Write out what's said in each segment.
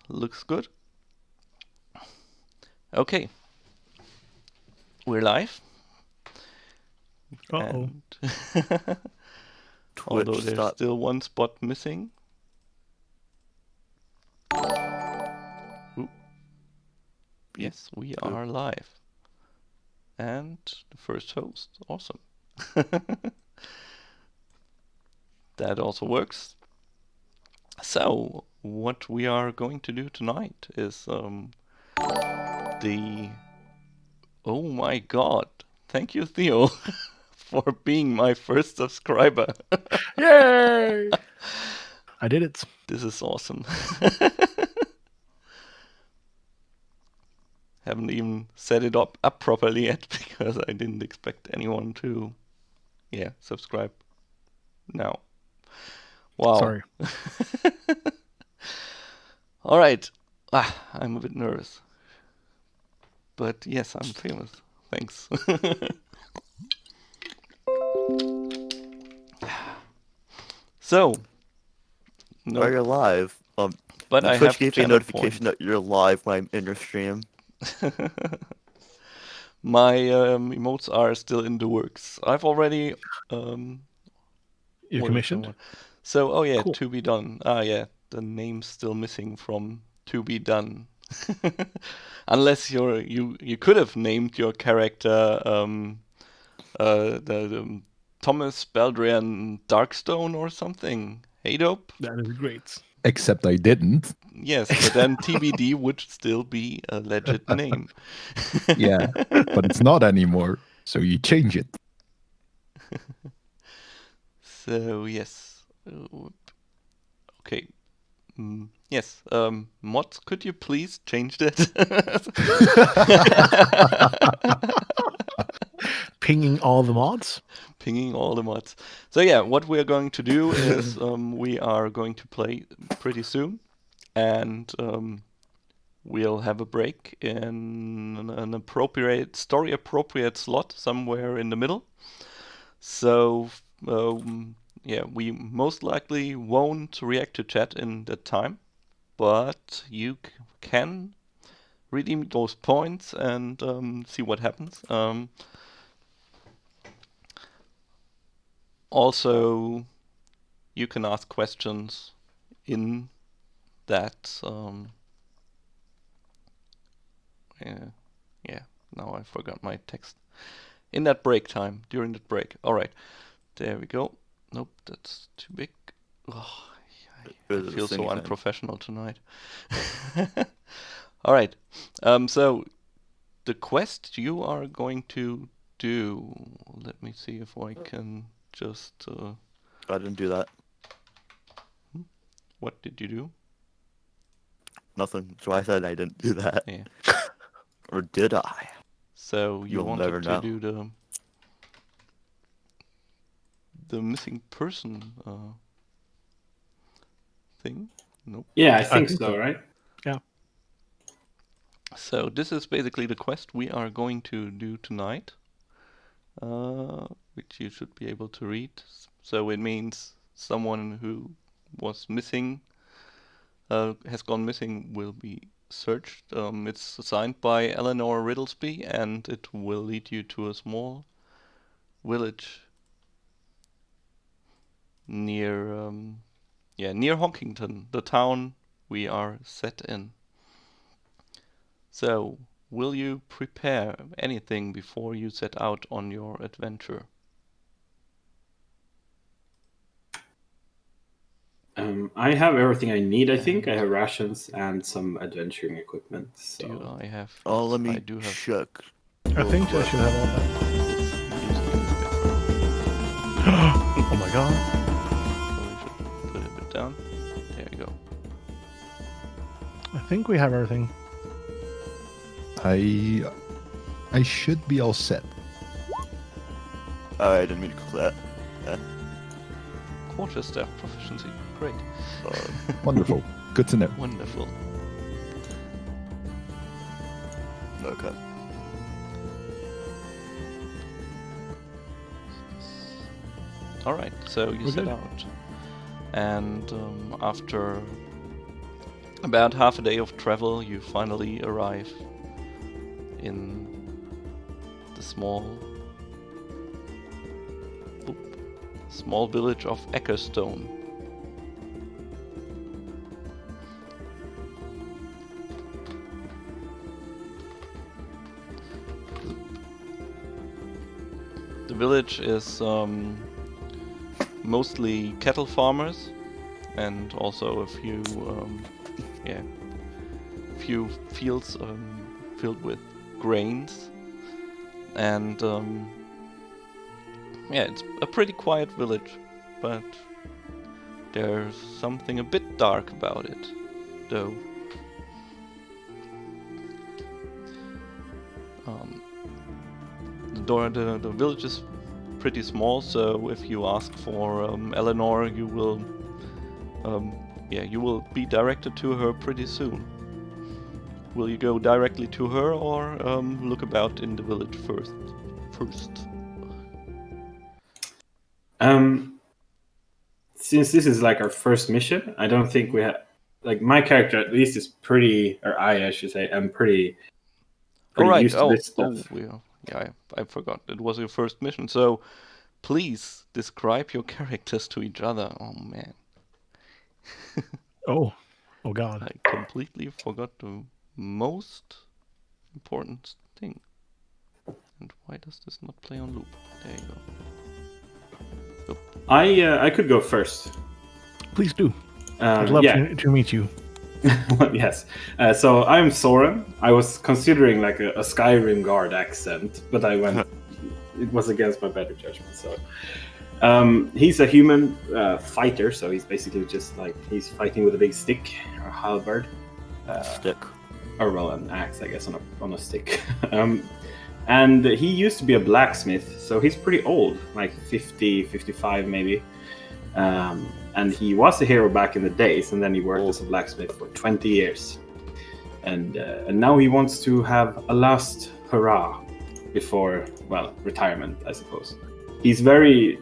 looks good. Okay. We're live. Uh-oh. And although there's still one spot missing. Ooh. Yes, we are live. And the first host. Awesome. That also works. So, what we are going to do tonight is the... Oh my god. Thank you, Theo, for being my first subscriber. Yay! I did it. This is awesome. Haven't even set it up properly yet because I didn't expect anyone to, subscribe now. Wow. Sorry. All right. I'm a bit nervous. But yes, I'm famous. Thanks. So. No. Are you live? But I Twitch have gave me a notification that you're live when I'm in your stream. My emotes are still in the works. I've already... You're commissioned? So, cool. To be done. The name's still missing from to be done. Unless you could have named your character the Thomas Baldrian Darkstone or something. Hey, dope. That is great. Except I didn't. Yes, but then TBD would still be a legit name. Yeah, but it's not anymore, so you change it. So, yes. Okay. Yes. Mods, could you please change that? Pinging all the mods? Pinging all the mods. So what we are going to do is we are going to play pretty soon. And we'll have a break in an appropriate, story-appropriate slot somewhere in the middle. So, we most likely won't react to chat in that time. But you can redeem those points and see what happens. Also, you can ask questions in that... now I forgot my text. In that break time, during that break. Alright, there we go. Nope, that's too big. Oh, I feel so unprofessional tonight. Alright, so the quest you are going to do... Let me see if I can just... I didn't do that. What did you do? Nothing. So I said I didn't do that. Yeah. Or did I? So you wanted to do the missing person thing? Nope. Yeah, I think so, right? Yeah. So this is basically the quest we are going to do tonight, which you should be able to read. So it means someone who was missing, has gone missing, will be searched. It's assigned by Eleanor Riddlesby, and it will lead you to a small village near Honkington, the town we are set in. So, will you prepare anything before you set out on your adventure? I have everything I need, I think. I have rations and some adventuring equipment. So. Do I have... Oh, let me I do have... check. I think I should have all that. Oh my god. So we should put it a bit down. There you go. I think we have everything. I should be all set. Oh, I didn't mean to click that. Quarterstaff proficiency. Great. Wonderful. Good to know. Wonderful. Okay. Alright, so you set out. And after about half a day of travel, you finally arrive in the small village of Eckerstone. The village is mostly cattle farmers, and also a few fields filled with grains, and it's a pretty quiet village, but there's something a bit dark about it, though. The village is pretty small, so if you ask for Eleanor, you will be directed to her pretty soon. Will you go directly to her, or look about in the village first? Since this is like our first mission, I don't think we have, like, my character at least is pretty, or I should say, I'm pretty used to this stuff. I forgot. It was your first mission, so please describe your characters to each other. Oh man. Oh God. I completely forgot the most important thing. And why does this not play on loop? There you go. I could go first. Please do. I'd love to meet you. Yes. So I'm Soren. I was considering like a Skyrim guard accent, but I went. It was against my better judgment. So he's a human fighter. So he's basically just like he's fighting with a big stick or halberd. Stick. Or well, an axe, I guess, on a stick. And he used to be a blacksmith, so he's pretty old, like 50, 55 maybe. And he was a hero back in the days, and then he worked as a blacksmith for 20 years. And now he wants to have a last hurrah before, well, retirement, I suppose. He's very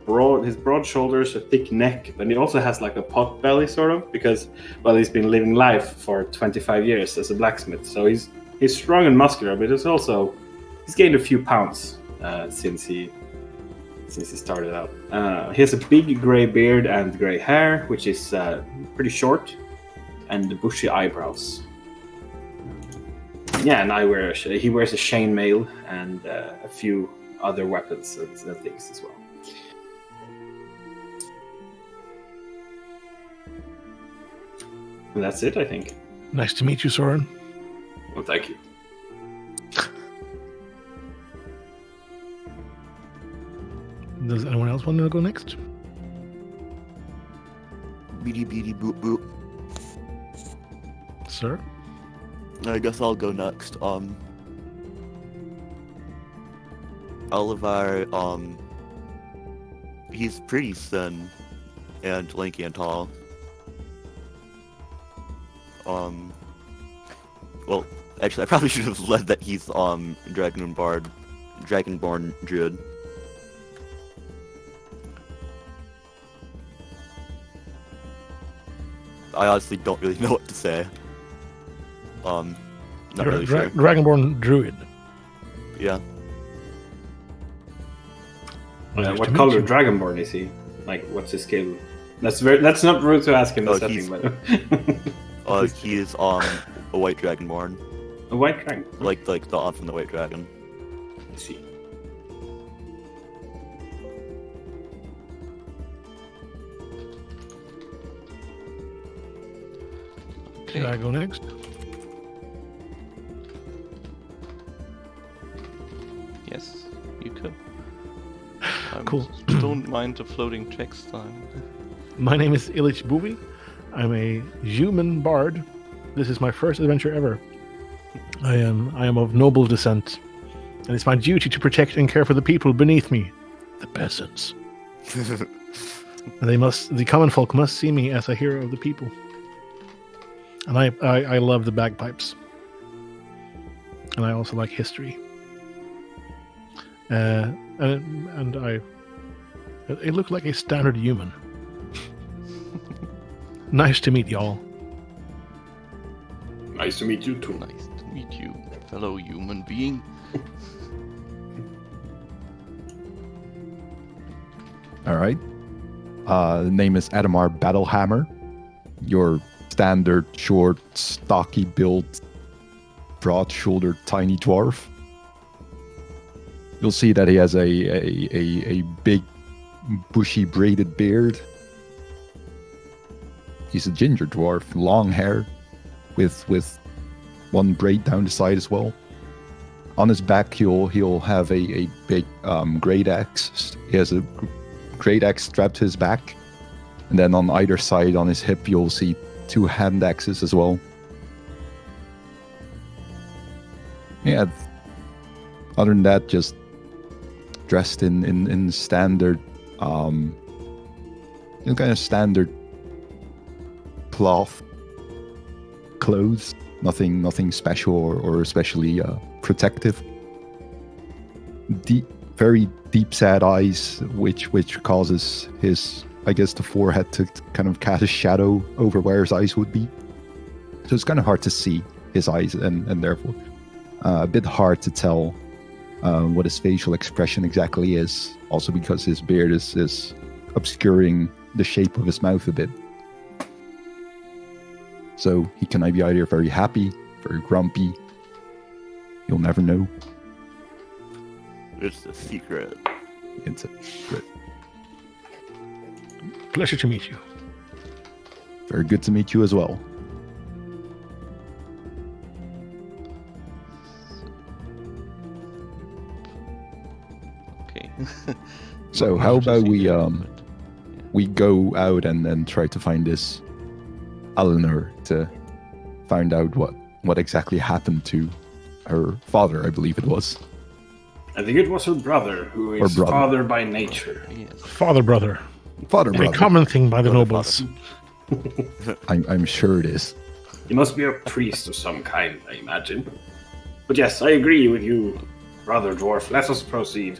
broad, his broad shoulders, a thick neck, but he also has like a pot belly, sort of, because, well, he's been living life for 25 years as a blacksmith. So he's strong and muscular, but he's gained a few pounds since he started out. He has a big grey beard and grey hair, which is pretty short, and bushy eyebrows. Yeah, and he wears a chainmail and a few other weapons and things as well. And that's it, I think. Nice to meet you, Soren. Well, thank you. Does anyone else want to go next? Beady beady boop boop. Sir? I guess I'll go next. Alivair, he's pretty thin and lanky and tall. Well, actually, I probably should have led that he's dragonborn druid. I honestly don't really know what to say. Not really sure. Dragonborn druid. Yeah. What color dragonborn is he? Like, what's his skill? That's not rude to ask him. He is a white dragonborn. A white dragon. Like the aunt from the White Dragon. I see. Should I go next? Yes, you could. Cool. Don't mind the floating text time. My name is Ilich Buvi. I'm a human bard. This is my first adventure ever. I am of noble descent, and it's my duty to protect and care for the people beneath me, the peasants. And the common folk must see me as a hero of the people. And I love the bagpipes. And I also like history. And it looked like a standard human. Nice to meet y'all. Nice to meet you too. Nice to meet you, fellow human being. All right. The name is Adamar Battlehammer. Your standard, short, stocky build, broad-shouldered, tiny dwarf. You'll see that he has a big, bushy, braided beard. He's a ginger dwarf, long hair, with one braid down the side as well. On his back, he'll have a big great axe. He has a great axe strapped to his back, and then on either side, on his hip, you'll see 2 hand axes as well. Yeah. Other than that, just dressed in standard, kind of standard cloth clothes. Nothing special or especially protective. Very deep sad eyes, which causes his, I guess, the forehead to kind of cast a shadow over where his eyes would be. So it's kind of hard to see his eyes, and therefore a bit hard to tell what his facial expression exactly is. Also because his beard is obscuring the shape of his mouth a bit. So he can be either very happy, very grumpy. You'll never know. It's a secret. It's a good. Pleasure to meet you. Very good to meet you as well. Okay. So how about we go out and then try to find this Eleanor to find out what exactly happened to her father, I believe it was. I think it was her brother, who is brother. father by nature. Yes. Father, brother. Father, A brother. common thing by the Brother, nobles. I'm sure it is. He must be a priest of some kind, I imagine. But yes, I agree with you, brother dwarf. Let us proceed.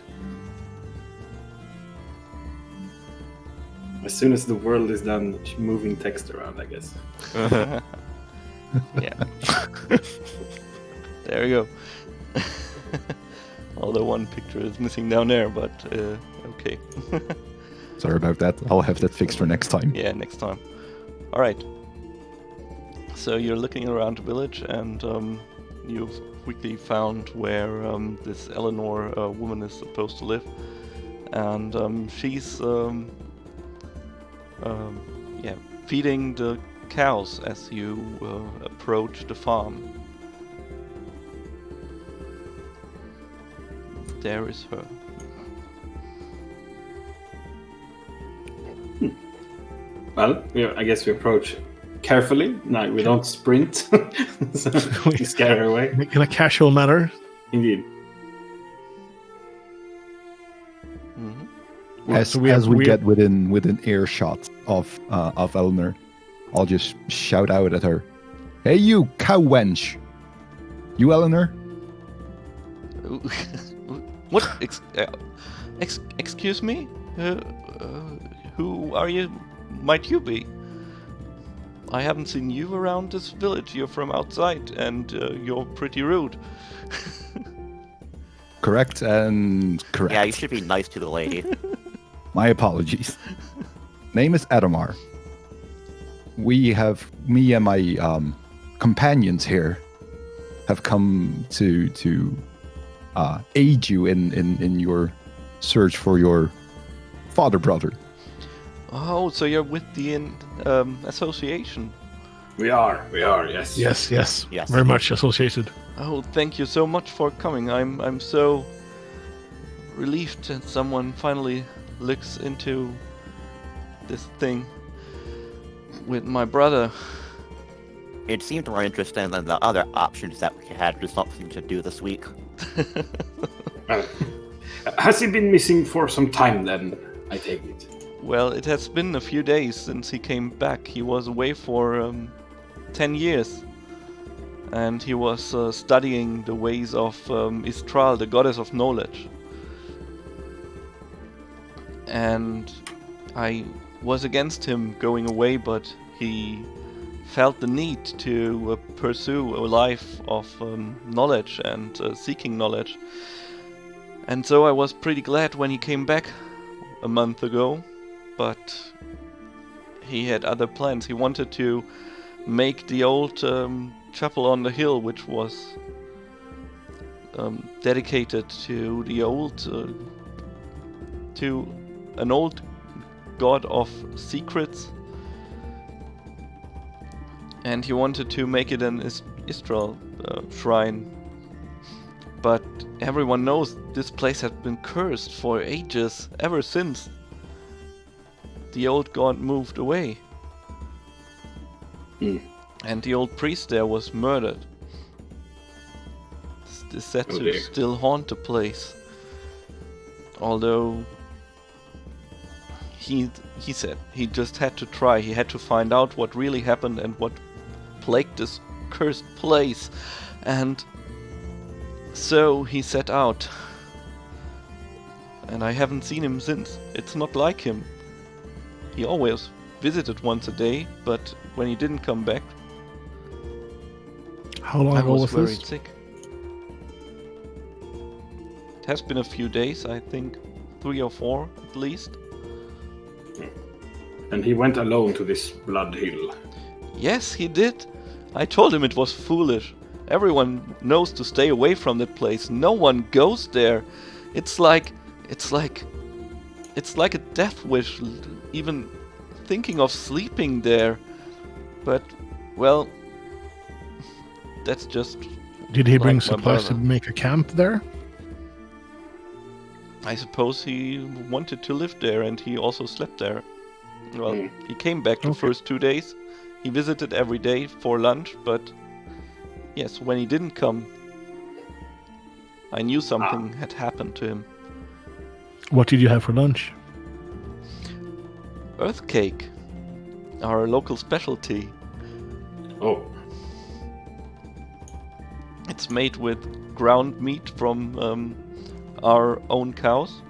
As soon as the world is done moving text around, I guess. Yeah. There we go. Although one picture is missing down there, but okay. Sorry about that. I'll have that fixed for next time. Yeah, next time. All right. So you're looking around the village, and you've quickly found where this Eleanor woman is supposed to live, and she's feeding the cows as you approach the farm. There is her. Well, I guess we approach carefully. No, we don't sprint, so we scare her away. In a casual manner. Indeed. Mm-hmm. As we get within earshot of Eleanor, I'll just shout out at her, "Hey, you cow wench! You Eleanor?" What? Excuse me? Who are you? Might you be? I haven't seen you around this village. You're from outside, and you're pretty rude. Correct and correct. Yeah, you should be nice to the lady. My apologies. Name is Adamar. Me and my companions here have come to aid you in your search for your father brother. Oh, so you're with the association. We are, yes. Yes. Yes. Very much associated. Oh, thank you so much for coming. I'm so relieved that someone finally looks into this thing with my brother. It seemed more interesting than the other options that we had. There's something to do this week. Has he been missing for some time then, I take it? Well, it has been a few days since he came back. He was away for 10 years. And he was studying the ways of Istral, the goddess of knowledge. And I was against him going away, but he felt the need to pursue a life of knowledge and seeking knowledge. And so I was pretty glad when he came back a month ago, but he had other plans. He wanted to make the old chapel on the hill, which was dedicated to the old, to an old god of secrets, and he wanted to make it an Istral shrine. But everyone knows this place has been cursed for ages, ever since the old god moved away. And the old priest there was murdered. It's said to still haunt the place. Although he said he just had to try. He had to find out what really happened and what plagued this cursed place. And so he set out. And I haven't seen him since. It's not like him. He always visited once a day, but when he didn't come back, How long I ago was was very this? sick. It has been a few days, I think 3 or 4 at least. And he went alone to this blood hill. Yes, he did. I told him it was foolish. Everyone knows to stay away from that place. No one goes there. It's like a death wish, even thinking of sleeping there. But, well, that's just... Did he bring like my supplies to brother. make a camp there? I suppose he wanted to live there, and he also slept there. Well, he came back the Okay. first 2 days. He visited every day for lunch, but yes, when he didn't come, I knew something had happened to him. What did you have for lunch? Earth cake, our local specialty. Oh, It's made with ground meat from our own cows.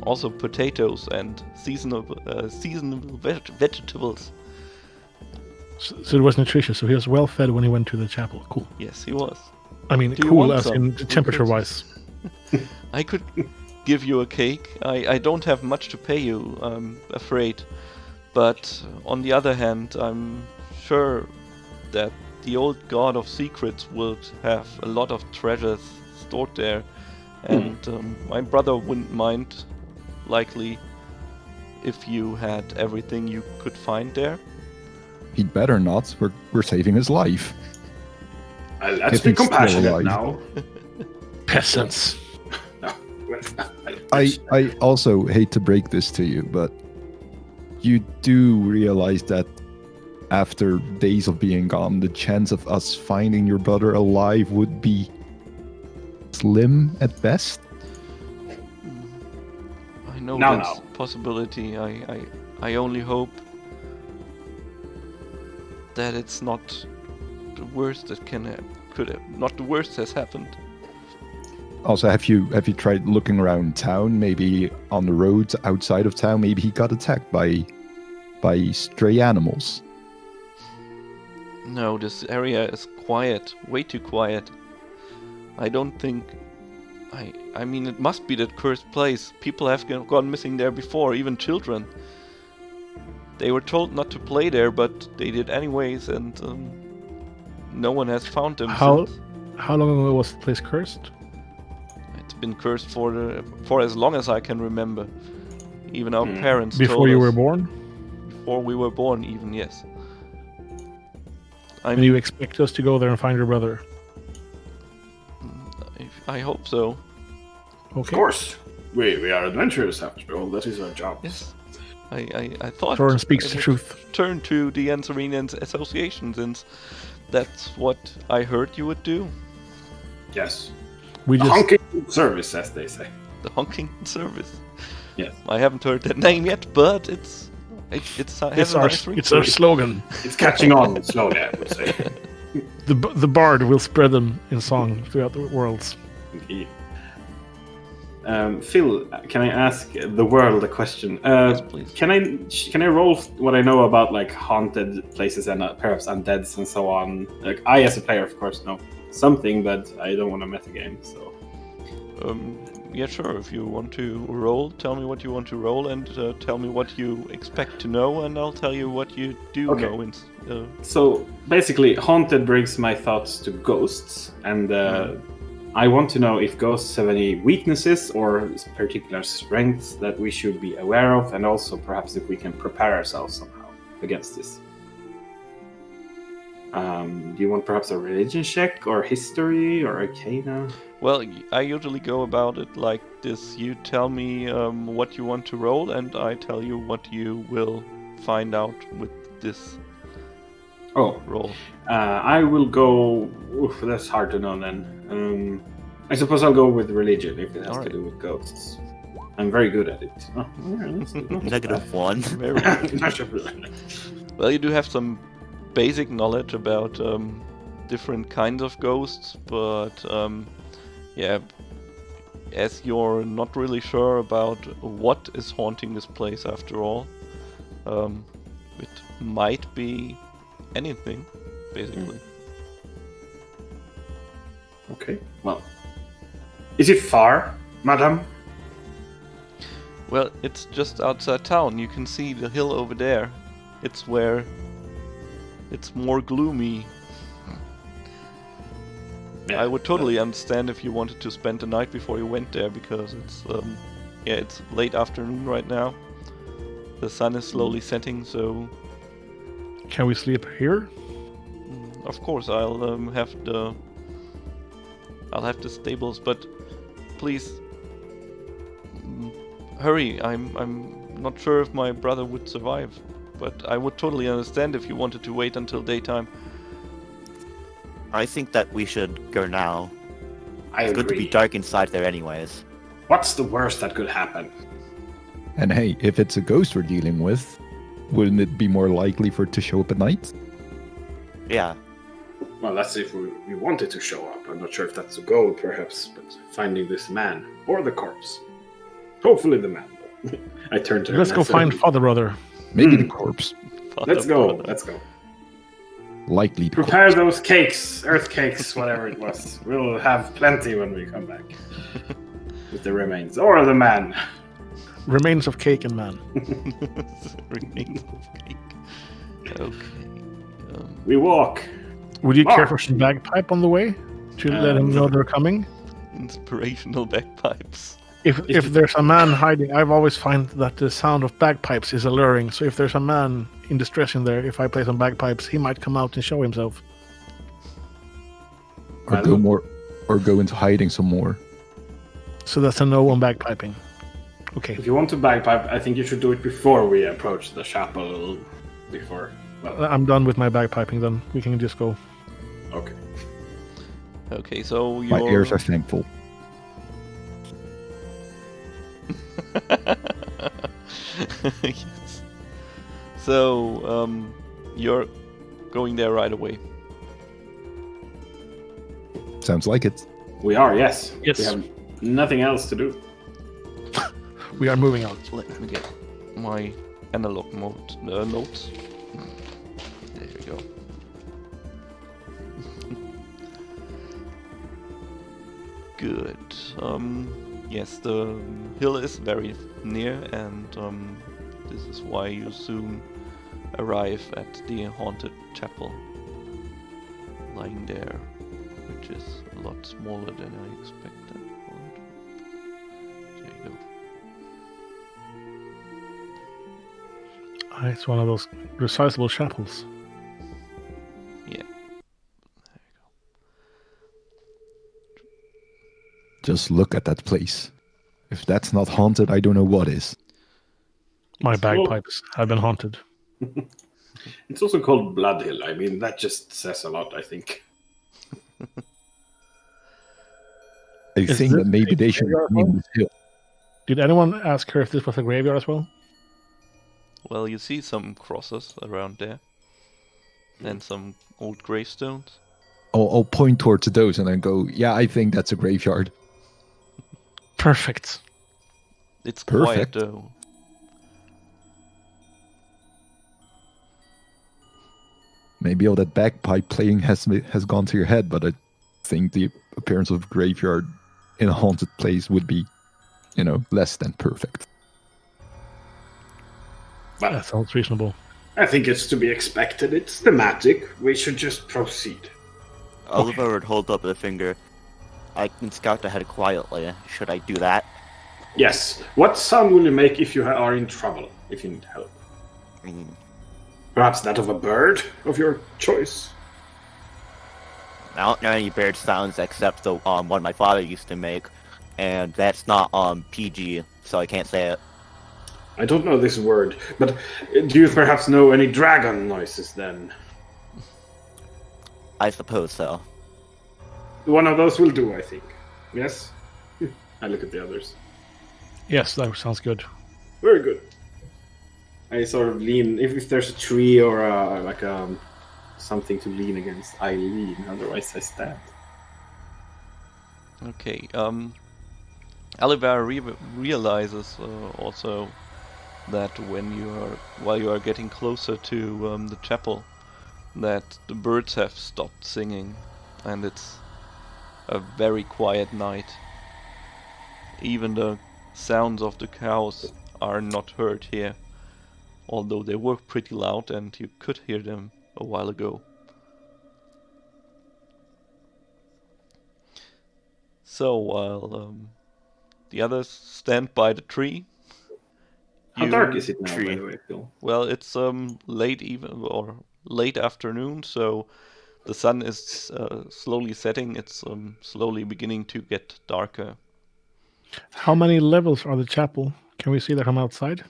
Also potatoes and seasonal vegetables. So it was nutritious, so he was well fed when he went to the chapel. Cool. Yes, he was. I mean, Do you cool want as some? in temperature-wise. I could give you a cake. I don't have much to pay you, I'm afraid. But on the other hand, I'm sure that the old god of secrets would have a lot of treasures stored there. And my brother wouldn't mind, likely, if you had everything you could find there. He'd better not. We're saving his life. let's If be he's still compassionate alive. now. Peasants. No. I also hate to break this to you, but you do realize that after days of being gone, the chance of us finding your brother alive would be slim at best. I know No, that's no. a possibility. I only hope that it's not the worst that not the worst has happened. Also, have you tried looking around town? Maybe on the roads outside of town. Maybe he got attacked by stray animals. No, this area is quiet, way too quiet. I don't think... I mean, it must be that cursed place. People have gone missing there before, even children. They were told not to play there, but they did anyways, and no one has found them since. How long ago was the place cursed? It's been cursed for as long as I can remember. Even our parents Before told you us. were born? Before we were born, even, yes. And you expect us to go there and find your brother? I hope so. Of Okay. course. We are adventurous after all. That is our job. Yes. I thought Soren speaks I the would truth. turn to the Anserine Association, since that's what I heard you would do. Yes. We just Honking service, as they say. The Honkington service. Yes. I haven't heard that name yet, but it has it's a our nice ring it's to our it. slogan. It's catching on slowly, I would say. The bard will spread them in song throughout the worlds. Indeed. Phil, can I ask the world a question? Yes, please. Can I roll what I know about like haunted places and perhaps undeads and so on? Like I, as a player, of course, know something, but I don't want to metagame. So Yeah, sure. If you want to roll, tell me what you want to roll, and tell me what you expect to know, and I'll tell you what you do Okay. know. So basically, haunted brings my thoughts to ghosts, and I want to know if ghosts have any weaknesses or particular strengths that we should be aware of, and also perhaps if we can prepare ourselves somehow against this. Do you want perhaps a religion check, or history, or arcana? Well, I usually go about it like this. You tell me what you want to roll, and I tell you what you will find out with this roll. I will go... Oof, that's hard to know then. I suppose I'll go with religion if it has to do with ghosts. I'm very good at it. Oh, -1. Very good. Well, you do have some basic knowledge about different kinds of ghosts, but yeah, as you're not really sure about what is haunting this place after all, it might be anything, basically. Okay, well. Is it far, madam? Well, it's just outside town. You can see the hill over there. It's where it's more gloomy. Yeah, I would totally understand if you wanted to spend the night before you went there, because it's late afternoon right now. The sun is slowly setting, so Can we sleep here? of course I'll have the stables, but please hurry. I'm not sure if my brother would survive, but I would totally understand if you wanted to wait until daytime. I think that we should go now. I It's good to agree. be dark inside there anyways. What's the worst that could happen? And hey, if it's a ghost we're dealing with, wouldn't it be more likely for it to show up at night? Yeah. Well, that's if we want it to show up. I'm not sure if that's the goal, perhaps, but finding this man or the corpse. Hopefully the man. I turn to him. Let's go find Father Brother. Maybe the corpse. Let's go. Let's go. Likely the Prepare corpse. those cakes, earth cakes, whatever it was. We'll have plenty when we come back. With the remains. Or the man. Remains of cake and man. Remains of cake. Okay. We walk. Would you care Mark. for some bagpipe on the way to let him know they're coming? Inspirational bagpipes. If there's a man hiding, I've always find that the sound of bagpipes is alluring. So if there's a man in distress in there, if I play some bagpipes, he might come out and show himself. Or go into hiding some more. So that's a no on bagpiping. Okay. If you want to bagpipe, I think you should do it before we approach the chapel. Before. Well, I'm done with my bagpiping then. We can just go. okay. Okay, so My you're... ears are thankful. Yes. So, you're going there right away. Sounds like it. We are, yes. Yes. We have nothing else to do. We are moving out. Let me get my analog mode notes. There we go. Good. Yes, the hill is very near, and this is why you soon arrive at the haunted chapel, lying there, which is a lot smaller than I expected. There you go. It's one of those resizable chapels. Yeah. Just look at that place. If that's not haunted, I don't know what is. My bagpipes have been haunted. It's also called Blood Hill. I mean, that just says a lot, I think. I Is think that this maybe a they should graveyard name hall? this hill. Did anyone ask her if this was a graveyard as well? Well, you see some crosses around there, and some old gravestones. I'll point towards those and then go, yeah, I think that's a graveyard. Perfect. It's quiet Perfect. though. Maybe all that bagpipe playing has gone to your head, but I think the appearance of a graveyard in a haunted place would be, less than perfect. Well, That sounds reasonable. I think it's to be expected. It's the magic. We should just proceed. Oliver would hold up a finger. I can scout ahead quietly. Should I do that? Yes. What sound will you make if you are in trouble, if you need help? Mm, Perhaps that of a bird of your choice? I don't know any bird sounds except the one my father used to make, and that's not PG, so I can't say it. I don't know this word, but do you perhaps know any dragon noises then? I suppose so. One of those will do, I think. Yes? I look at the others. Yes, that sounds good. Very good. I sort of lean. If there's a tree or something to lean against, I lean. Otherwise, I stand. Okay. Alivair realizes also that while you are getting closer to the chapel, that the birds have stopped singing, and it's a very quiet night. Even the sounds of the cows are not heard here, although they were pretty loud and you could hear them a while ago. So while the others stand by the tree, How dark is it now, by the way, Phil? well, it's late afternoon, so the sun is slowly setting. It's slowly beginning to get darker. How many levels are the chapel? Can we see that from outside?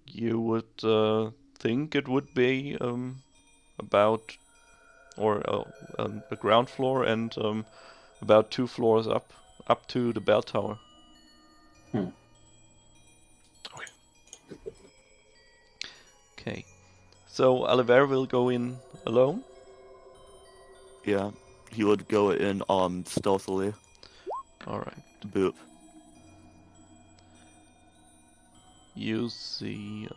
You would think it would be about a ground floor and about 2 floors up to the bell tower. Okay. So Alivair will go in alone. Yeah, he would go in stealthily. All right. Boop. You see.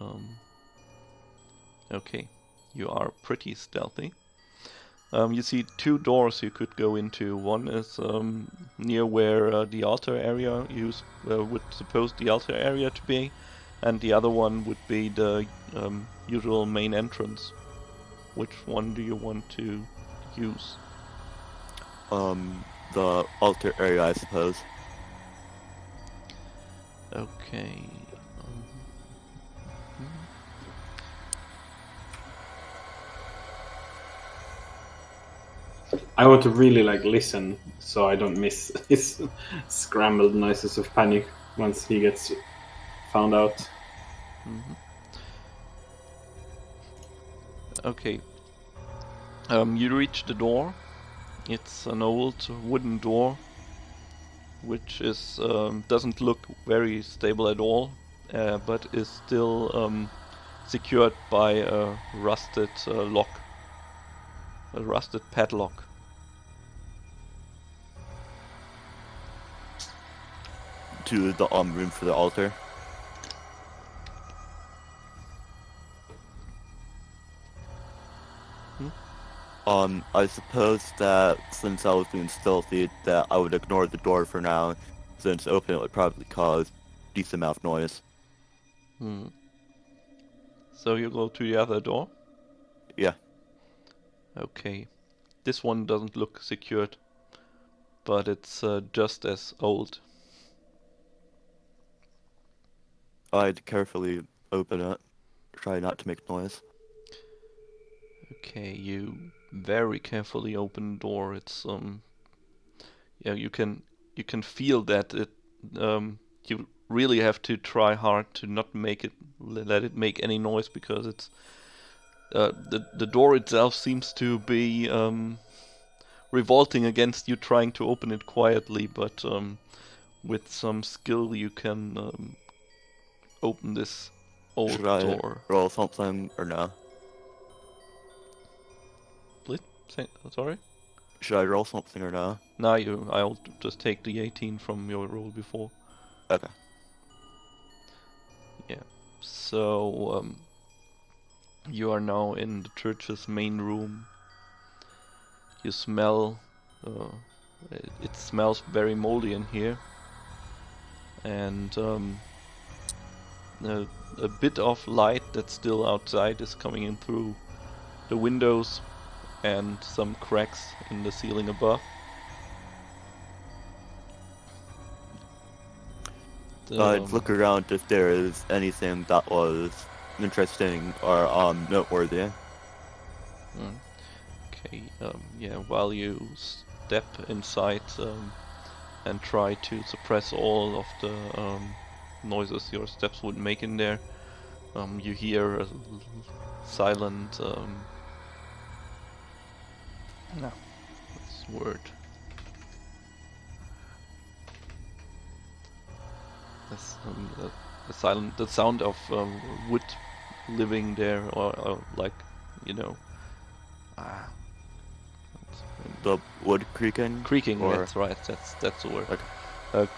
Okay, you are pretty stealthy. You see 2 doors you could go into. One is near where the altar area you would suppose the altar area to be, and the other one would be the usual main entrance. Which one do you want to use? The altar area, I suppose. Okay. I want to really listen so I don't miss his scrambled noises of panic once he gets found out. Mm-hmm. Okay. You reach the door. It's an old wooden door, which is doesn't look very stable at all, but is still secured by a rusted lock, a rusted padlock. To the room for the altar. I suppose that since I was being stealthy, that I would ignore the door for now, since opening it would probably cause a decent amount of noise. So you go to the other door? Yeah. Okay. This one doesn't look secured, but it's just as old. I'd carefully open it, try not to make noise. Okay, you very carefully open the door. It's yeah, you can feel that it you really have to try hard to not let it make any noise, because it's the door itself seems to be revolting against you trying to open it quietly, but with some skill you can open this old Should I door. roll something or no? Sorry? Should I roll something or no? Now I'll just take the 18 from your roll before. Okay. Yeah. So you are now in the church's main room. You smell. It smells very moldy in here, and a bit of light that's still outside is coming in through the windows and some cracks in the ceiling above. I'd look around if there is anything that was interesting or noteworthy. Okay, yeah, while you step inside and try to suppress all of the noises your steps would make in there, you hear a silent, no, what's the word? The sound of wood living there, or like, you know, The wood creaking? creaking. Or... That's right. That's the word. Okay.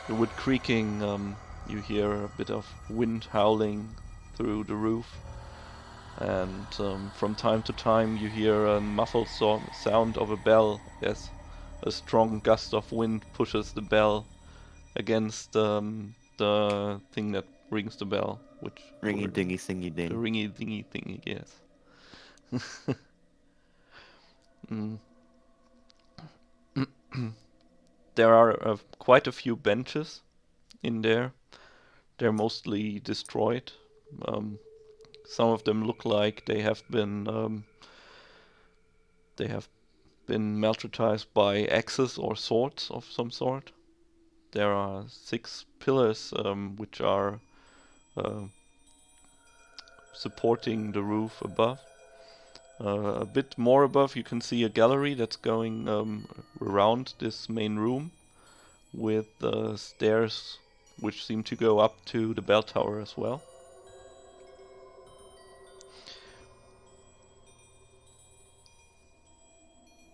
The wood creaking. You hear a bit of wind howling through the roof, and from time to time you hear a muffled sound of a bell as a strong gust of wind pushes the bell against the thing that rings the bell, which Ringy dingy thingy the ding. ringy dingy thingy, yes. There are quite a few benches in there. They're mostly destroyed. Some of them look like they have been maltreated by axes or swords of some sort. There are 6 pillars which are supporting the roof above. A bit more above you can see a gallery that's going around this main room with stairs which seem to go up to the bell tower as well.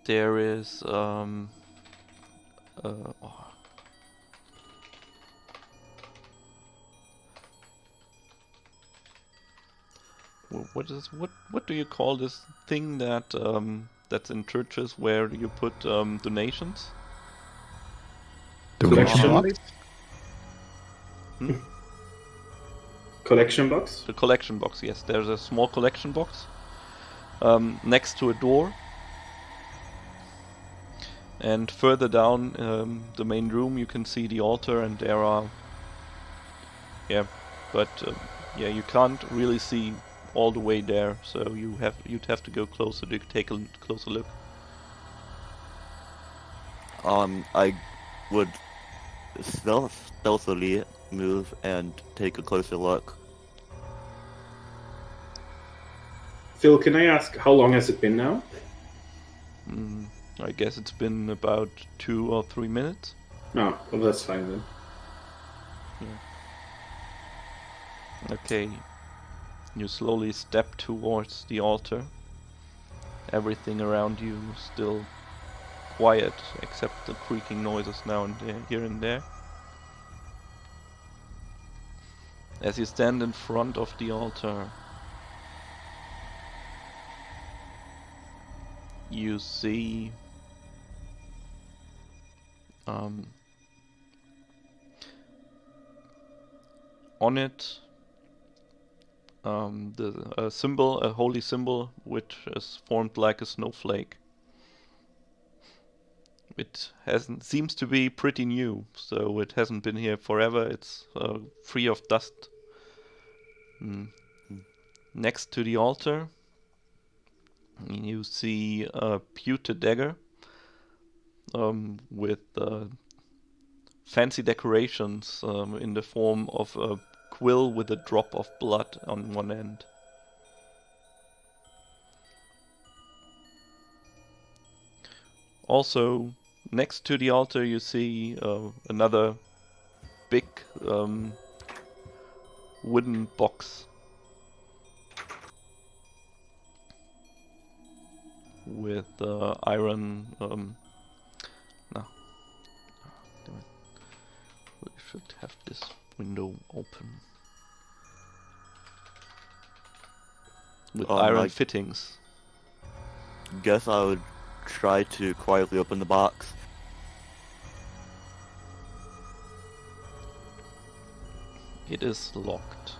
There is what do you call this thing that that's in churches where you put donations? Donation box? Collection box? The collection box, yes. There's a small collection box next to a door. And further down the main room you can see the altar, and there are... Yeah, but you can't really see all the way there, so you'd have to go closer to take a closer look. I would stealthily move and take a closer look. Phil, can I ask, how long has it been now? I guess it's been about 2 or 3 minutes. No, well, that's fine then. Yeah. Okay. You slowly step towards the altar. Everything around you is still quiet, except the creaking noises now and there, here and there. As you stand in front of the altar, you see on it a symbol, a holy symbol, which is formed like a snowflake. It seems to be pretty new, so it hasn't been here forever. It's free of dust. Next to the altar, you see a pewter dagger with fancy decorations in the form of a quill with a drop of blood on one end. Also, next to the altar you see another big wooden box with iron We should have this window open. With iron I fittings. guess I would try to quietly open the box. It is locked.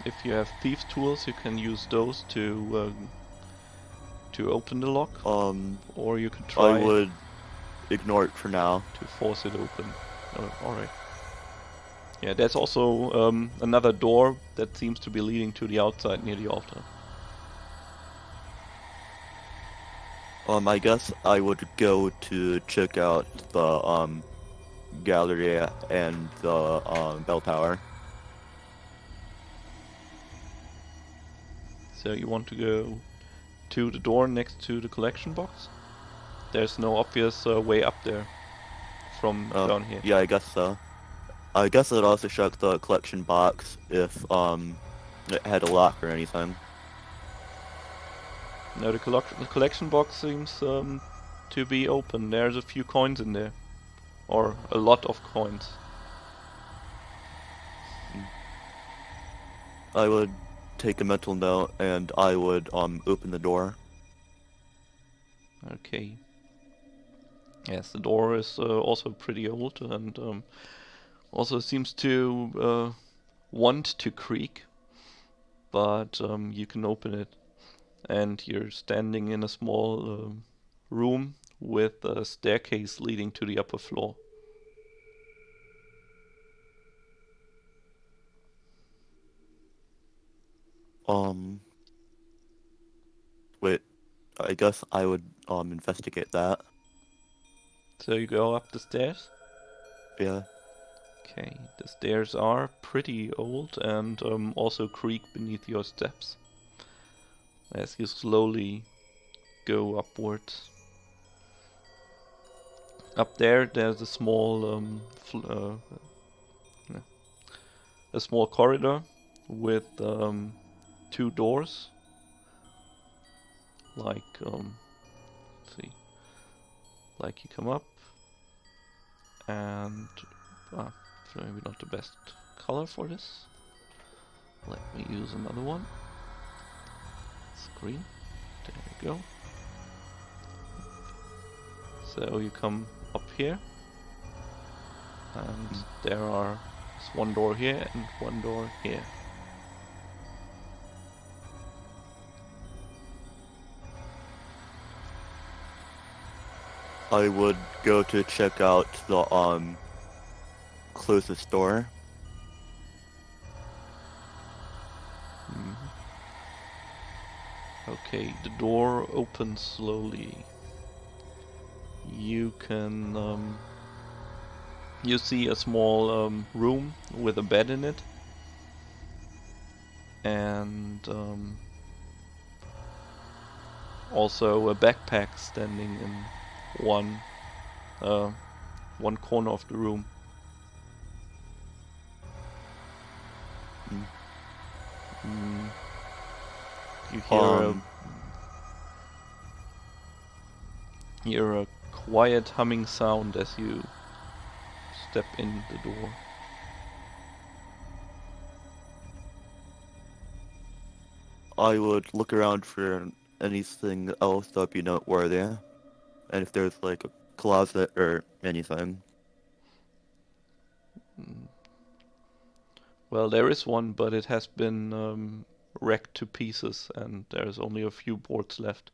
If you have thieves' tools, you can use those to open the lock, or you could try I would ignore it for now. to force it open. All right. Yeah, there's also another door that seems to be leading to the outside near the altar. I guess I would go to check out the gallery and the bell tower. So you want to go to the door next to the collection box? There's no obvious way up there from down here. Yeah, I guess so. I guess I'd also check the collection box if it had a lock or anything. No, the collection box seems to be open. There's a few coins in there. Or a lot of coins. I would take a mental note and I would open the door. Okay. Yes, the door is also pretty old and also seems to want to creak. But you can open it. And you're standing in a small room with a staircase leading to the upper floor. Wait, I guess I would investigate that. So you go up the stairs? Yeah. Okay, the stairs are pretty old and also creak beneath your steps as you slowly go upwards. Up there's a small a small corridor with two doors. Like let's see, like you come up and maybe not the best color for this. Let me use another one. Screen. There you go. So you come up here, and there's one door here and one door here. I would go to check out the closest door. Okay, the door opens slowly. You can you see a small room with a bed in it, and also a backpack standing in one corner of the room. You hear a quiet humming sound as you step in the door. I would look around for anything else that would be noteworthy, and if there's like a closet or anything. Well, there is one, but it has been wrecked to pieces, and there's only a few boards left.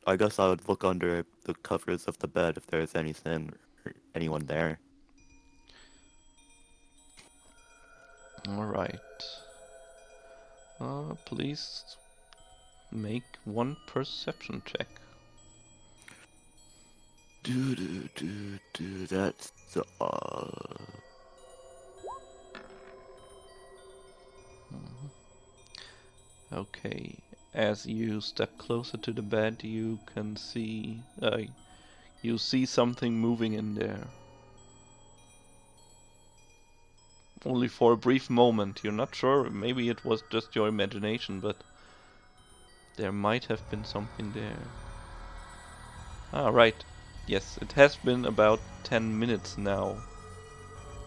I guess I would look under the covers of the bed if there's anything or anyone there. Alright. Please make one perception check. That's the Okay. As you step closer to the bed, you can see you see something moving in there. only for a brief moment. You're not sure. Maybe it was just your imagination, but there might have been something there. Ah, right. Yes, it has been about 10 minutes now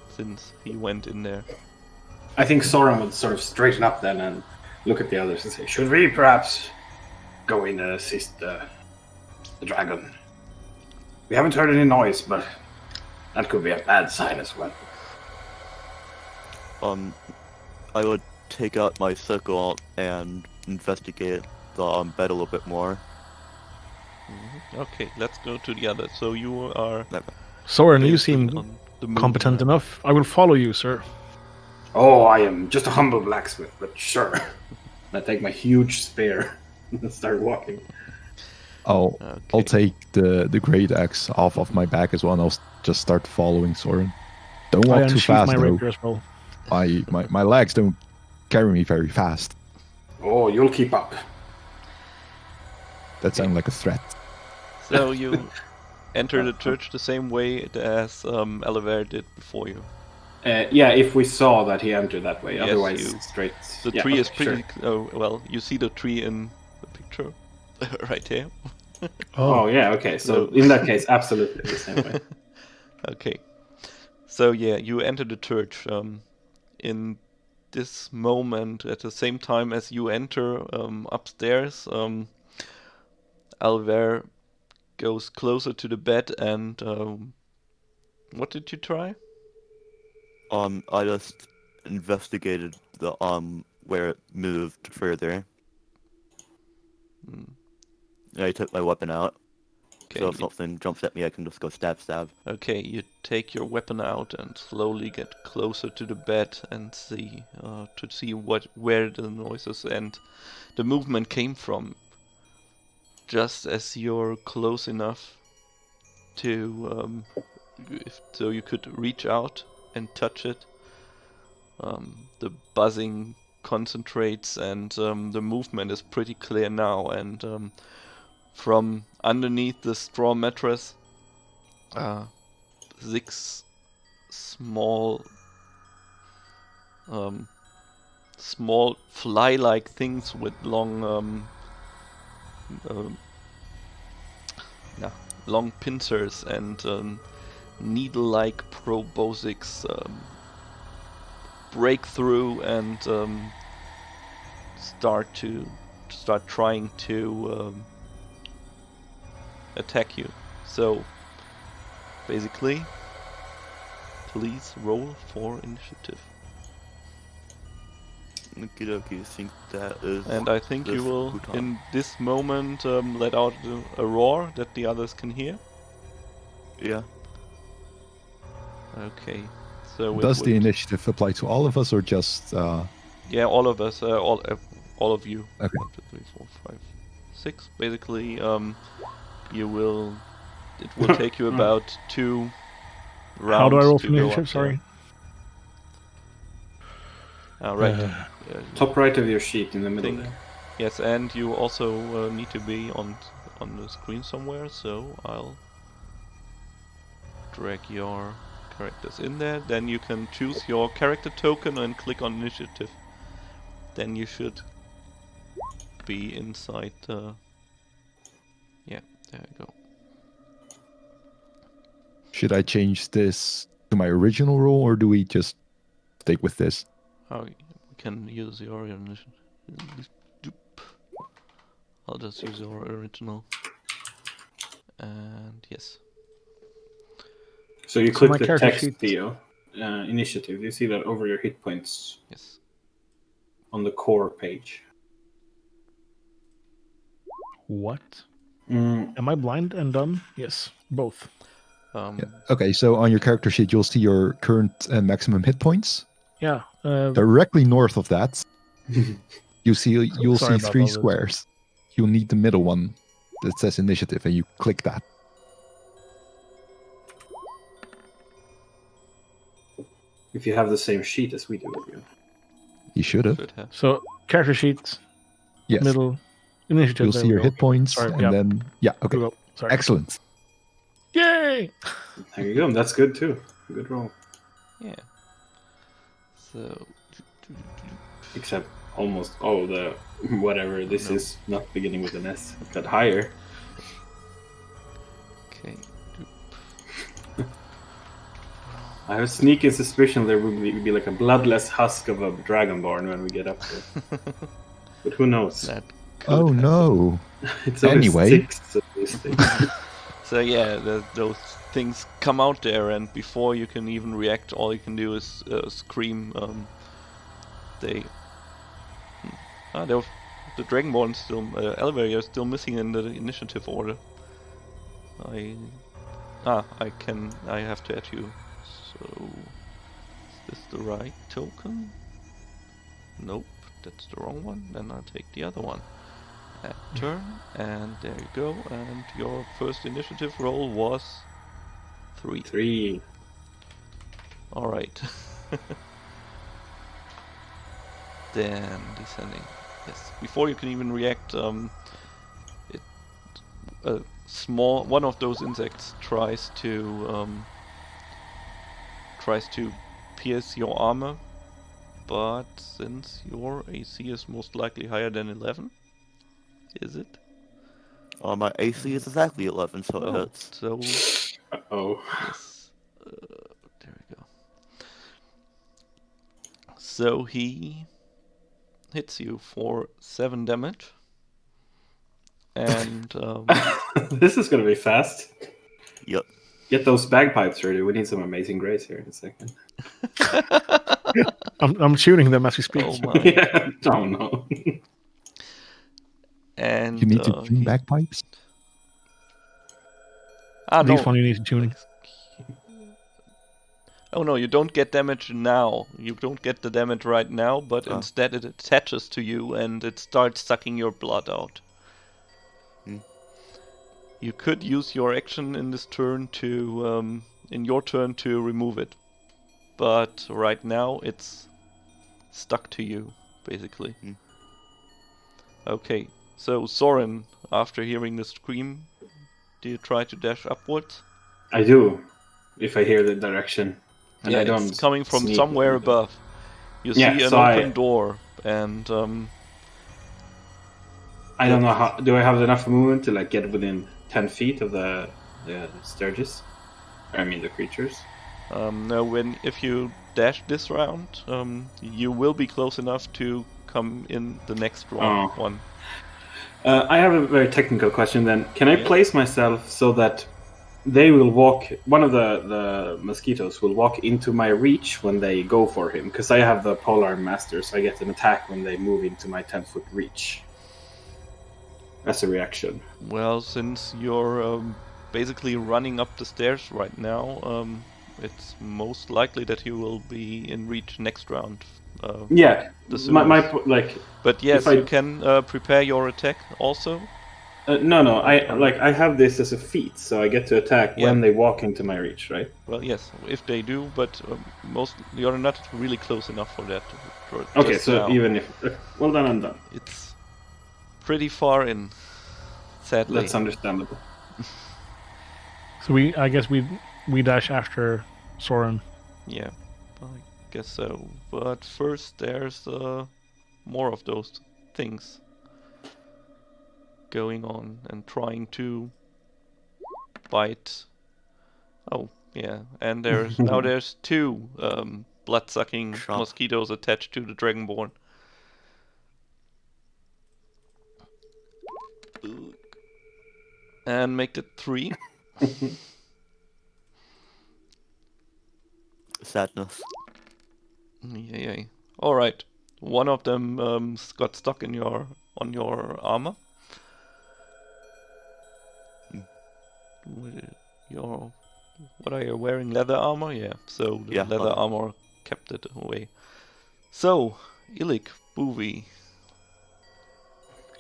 since he went in there. I think Soren would sort of straighten up then and look at the others and say, "Should we perhaps go in and assist the dragon? We haven't heard any noise, but that could be a bad sign as well." I would take out my sickle and investigate the bed a little bit more. Okay, let's go to the other. So you are Soren, you basically seem on the move competent now. enough. I will follow you, sir. Oh, I am just a humble blacksmith, but sure. I take my huge spear and start walking. I'll Okay. take the great axe off of my back as well, and I'll just start following Soren. Don't I walk too unsheath fast, my though. rapier as well. My legs don't carry me very fast. Oh, you'll keep up. That sounds like a threat. So you enter the church the same way as Alivair did before you. Yeah, if we saw that he entered that way, Yes, otherwise you- straight. The yeah, tree okay, is pretty. sure. Oh well, you see the tree in the picture, right here. Oh yeah, okay. So in that case, absolutely the same way. Okay. So yeah, you enter the church. In this moment, at the same time as you enter upstairs, Alivair goes closer to the bed and what did you try? I just investigated the where it moved further. Hmm. And I took my weapon out. Okay, So if something jumps at me, I can just go stab. okay, you take your weapon out and slowly get closer to the bed and see to see where the noises and the movement came from. Just as you're close enough to so you could reach out and touch it, the buzzing concentrates and the movement is pretty clear now. And from underneath the straw mattress, 6 small fly-like things with long long pincers and needle-like proboscis break through and start trying to attack you. So basically, please roll for initiative. Okie dokie, I think that is. And I think you this will, Bhutan. in this moment, let out a roar that the others can hear. Yeah. Okay. So it Does the would- initiative apply to all of us or just? Yeah, all of us, all of you. Okay. 1, 2, 3, 4, 5, 6. Basically, you will. It will take you about 2 rounds. How do I roll to for go initiative? up Sorry. there. Right. Top right of your sheet in the middle. Think- There. Yes, and you also need to be on the screen somewhere. So I'll drag your characters in there. Then you can choose your character token and click on initiative. Then you should be inside the. Yeah, there you go. Should I change this to my original role, or do we just stick with this? Oh, we can use your initiative. I'll just use your original. And yes. So you So click my the character text, sheet- Theo, initiative. You see that over your hit points Yes. on the core page. What? Mm, Am I blind and dumb? Yes, both. Um, Yeah. Okay, so on your character sheet, you'll see your current and maximum hit points. Yeah. Directly north of that, you'll Sorry see about 3 all this. squares. You'll need the middle one that says initiative, and you click that. if you have the same sheet as we do, You should have. should have. So character sheet, Yes. middle, initiative. You'll there see we your go. hit points, Sorry, and yeah. then okay, Google. Sorry. excellent. Yay! there you go. That's good too. Good roll. Yeah. So, Except almost all the whatever this is not beginning with an S, but higher. okay. I have a sneaking suspicion there will be like a bloodless husk of a dragonborn when we get up there. But who knows? That could Oh happen. no. It's only Anyway. 6 of these things. So yeah, those things come out there, and before you can even react, all you can do is scream. The Dragonborn still, Alivair, you're still missing in the initiative order. I have to add you. So, is this the right token? Nope, that's the wrong one. Then I'll take the other one. Add turn, and there you go. And your first initiative roll was 3. 3. All right. Then descending. Yes. Before you can even react, one of those insects tries to pierce your armor, but since your AC is most likely higher than 11, is it? My AC is exactly 11, so it Oh, hits. so Oh. yes. There we go. So he hits you for 7 damage. And This is gonna be fast. Yep. Get those bagpipes ready. We need some Amazing Grace here in a second. I'm shooting them as we speak. oh my. Yeah. Oh no. And You need to tune he- bagpipes? This no. one you need tuning. Oh no, you don't get damage now. You don't get the damage right now, but Oh. instead it attaches to you and it starts sucking your blood out. Hmm. You could use your action in this turn to, to remove it. But right now it's stuck to you, basically. Hmm. Okay, so Soren, after hearing the scream, do you try to dash upwards? I do, if I hear the direction. And yeah, I don't it's coming from sneak somewhere over. above. You Yeah, see an so open door, and I don't know how. Do I have enough movement to like get within 10 feet of the Sturgis? I mean the creatures. no, if you dash this round, you will be close enough to come in the next round. Oh. One. I have a very technical question then. Can I Yeah. place myself so that they will walk, one of the mosquitoes will walk into my reach when they go for him? Because I have the Polar Master, so I get an attack when they move into my 10-foot reach. As a reaction. Well, since you're basically running up the stairs right now, it's most likely that you will be in reach next round. Yeah, The my soonest. like But yes, if I- you can prepare your attack also. no, I have this as a feat, so I get to attack Yeah. when they walk into my reach, right? Well, yes, if they do, but you're not really close enough for that. Okay, just so now. even if well, then I'm done. It's pretty far in, sadly. That's understandable. So I guess we dash after Soren. Yeah, I guess so. But first, there's more of those things going on and trying to bite. Oh, yeah, and there's 2 blood-sucking Chomp. mosquitoes attached to the dragonborn. And make it 3. Sadness. Yay. Alright. One of them got stuck on your armor. What are you wearing? Leather armor? Yeah. So the Yeah, leather leather. armor kept it away. So, Illik, Boovie,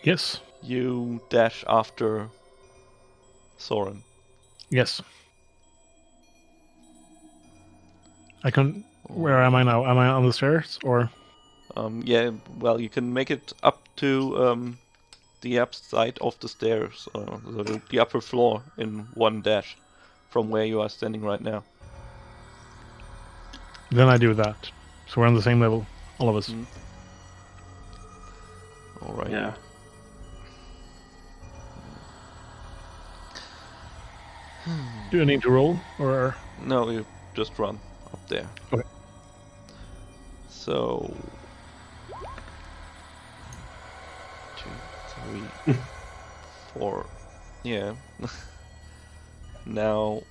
Yes. you dash after Soren. Yes. I can. Where am I now? Am I on the stairs or? Yeah, well, you can make it up to the upside of the stairs, the upper floor in one dash from where you are standing right now. Then I do that. So we're on the same level, all of us. Mm. All right. Yeah. Do I need to roll, or No, you just run up there. Okay. So 2, 3, 4. Yeah. Now.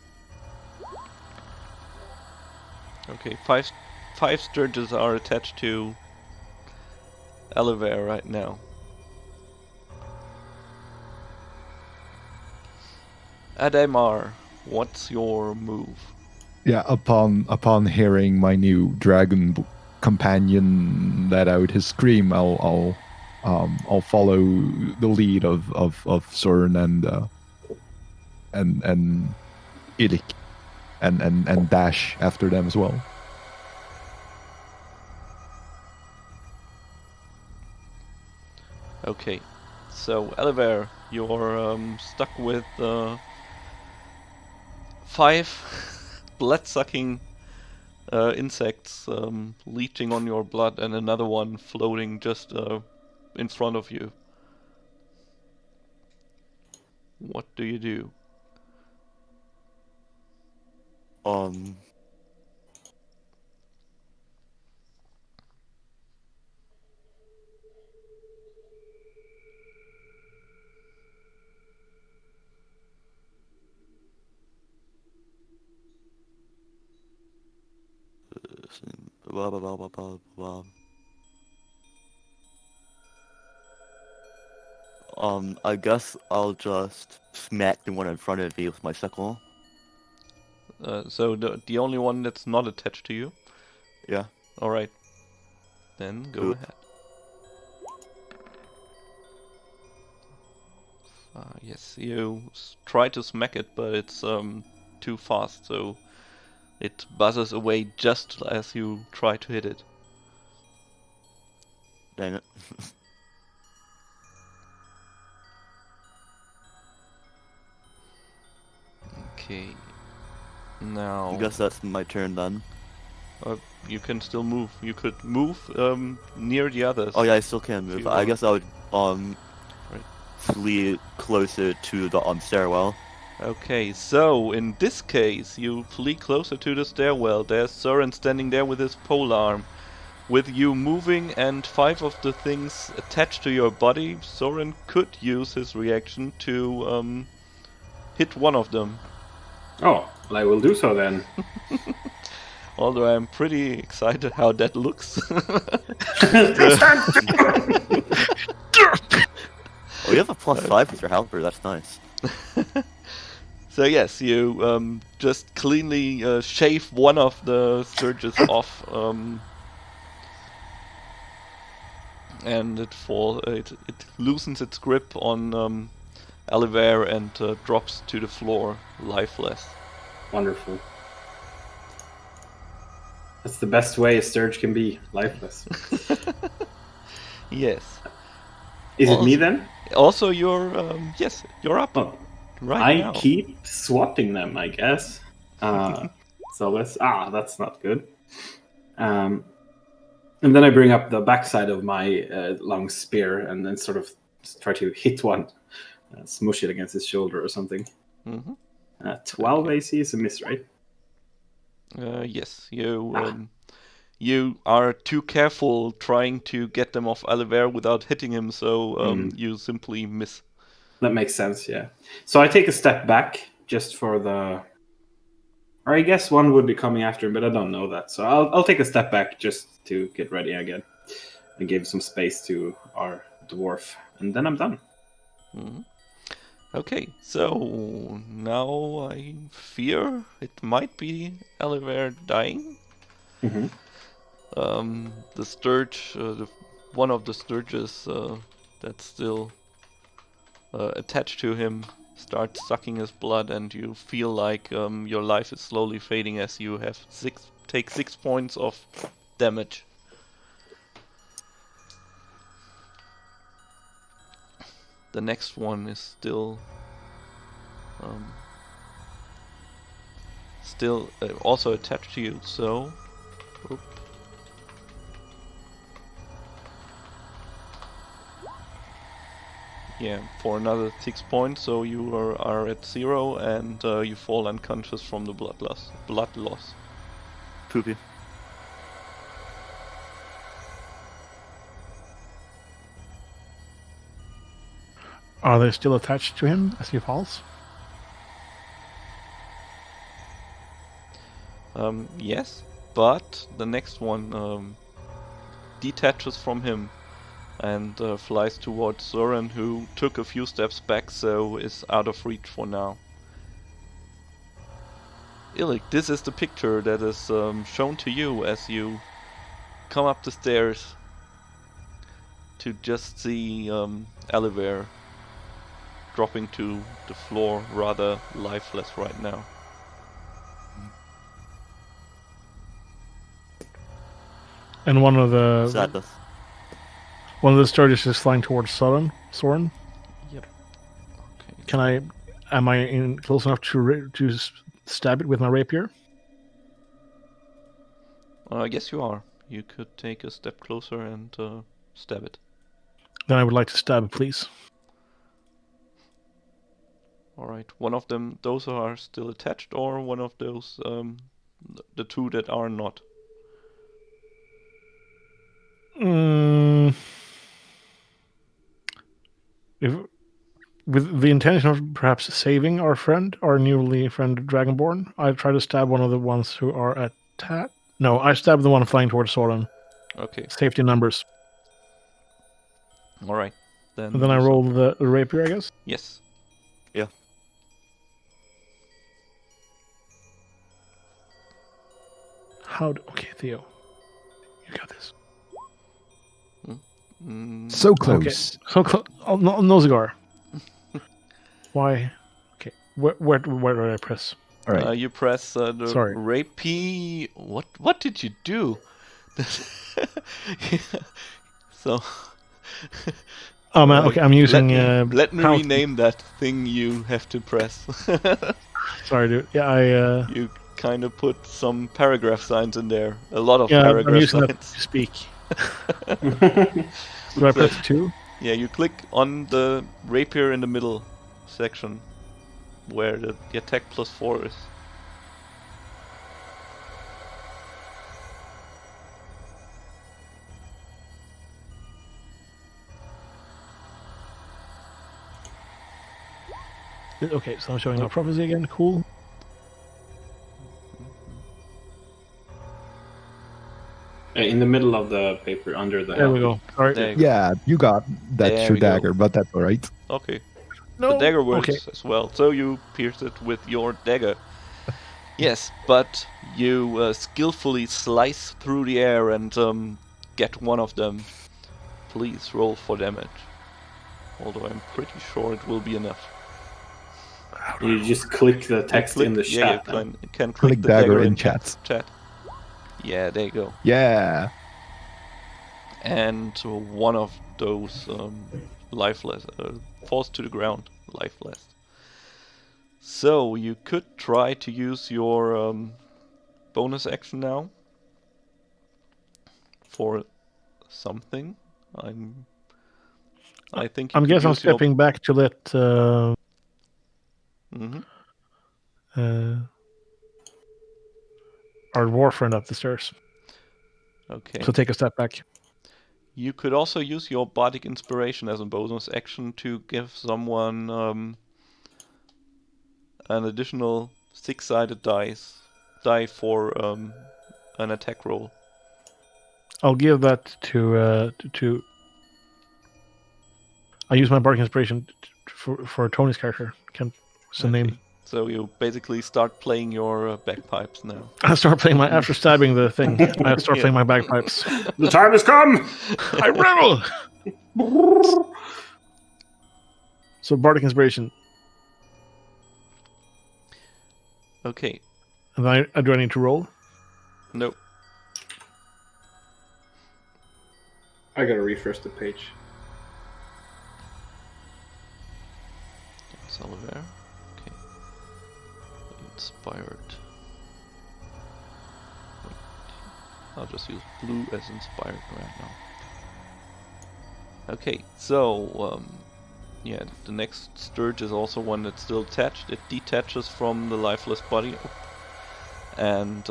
Okay, five sturges are attached to Alivair right now. Ademar, what's your move? Yeah, upon hearing my new companion let out his scream, I'll follow the lead of Soren and Idik, and dash after them as well. Okay, so Alivair, you're stuck with 5 blood-sucking insects leeching on your blood, and another one floating just in front of you. What do you do? Blah, blah, blah, blah, blah, blah. I guess I'll just smack the one in front of me with my sickle. So the only one that's not attached to you? Yeah. Alright. Then go Oop. ahead. Yes, you try to smack it, but it's too fast, so it buzzes away just as you try to hit it. Dang it. Okay. Now I guess that's my turn then. you can still move. You could move near the others. Oh yeah, I still can move. you I want. guess I would Right. flee closer to the stairwell. Okay, so in this case, you flee closer to the stairwell. There's Soren standing there with his polearm. With you moving and 5 of the things attached to your body, Soren could use his reaction to hit one of them. Oh, well, I will do so then. Although I'm pretty excited how that looks. Oh, you have a +5 with your helper. That's nice. So yes, you just cleanly shave one of the surges off, and it loosens its grip on Alivair and drops to the floor, lifeless. Wonderful. That's the best way a sturge can be, lifeless. Yes. Is it me then? Also, you're you're up Oh, right I now. keep swatting them, I guess. So that's not good. And then I bring up the backside of my long spear and then sort of try to hit one, smush it against his shoulder or something. Mm-hmm. 12 AC is a miss, right? Yes, you are too careful trying to get them off Alivair without hitting him, so you simply miss. That makes sense, yeah. So I take a step back just for the... Or I guess one would be coming after him, but I don't know that. So I'll take a step back just to get ready again. And give some space to our dwarf. And then I'm done. Mm-hmm. Okay, so now I fear it might be Alivair dying. Mm-hmm. The sturge, one of the sturges that's still attached to him starts sucking his blood, and you feel like your life is slowly fading as you take 6 points of damage. The next one is still also attached to you, so Yeah, for another 6 points, so you are at 0, and you fall unconscious from the blood loss. Poopy. Are they still attached to him as he falls? Yes, but the next one detaches from him and flies towards Soren, who took a few steps back, so is out of reach for now. Illich, this is the picture that is shown to you as you come up the stairs to just see Alivair dropping to the floor, rather lifeless right now. And one of the Sadness. Sturgis is flying towards Soren. Yep. Okay. Can I? Am I in close enough to stab it with my rapier? Yes, you are. You could take a step closer and stab it. Then I would like to stab it, please. Alright, one of them, those are still attached, or one of those, the two that are not. With the intention of perhaps saving our newly friend Dragonborn, I try to stab one of the ones who are attached. No, I stab the one flying towards Soren. Okay, Safety numbers. alright. And then I roll the rapier, I guess? Yes. Yeah. Okay, Theo. You got this. So close. Okay. So close. Oh, no cigar. Why? Okay. Where do I press? All right. You press the Sorry. rapier. What did you do? So. Oh man. Okay, I'm using. Let me pound- rename that thing you have to press. Sorry, dude. Yeah, You kind of put some paragraph signs in there. A lot of I'm paragraph using that signs. to speak. Do I press 2? Yeah, you click on the rapier in the middle section where the attack +4 is. Okay, so I'm showing my prophecy again. Cool. In the middle of the paper, under the. There we go. Sorry. There you go. Yeah, you got There that's your we go. dagger, but that's all right. Okay. No. The dagger works Okay. as well, so you pierce it with your dagger. Yes, but you skillfully slice through the air and get one of them. Please roll for damage. Although I'm pretty sure it will be enough. You just click the text in the Yeah, chat. you can Click click the dagger in chat. chat. Yeah, there you go. Yeah. And one of those lifeless falls to the ground, lifeless. So you could try to use your bonus action now for something. I think you I'm could guessing I'm use your- stepping back to let Mhm. our dwarf friend up the stairs. Okay. So take a step back. You could also use your bardic inspiration as a bonus action to give someone an additional 6-sided die for an attack roll. I'll give that to. I use my bardic inspiration for Tony's character. What's the name? So you basically start playing your bagpipes now. I start playing after stabbing the thing. I start playing my bagpipes. The time has come! I revel. So bardic inspiration. Okay. And then do I need to roll? Nope. I gotta refresh the page. It's Alivair. Okay. Inspired. Wait. I'll just use blue as inspired right now. Okay, so yeah, the next Sturge is also one that's still attached. It detaches from the lifeless body and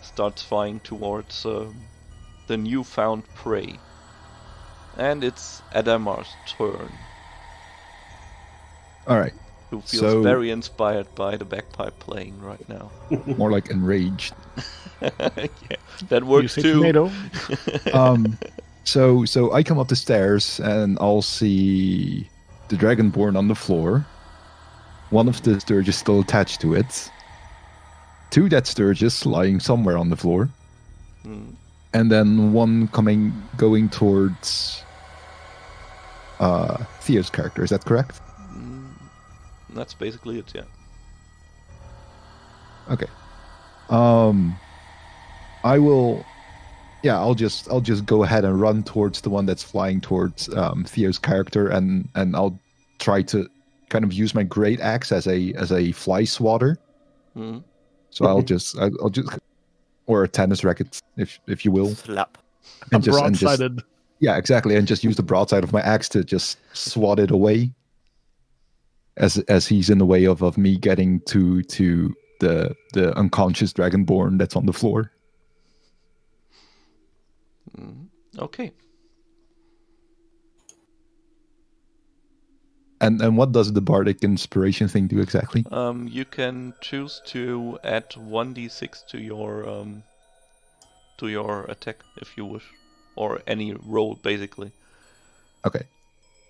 starts flying towards the newfound prey. And it's Adamar's turn, All right. who feels So- very inspired by the bagpipe playing right now. More like enraged. Yeah, that You works say too. tomato. So I come up the stairs and I'll see the dragonborn on the floor. One of the sturges still attached to it. 2 dead sturges lying somewhere on the floor. Hmm. And then one going towards Theo's character. Is that correct? That's basically it, yeah. Okay. I will. Yeah, I'll just go ahead and run towards the one that's flying towards Theo's character, and I'll try to kind of use my great axe as a fly swatter. Hmm. So I'll just or a tennis racket, if you will, Slap. A and just broadsided. yeah, exactly, and just use the broadside of my axe to just swat it away. As he's in the way of me getting to the unconscious dragonborn that's on the floor. Okay. And what does the bardic inspiration thing do exactly? You can choose to add 1d6 to your attack if you wish, or any roll basically. Okay.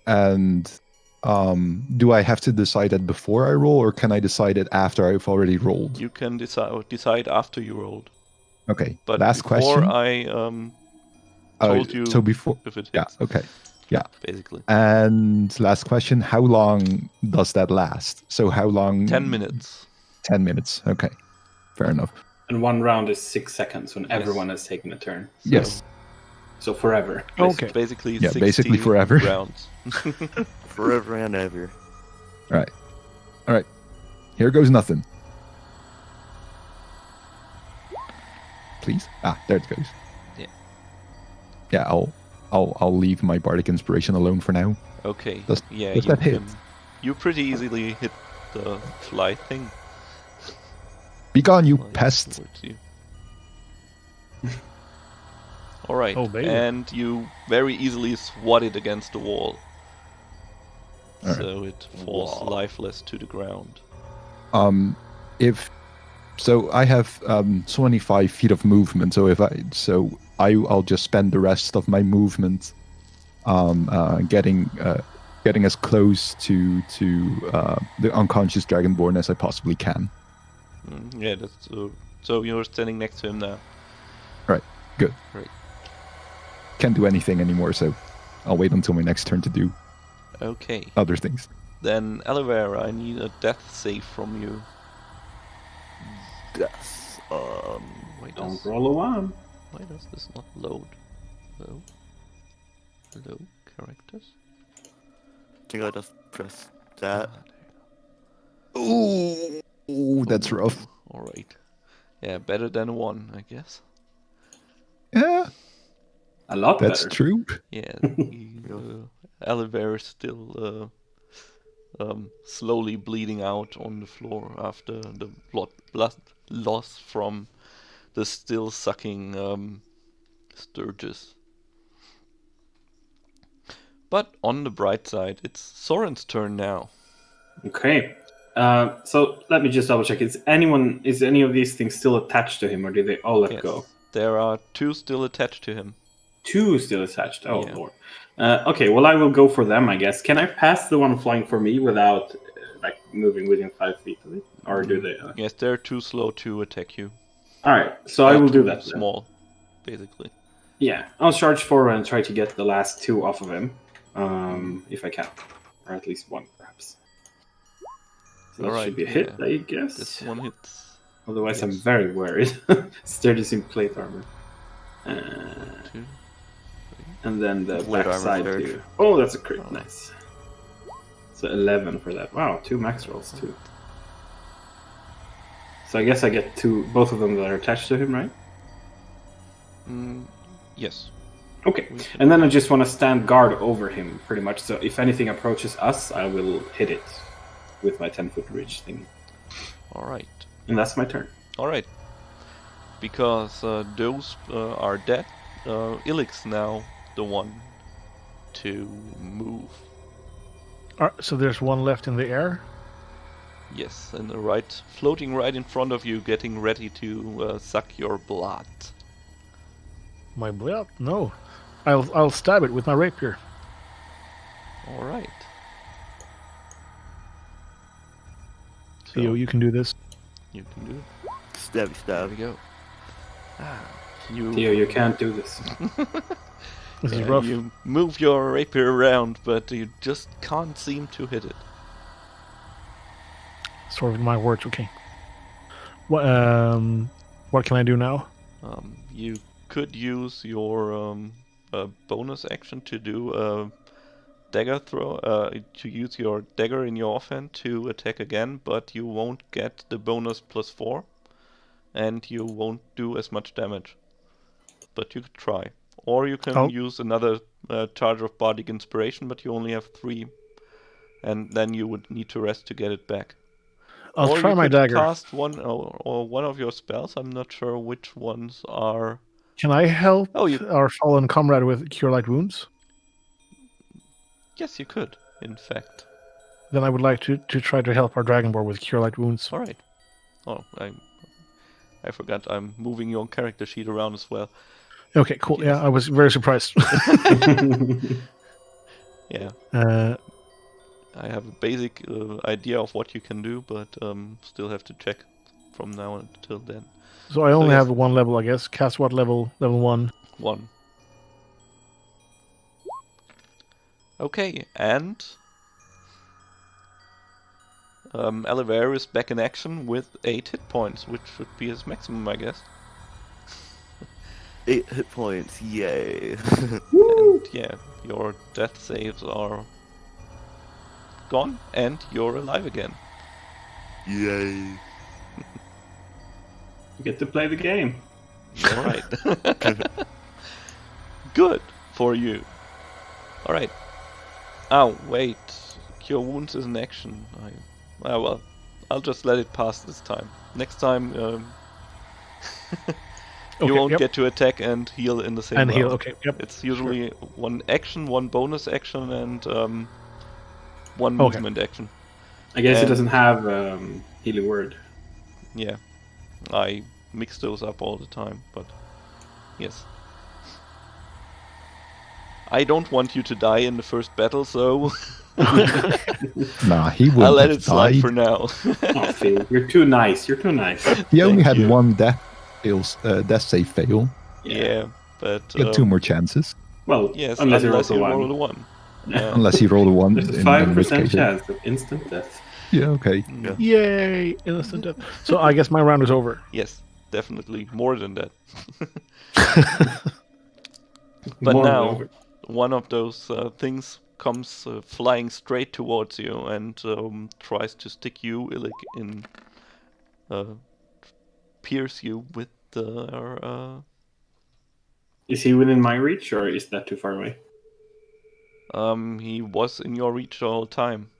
And do I have to decide that before I roll, or can I decide it after I've already rolled? You can decide after you rolled. Okay. But Last before question. I told you So before. if it Yeah. hits, Okay. Yeah. basically. And last question: how long does that last? So how long? 10 minutes. 10 minutes. Okay. Fair enough. And 1 round is 6 seconds when everyone has taken a turn. Yes. So forever. Okay. Basically, Yeah, 60 basically forever. rounds. Forever and ever. All right. Here goes nothing. Please. There it goes. Yeah. Yeah. I'll leave my bardic inspiration alone for now. Okay. Does yeah, that hit? You pretty easily hit the fly thing. Be gone, you flying pest! towards you. All right, Oh, baby. and you very easily swat it against the wall, All right. so it falls Wow. lifeless to the ground. If so, I have 25 feet of movement. So I'll just spend the rest of my movement getting as close to the unconscious dragonborn as I possibly can. Yeah, that's so you're standing next to him now. Right. Good. Great. Can't do anything anymore, so I'll wait until my next turn to do Okay, other things. then Alivair, I need a death save from you. Yes. Why Don't does, roll a 1. why does this not load? Hello, characters. I think I just pressed that. Ooh, that's rough. All right. Yeah, better than a 1, I guess. Yeah, A lot that's better. true. Yeah, Alivair is still slowly bleeding out on the floor after the blood loss from the still sucking Sturgis. But on the bright side, it's Soren's turn now. Okay. So let me just double check. Is any of these things still attached to him, or did they all let Yes, go? there are 2 still attached to him. 2 still attached. Oh Yeah. lord. Okay. Well, I will go for them, I guess. Can I pass the one flying for me without like moving within 5 feet of it, or do they? Yes, they're too slow to attack you. All right. So I will do Too that. then. Small, basically. Yeah, I'll charge forward and try to get the last 2 off of him, if I can, or at least 1, perhaps. So that Alright, should be a hit, yeah. I guess. This one hits. Otherwise, I'm yes. very worried. Sturgis in plate armor. 2. And then the Plate back armor side surge. too. Oh, that's a crit. Oh. Nice. So 11 for that. Wow, 2 max rolls too. So I guess I get both of them that are attached to him, right? Yes. Okay, and then I just want to stand guard over him, pretty much. So if anything approaches us, I will hit it with my 10-foot reach thing. All right. And that's my turn. All right. Because those are dead, Illick's now the one to move. So there's one left in the air? Yes, and the right, floating right in front of you, getting ready to suck your blood. My blood? No. I'll stab it with my rapier. All right. Theo, you can do this. You can do it. Stabby There stab. we go. Theo, you can't do this. This is rough. You move your rapier around, but you just can't seem to hit it. Sort of in my words, okay. What can I do now? You could use your bonus action to do a dagger throw, to use your dagger in your offhand to attack again, but you won't get the bonus +4, and you won't do as much damage. But you could try. Or you can use another charge of bardic inspiration, but you only have 3, and then you would need to rest to get it back. I'll or try you my could dagger. cast one or one of your spells. I'm not sure which ones are. Can I help Oh, you. our fallen comrade with Cure Light Wounds? Yes, you could. In fact. Then I would like to try to help our dragonborn with Cure Light Wounds. All right. Oh, I forgot. I'm moving your character sheet around as well. Okay, cool. Yes. Yeah, I was very surprised. Yeah. I have a basic idea of what you can do, but still have to check from now until then. So I only yes. have one level, I guess. Cast what level? Level 1. 1. Okay, and Alivair is back in action with 8 hit points, which should be his maximum, I guess. 8 hit points, yay. And yeah, your death saves are gone, and you're alive again. Yay. You get to play the game. Alright. Good for you. Alright. Oh, wait. Cure Wounds is an action. Well, I'll just let it pass this time. Next time, you won't get to attack and heal in the same And round. heal, okay. Yep. It's usually one action, one bonus action, and one movement action. I guess it And- doesn't have healing word. Yeah, I mix those up all the time, but yes. I don't want you to die in the first battle, so Nah, he wouldn't I'll let have it slide died. for now. Oh, Phil, you're too nice. You're too nice. He only Thank had you. one death save fail. Yeah, but He had 2 more chances. Well, yes, unless you unless roll you a roll a 1. one. Yeah. Unless he rolled a 1. There's a in which 5% case- chance of instant death. Yeah, okay. Yeah. Yay! Innocent death. So I guess my round is over. Yes, definitely more than that. But More now, over. one of those things comes flying straight towards you and tries to stick you, Illic, in, pierce you with the. Is he within my reach, or is that too far away? He was in your reach the whole time.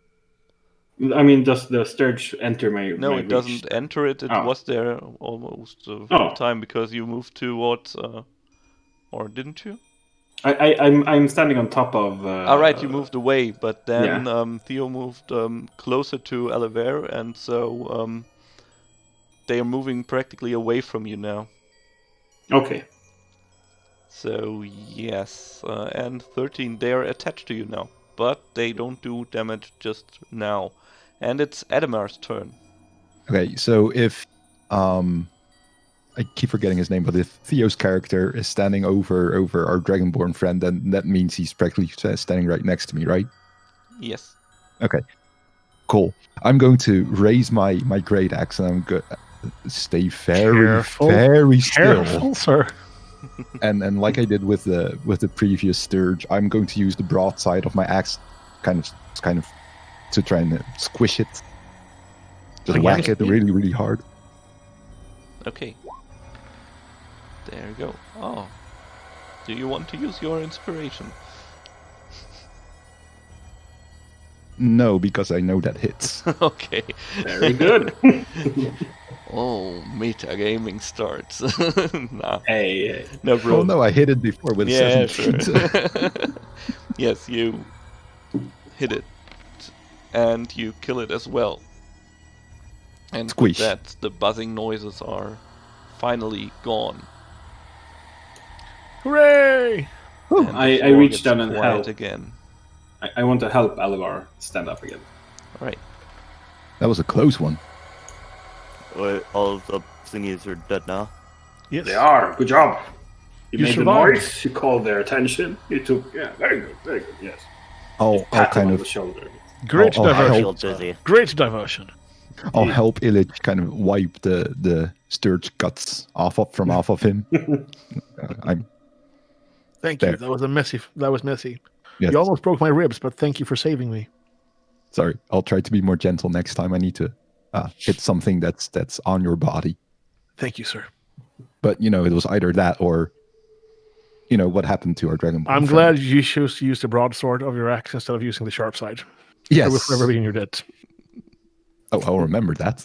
I mean, does the Sturge enter my No, my it doesn't enter it. It Oh. was there almost the Oh. whole time because you moved towards, or didn't you? I'm standing on top of. All right, you moved away, but then yeah. Theo moved closer to Alivair, and so they are moving practically away from you now. Okay. So yes, and 13, they are attached to you now, but they don't do damage just now. And it's Adamar's turn. Okay, so if I keep forgetting his name, but if Theo's character is standing over our Dragonborn friend, then that means he's practically standing right next to me, right? Yes. Okay, cool. I'm going to raise my great axe, and I'm going to stay very still. Careful, sir. And like I did with the previous Sturge, I'm going to use the broadside of my axe, kind of, to try and squish it, just whack it really, really hard. Okay. There you go. Oh. Do you want to use your inspiration? No, because I know that hits. Okay. Very good. Oh, metagaming starts. Nah, Hey, no Oh problem. no, I hit it before with Yeah, 17. sure. Yes, you hit it, and you kill it as well. And with Squish. that, the buzzing noises are finally gone. Hooray! And the I floor reached gets down and quiet helped. again. I want to help Alivair stand up again. All right. That was a close one. Wait, all the thingies are dead now. Yes. They are. Good job. You You made survived. the noise. You called their attention. You took. Yeah, very good. Very good. Yes. I'll Pat him kind on of the shoulder. Great I'll I diversion. feel dizzy. Great diversion. I'll help Illich kind of wipe the sturge guts off of him. I'm Thank you. There. That was messy. yes. You almost broke my ribs, but thank you for saving me. Sorry. I'll try to be more gentle next time. I need to hit something that's on your body. Thank you, sir. But it was either that or what happened to our dragon. I'm glad you chose to use the broadsword of your axe instead of using the sharp side. Yes. I will forever be in your debt. Oh, I'll remember that.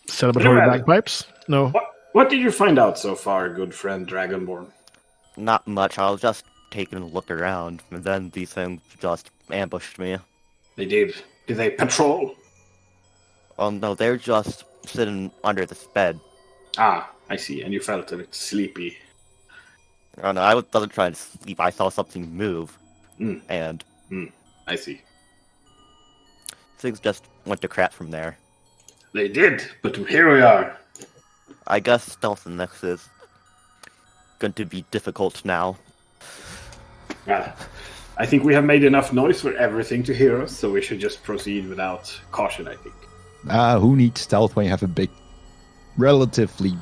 Celebratory Anyway. bagpipes? No. What did you find out so far, good friend Dragonborn? Not much. I was just taking a look around, and then these things just ambushed me. They did. Did they patrol? Oh no, they're just sitting under this bed. Ah, I see. And you felt a bit sleepy. Oh no, I wasn't trying to sleep. I saw something move, Mm. and I see. things just went to crap from there. They did, but here we are. I guess stealth in this is going to be difficult now. I think we have made enough noise for everything to hear us, so we should just proceed without caution, I think. Who needs stealth when you have a relatively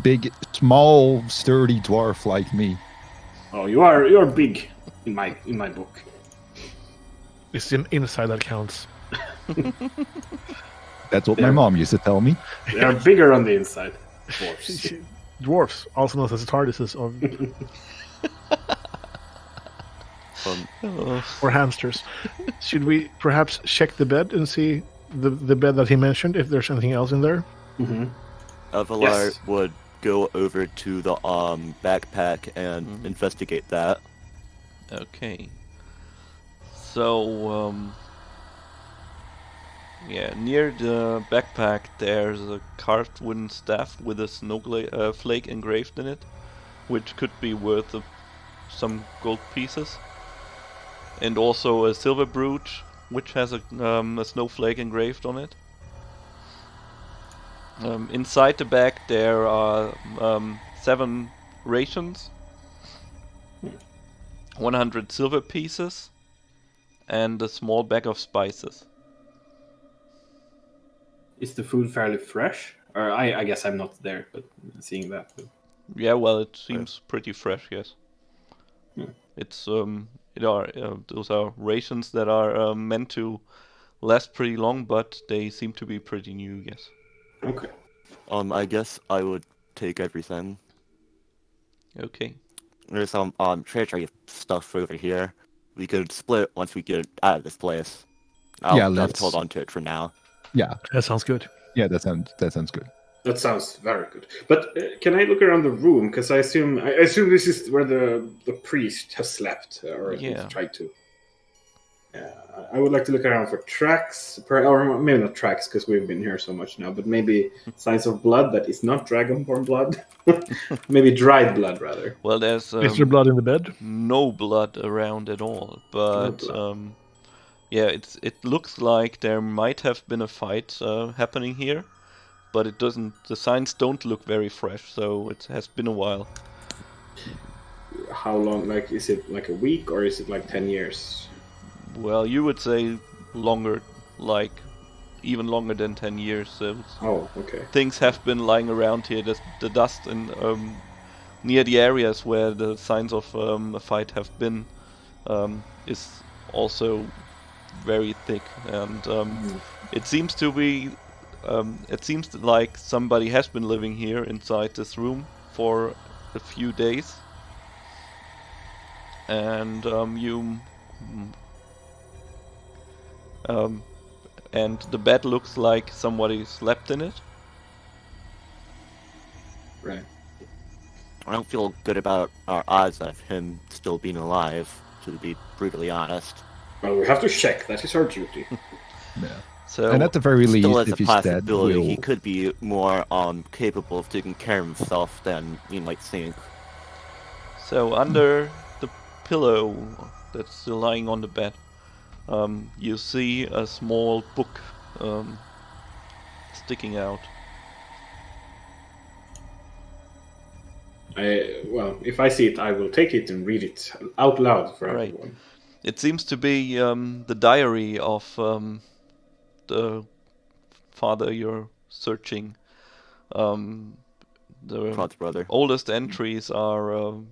big, small, sturdy dwarf like me? Oh, you're big in my book. It's the inside that counts. That's what my mom used to tell me. They are bigger on the inside. Dwarfs. Dwarfs, also known as the TARDISes or hamsters. Should we perhaps check the bed and see the bed that he mentioned, if there's anything else in there? Mm-hmm. Alivair Yes. would go over to the backpack and investigate that. Okay. So, near the backpack there's a carved wooden staff with a snowflake engraved in it, which could be worth some gold pieces. And also a silver brooch, which has a snowflake engraved on it. Inside the bag there are 7 rations, 100 silver pieces, and a small bag of spices. Is the food fairly fresh? Or I guess I'm not there, but seeing that. But... Yeah, well, it seems pretty fresh, yes. It's those are rations that are meant to last pretty long, but they seem to be pretty new, yes. Okay. I guess I would take everything. Okay. There's some treasury stuff over here. We could split once we get out of this place. I'll Yeah, just let's- hold on to it for now. Yeah, That sounds good. yeah, that sounds good. That sounds very good. But can I look around the room? Because I assume this is where the priest has slept, or at Yeah. least tried to. I would like to look around for tracks, or maybe not tracks, because we've been here so much now. But maybe signs of blood that is not dragonborn blood. Maybe dried blood, rather. Well, there's Is there blood in the bed? no blood around at all, but blood. yeah, it looks like there might have been a fight happening here, but it doesn't. The signs don't look very fresh, so it has been a while. How long? Like, is it like a week, or is it like 10 years? Well, you would say longer, like even longer than 10 years. So Oh, okay. things have been lying around here. The dust in near the areas where the signs of a fight have been is also very thick, and it seems to be it seems like somebody has been living here inside this room for a few days. And and the bed looks like somebody slept in it. Right. I don't feel good about our odds of him still being alive, to be brutally honest. Well, we have to check. That is our duty. Yeah. So And at the very Still, least, as if a he's dead, possibility, we'll... he could be more capable of taking care of himself than you might think. So under the pillow that's still lying on the bed, you see a small book sticking out. Well, if I see it, I will take it and read it out loud for Right. everyone. It seems to be the diary of the father you're searching. The God's brother. oldest entries are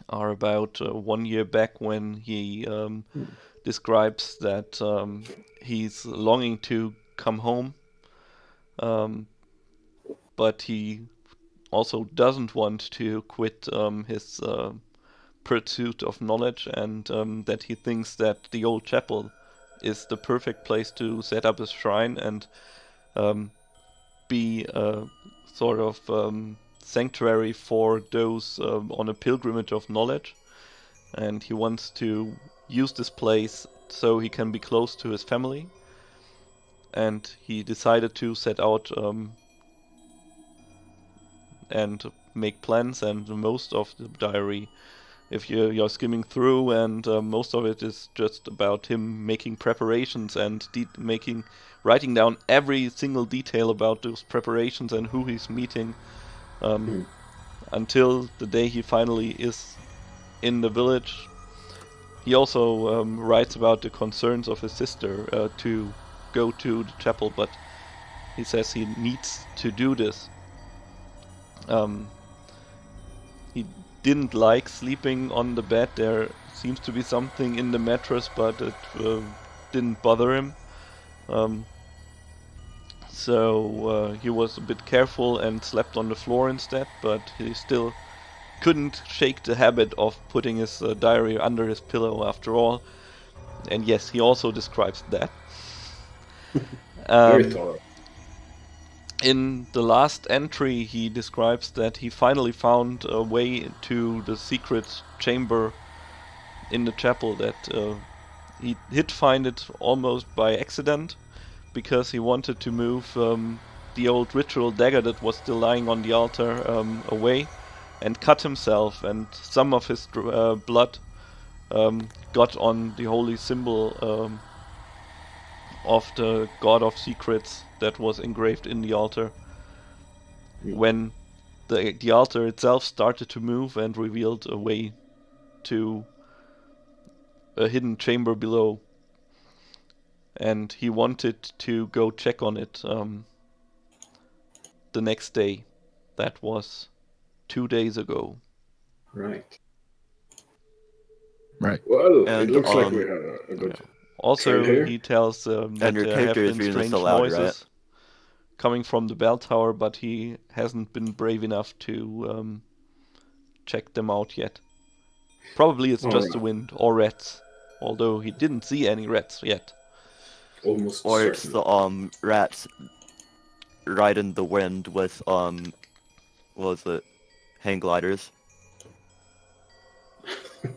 about 1 year back, when he describes that he's longing to come home, but he also doesn't want to quit his pursuit of knowledge, and that he thinks that the old chapel is the perfect place to set up his shrine and be a sort of sanctuary for those on a pilgrimage of knowledge. And he wants to use this place so he can be close to his family. And he decided to set out and make plans, and most of the diary, if you're skimming through, and most of it is just about him making preparations and writing down every single detail about those preparations and who he's meeting, until the day he finally is in the village. He also writes about the concerns of his sister to go to the chapel, but he says he needs to do this. He didn't like sleeping on the bed. There seems to be something in the mattress, but it didn't bother him. So he was a bit careful and slept on the floor instead, but he still couldn't shake the habit of putting his diary under his pillow after all. And yes, he also describes that. Very thorough. In the last entry, he describes that he finally found a way to the secret chamber in the chapel, that he did find it almost by accident, because he wanted to move the old ritual dagger that was still lying on the altar away, and cut himself, and some of his blood got on the holy symbol of the God of Secrets that was engraved in the altar. When the altar itself started to move and revealed a way to a hidden chamber below, and he wanted to go check on it the next day. That was 2 days ago. Right. Right. Well, And, it looks like we have a good... Also, Trail here? he tells that And your there have character is been reading this strange aloud, noises right? coming from the bell tower, but he hasn't been brave enough to check them out yet. Probably it's just the wind, or rats, although he didn't see any rats yet. Almost Or it's certain. the rats riding the wind with what was it? Hang gliders.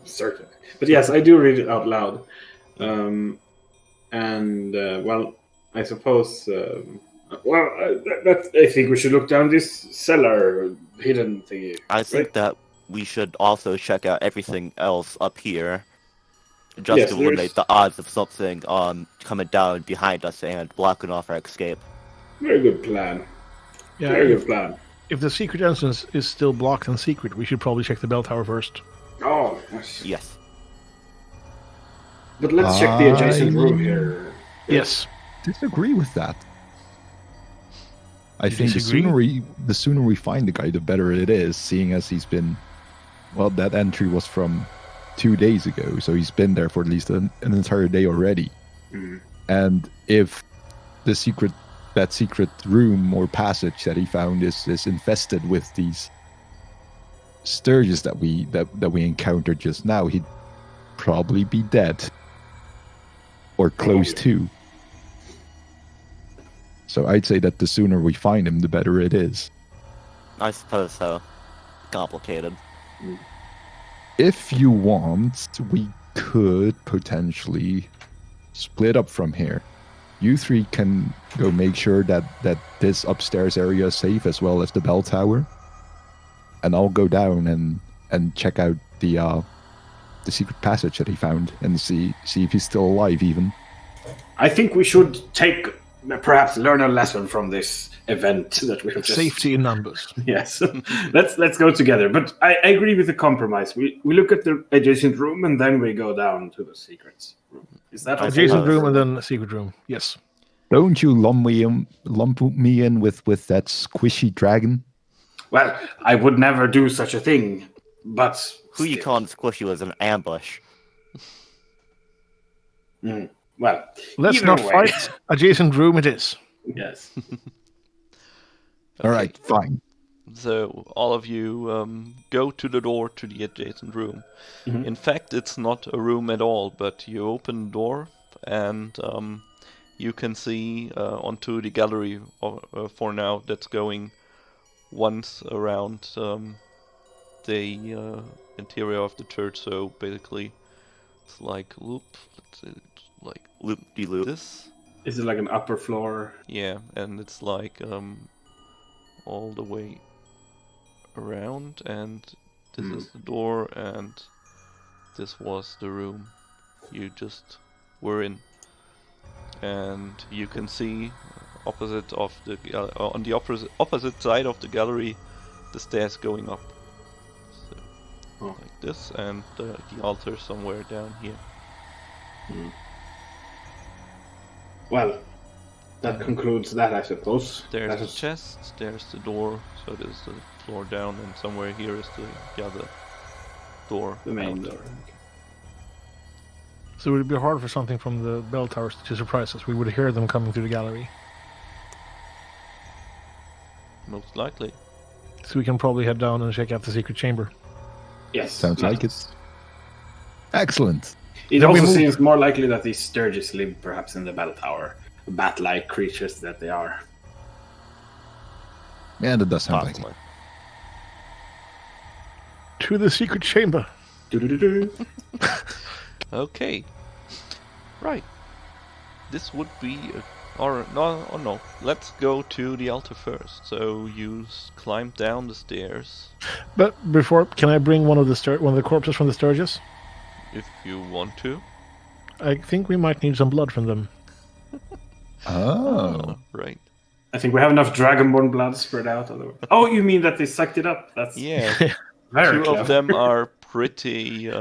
Certain. But yes, I do read it out loud. Well, I suppose... I think we should look down this cellar hidden thingy. I think right? that we should also check out everything else up here, just Yes, to there's- eliminate the odds of something coming down behind us and blocking off our escape. Very good plan. Yeah, Very good plan. if the secret entrance is still blocked and secret, we should probably check the bell tower first. Oh, yes. Yes. But let's check the adjacent room here. Yes. Disagree with that. I You think disagree? the sooner we find the guy, the better it is, seeing as he's been... Well, that entry was from 2 days ago, so he's been there for at least an entire day already. Mhm. And if the secret that secret room or passage that he found is infested with these sturges that we encountered just now, he'd probably be dead or close to. So I'd say that the sooner we find him, the better it is. I suppose so. Complicated. If you want, we could potentially split up from here. You three can go make sure that this upstairs area is safe, as well as the bell tower. And I'll go down and check out the secret passage that he found and see if he's still alive even. I think we should perhaps learn a lesson from this event that we have just... Safety in numbers. Yes. let's go together. But I agree with the compromise. We look at the adjacent room and then we go down to the secret room. Is that Adjacent room and then the secret room. Yes. Don't you lump me in with that squishy dragon? Well, I would never do such a thing, but... Who you calling squishy was an ambush? Well, let's not fight. Adjacent room it is. Yes. All right, fine. So all of you go to the door to the adjacent room. Mm-hmm. In fact, it's not a room at all, but you open the door and you can see onto the gallery for now that's going once around the interior of the church. So basically, it's like Loop-de-loop. this. Is it like an upper floor? Yeah, and it's like all the way around, and this is the door, and this was the room you just were in. And you can see opposite of the on the opposite side of the gallery, the stairs going up. So, like this, and the altar somewhere down here. Well, that concludes that, I suppose. There's the chest, there's the door, so there's the floor down, and somewhere here is the other door. The main out. door. Okay. So it would be hard for something from the bell towers to surprise us. We would hear them coming through the gallery. Most likely. So we can probably head down and check out the secret chamber. Yes. Sounds like it. Excellent. It Then we also move- seems more likely that these sturges live perhaps in the bell tower. Bat-like creatures that they are. Yeah, that does sound like it. Possibly. To the secret chamber. Do-do-do-do. Okay. Right. This would be no. Let's go to the altar first. So you climb down the stairs But before, can I bring one of the corpses from the Sturgis? if you want to. I think we might need some blood from them. Oh. Right. I think we have enough dragonborn blood spread out. Oh, you mean that they sucked it up? That's Yeah. very Two clever. of them are pretty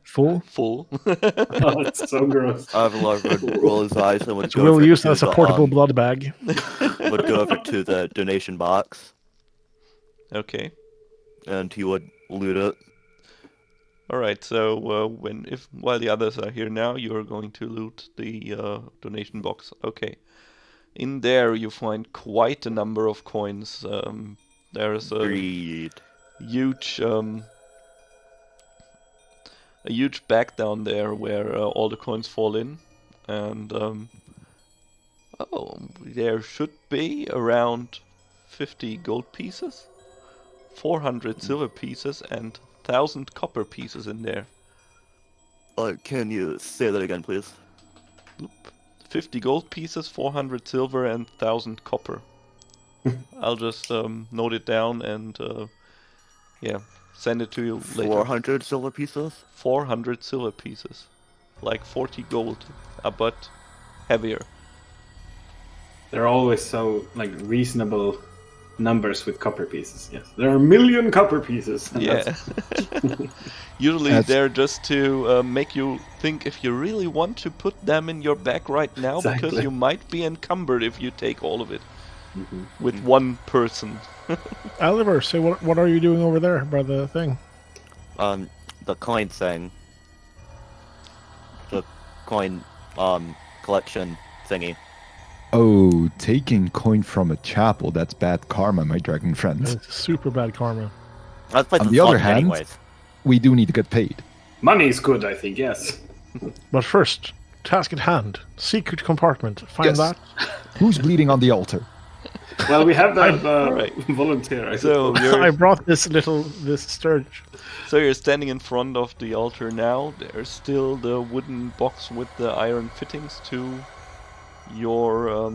Full. full. Oh, that's so gross. Avalar would roll his eyes and would So go we'll over use to that as a the, portable blood bag. would go over to the donation box, Okay. and he would loot it. All right. So while the others are here now, you are going to loot the donation box. Okay. In there, you find quite a number of coins. There's a Greed. huge bag down there where all the coins fall in, and there should be around 50 gold pieces, 400 silver pieces, and 1,000 copper pieces in there. Can you say that again, please? 50 gold pieces, 400 silver, and 1,000 copper. I'll just note it down and send it to you later. 400 silver pieces? 400 silver pieces. Like 40 gold, but heavier. They're always so reasonable numbers with copper pieces. Yes, there are 1 million copper pieces. And Yeah. Usually they're just to make you think if you really want to put them in your bag right now, because Exactly. you might be encumbered if you take all of it with one person. Alivair, say what are you doing over there by the thing? The coin thing. The coin, collection thingy. Oh, taking coin from a chapel, that's bad karma, my dragon friends. It's super bad karma. Let's play On some the other fun hand, anyways. we do need to get paid. Money is good, I think. Yes. But first, task at hand. Secret compartment. Find Yes. that. Who's bleeding on the altar? Well, we have that Alright. volunteer. I So suppose. I brought this sturge. So you're standing in front of the altar now. There's still the wooden box with the iron fittings to your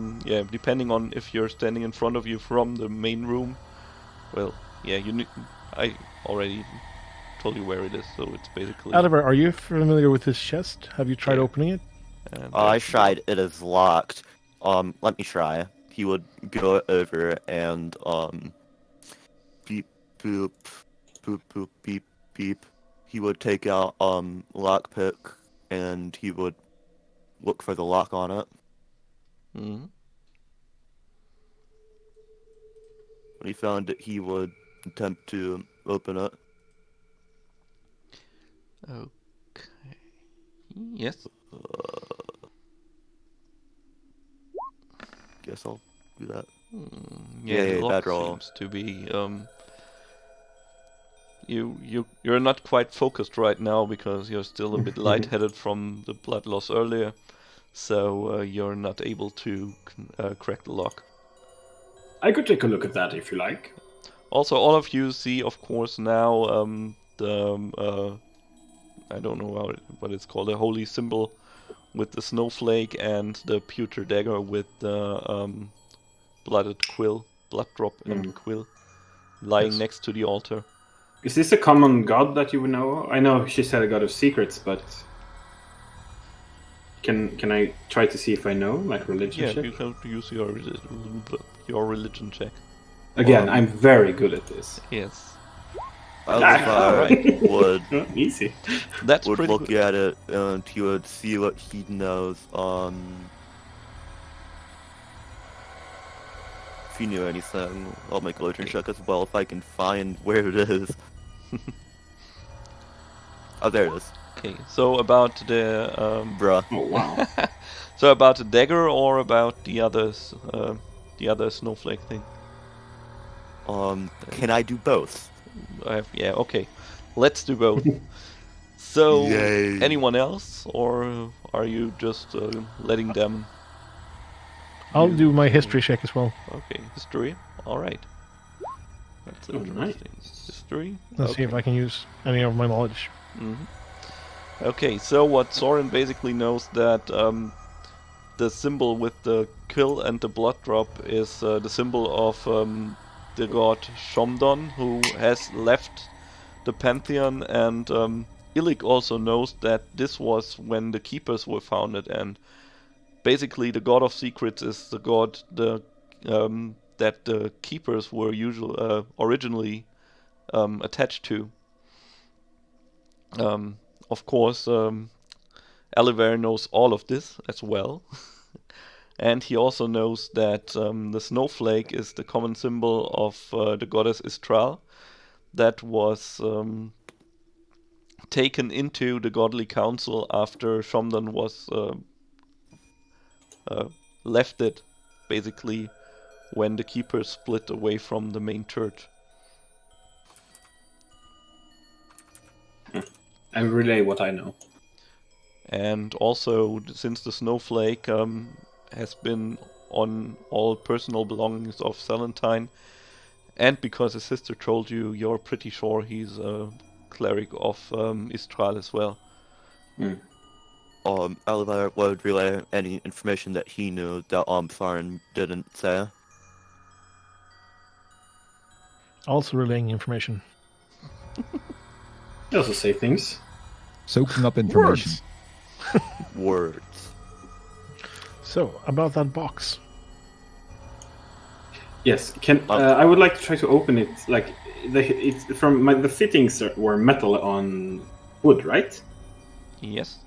depending on if you're standing in front of you from the main room. Well, yeah, I already told you where it is, so it's basically. Alivair, are you familiar with this chest? Have you tried Yeah. opening it? and I there's- tried. It is locked. Let me try. He would go over and beep boop boop boop beep beep. He would take out lockpick and he would look for the lock on it. Mhm. When he found it, he would attempt to open it. Okay. Yes. Guess I'll do that. Yeah, the Yay, lock bad roll. seems to be you're not quite focused right now because you're still a bit lightheaded from the blood loss earlier, so you're not able to crack the lock. I could take a look at that if you like. Also, all of you see, of course, now I don't know what it's called, a holy symbol with the snowflake and the pewter dagger with the blood drop and quill lying Yes. next to the altar. Is this a common god that you would know? I know she said a god of secrets, but can I try to see if I know, like religion Yeah, check? you have to use your religion check. Again, I'm very good at this. Yes, Alivair would Easy. that's would pretty look good. at it and he would see what he knows. If he knew anything, I'll make a religion check as well if I can find where it is. Oh, there it is. Okay, so about the Bruh. Oh wow. so about the dagger or about the others, the other snowflake thing. Can I do both? Yeah, okay. Let's do both. So, Yay. anyone else, or are you just letting them? I'll do my history check as well. Okay, history. All right. That's Oh, nice. interesting. History. Let's see if I can use any of my knowledge. Okay, so what Soren basically knows that the symbol with the kill and the blood drop is the symbol of the god Shomdon, who has left the pantheon, and Illik also knows that this was when the keepers were founded, and basically the god of secrets is the god that the keepers were originally attached to. Of course, Alivair knows all of this as well. And he also knows that the snowflake is the common symbol of the goddess Istral that was taken into the godly council after Shomdon was left it, basically, when the keepers split away from the main church. I relay what I know. And also, since the snowflake has been on all personal belongings of Salentine, and because his sister told you, you're pretty sure he's a cleric of Istral as well. Alivair would relay any information that he knew that Soren didn't say. Also relaying information. They also say things. Soaking up information. Words. Words. So, about that box. Yes. I would like to try to open it. Like the fittings were metal on wood, right? Yes.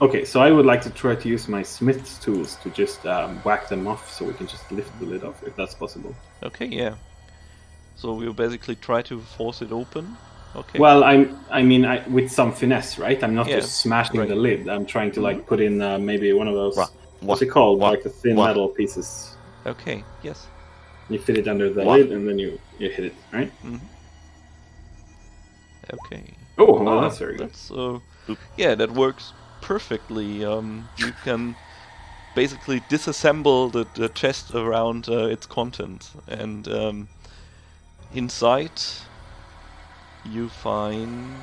Okay, so I would like to try to use my smith's tools to just whack them off, so we can just lift the lid off, if that's possible. Okay, yeah. So we'll basically try to force it open. Okay. Well, I mean, with some finesse, right? I'm not Yeah, just smashing right. the lid. I'm trying to like put in maybe one of those What's it called? What? Like the thin What? metal pieces. Okay, yes. You fit it under the What? lid, and then you hit it, right? Okay. Oh, well, that's very good. That's yeah, that works perfectly. You can basically disassemble the chest around its contents, and inside you find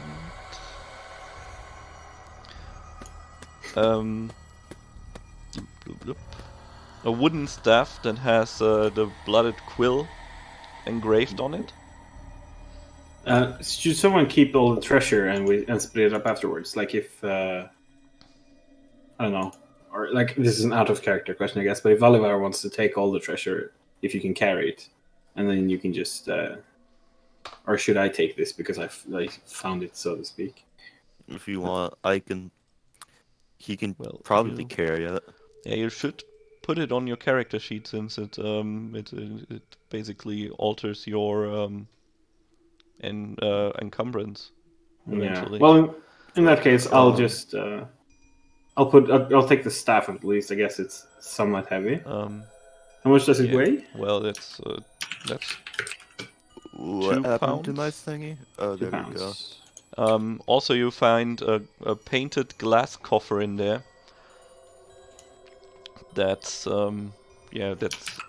a wooden staff that has the blooded quill engraved on it. Should someone keep all the treasure and split it up afterwards? Like if I don't know, or like this is an out of character question, I guess. But if Alivair wants to take all the treasure, if you can carry it, and then you can just, or should I take this because I found it, so to speak? If you want, I can. He can Well, probably you- carry it. Yeah, you should put it on your character sheet since it basically alters your encumbrance Yeah. eventually. Well, in that case, I'll just I'll take the staff at least. I guess it's somewhat heavy. How much does it yeah. weigh? Well, that's What happened to pounds? my thingy? Oh, 2 there we go. pounds. also you find a painted glass coffer in there. That's that's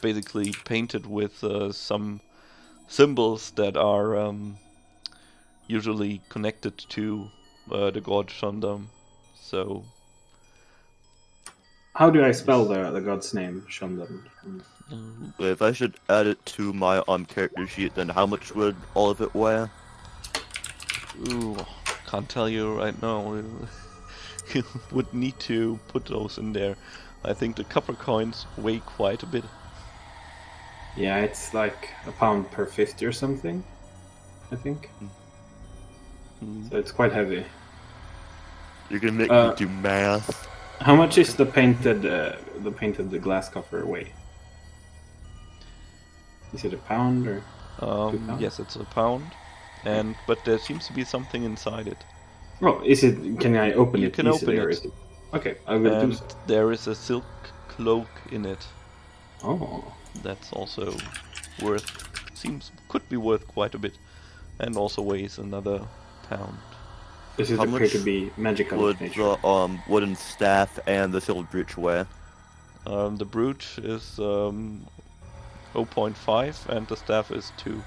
basically painted with some symbols that are usually connected to the god Shandam. So How do I spell the god's name? Shandam. If I should add it to my character sheet, then how much would all of it weigh? ooh, can't tell you right now. You would need to put those in there. I think the copper coins weigh quite a bit. Yeah, it's like a pound per 50 or something, I think. So it's quite heavy. You're gonna make Uh, me do math. How much is the painted glass coffer weigh? Is it a pound or? £2? Yes, it's a pound, but there seems to be something inside it. Oh, is it? Can I open You it can easily, open or it. is it? Okay, I will do And so. there is a silk cloak in it. Oh, That's also could be worth quite a bit, and also weighs another pound. does it How appear much to be magical Would in nature? the wooden staff and the silver brooch weigh? The brooch is 0.5 and the staff is 2.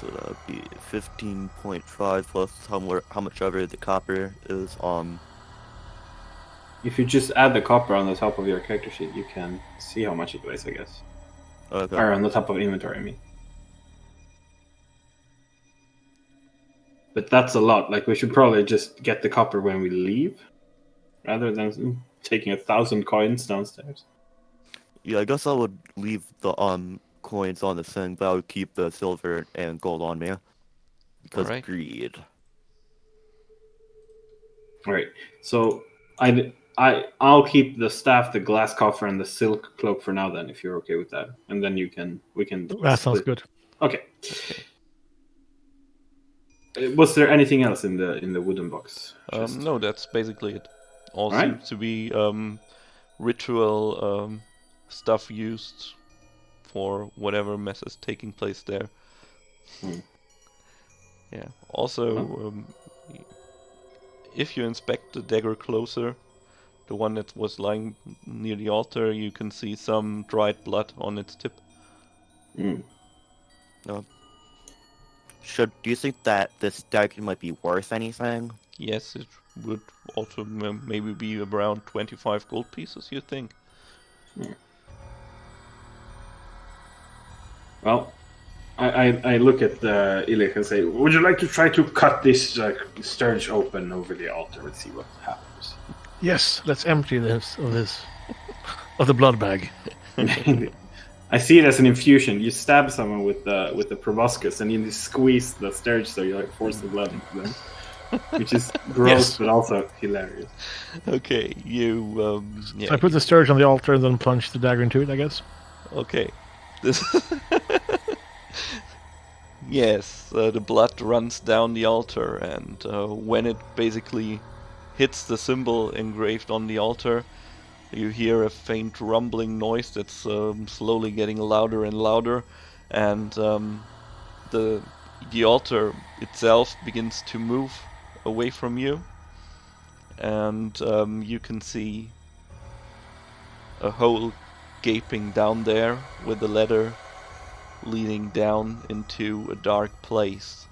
So that would be 15.5 plus how much ever the copper is. If you just add the copper on the top of your character sheet, you can see how much it weighs, I guess. Okay. Or on the top of inventory, I mean. But that's a lot. Like, we should probably just get the copper when we leave, rather than taking 1,000 coins downstairs. Yeah, I guess I would leave the coins on the thing, but I would keep the silver and gold on me. Because Alright. greed. All right. So I'll keep the staff, the glass coffer, and the silk cloak for now. Then, if you're okay with that, and then we can. That sounds split. good. Okay. Was there anything else in the wooden box? chest? No, that's basically it. All Alright. seems to be ritual stuff used for whatever mess is taking place there. Yeah. Also, if you inspect the dagger closer, the one that was lying near the altar, you can see some dried blood on its tip. Do you think that this dagger might be worth anything? Yes, it would also maybe be around 25 gold pieces, you think? Well, I look at Illich and say, "Would you like to try to cut this sturge open over the altar and see what happens?" Yes, let's empty this of the blood bag. I see it as an infusion. You stab someone with the proboscis, and you just squeeze the sturge, so you like force the blood into them, which is gross Yes. but also hilarious. Okay, you So I put the sturge on the altar and then plunge the dagger into it, I guess. Okay. This yes, the blood runs down the altar, and when it basically hits the symbol engraved on the altar. You hear a faint rumbling noise that's slowly getting louder and louder, and the altar itself begins to move away from you, and you can see a hole gaping down there with a ladder leading down into a dark place.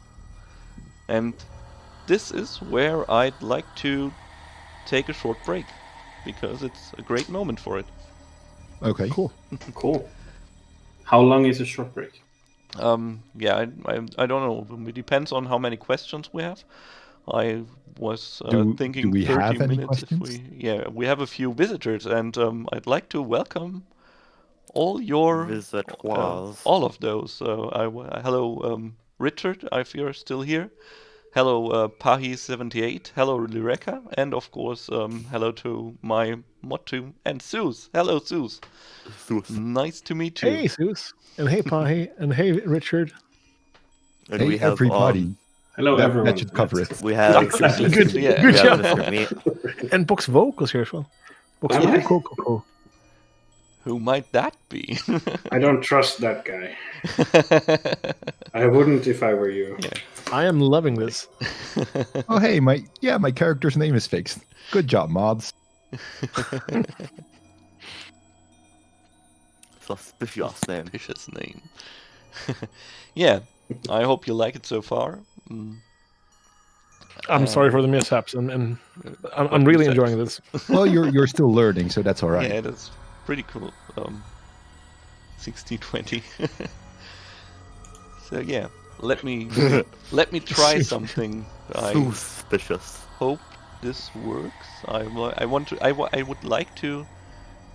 And this is where I'd like to take a short break, because it's a great moment for it. Okay. Cool. Cool. How long is a short break? Yeah, I don't know. It depends on how many questions we have. I was Do thinking we 30 have any minutes questions? we have a few visitors, and I'd like to welcome all your Visitors. all of those. Hello, Richard, if you're still here. Hello, Pahi78. Hello, Lireka, and of course, hello to my Motu and Zeus. Hello, Zeus. Nice to meet you. Hey, Zeus. And hey, Pahi. And hey, Richard. And Hey, we have everybody. Hello, everyone. That should cover it. we have Good, Yeah. good we have job. Mr. Meat. And Boxvoko's here as well. Am I? Boxvoko. Who might that be? I don't trust that guy. I wouldn't if I were you. I am loving this. Oh, hey, my character's name is fixed. Good job, mods. Suspicious name. Vicious name. Yeah, I hope you like it so far. I'm sorry for the mishaps, and I'm really enjoying this. Well, you're still learning, so that's all right. Yeah, that's pretty cool. 1620. So yeah, let me try something. I Suspicious. hope this works. I would like to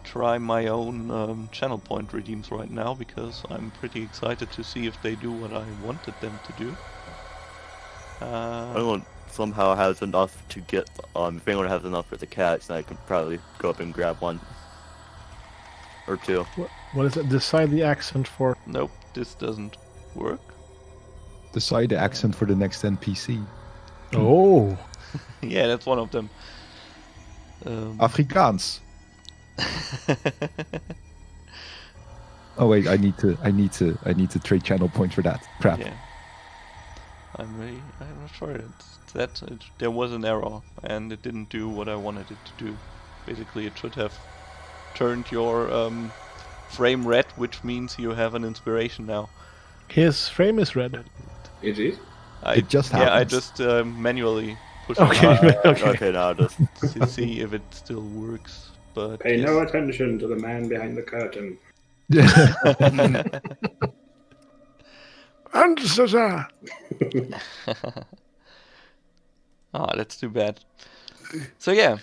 try my own channel point redeems right now, because I'm pretty excited to see if they do what I wanted them to do. Anyone somehow has enough to get, if anyone has enough for the cats, then I can probably go up and grab one. Or two. What is it? Decide the accent for. Nope, this doesn't work. Decide the accent for the next NPC. Oh. Yeah, that's one of them. Afrikaans. Oh wait, I need to trade channel points for that. Crap. Yeah. I'm not sure. There was an error, and it didn't do what I wanted it to do. Basically, it should have turned your frame red, which means you have an inspiration now. His frame is red. It is? It just Yeah, I happens. just manually pushed Okay. it Okay, now just to see if it still works. But Pay yes. no attention to the man behind the curtain. Answer. That's too bad. So yeah,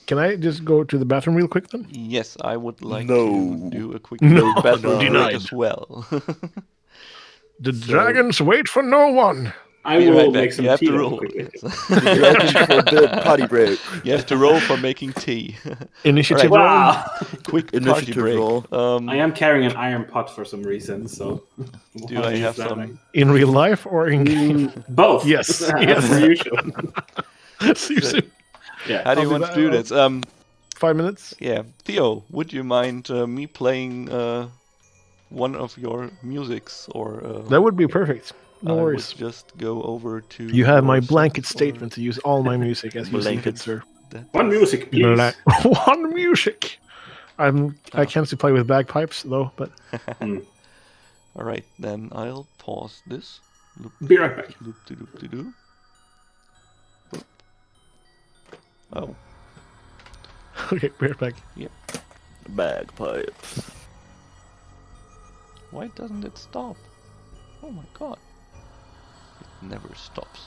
Can I just go to the bathroom real quick then? yes, I would like No. to do a quick No, bathroom break denied. as well. The dragons wait for no one. I Be will right make back. some You have tea to real roll. quickly. ready for the potty break. You have to roll for making tea. Initiative Alright. roll. Wow! Quick party Initiative break. roll. I am carrying an iron pot for some reason, so... Do I have some? In real life or in game? Both. Yes, As yes. per usual. See you soon. Yeah. How do you I'll do want to do that. this? 5 minutes. Yeah, Theo, would you mind me playing one of your musics, or That would be perfect. No I would worries. just go over to. You have my your blanket songs, or statement to use all my music as you see fit, Blanket. sir. that- One music, please. One music. I can't play with bagpipes though, but All right, then I'll pause this. Loop, Be right back. loop, de loop, de doo. Boop. Oh, okay, we're back. Bagpipes. why doesn't it stop? Oh my god. It never stops.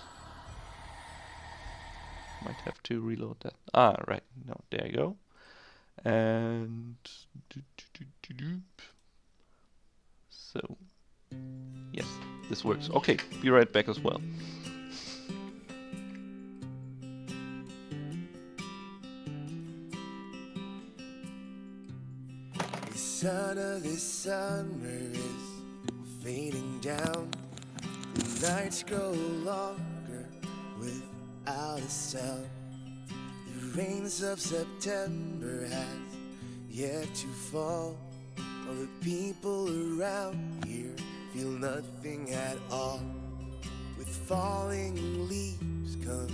Might have to reload that. Ah, right. No, there you go. And... So... Yes, this works. Okay, be right back as well. The sun of this summer is fading down. The nights grow longer without a sound. rains of September has yet to fall. All the people around here feel nothing at all. With falling leaves comes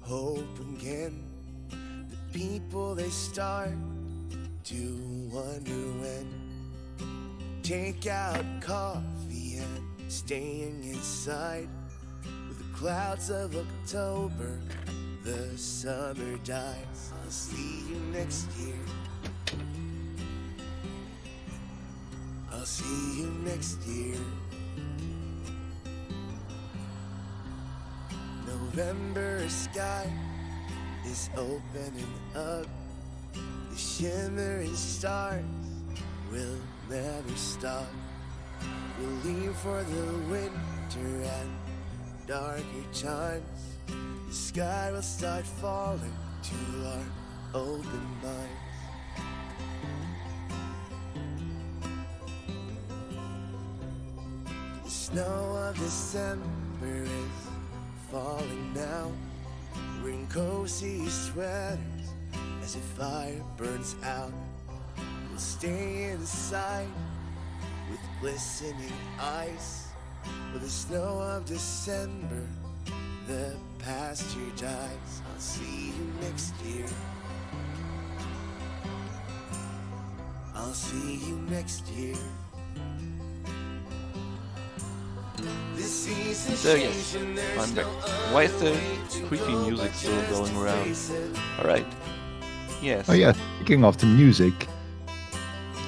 hope again. The people, they start to wonder when. Take out coffee and staying inside. With the clouds of October, the summer dies. I'll see you next year. I'll see you next year. November sky is opening up. The shimmering stars will never stop. We'll leave for the winter and darker times. The sky will start falling to our open minds. The snow of December is falling now. We're in cozy sweaters as a fire burns out. We'll stay inside with glistening ice. With the snow of December, the past year dies. I'll see you next year. I'll see you next year. This season So yes, I'm back. Why is the creepy music still going around? Alright. Yes. Oh yeah, speaking of the music,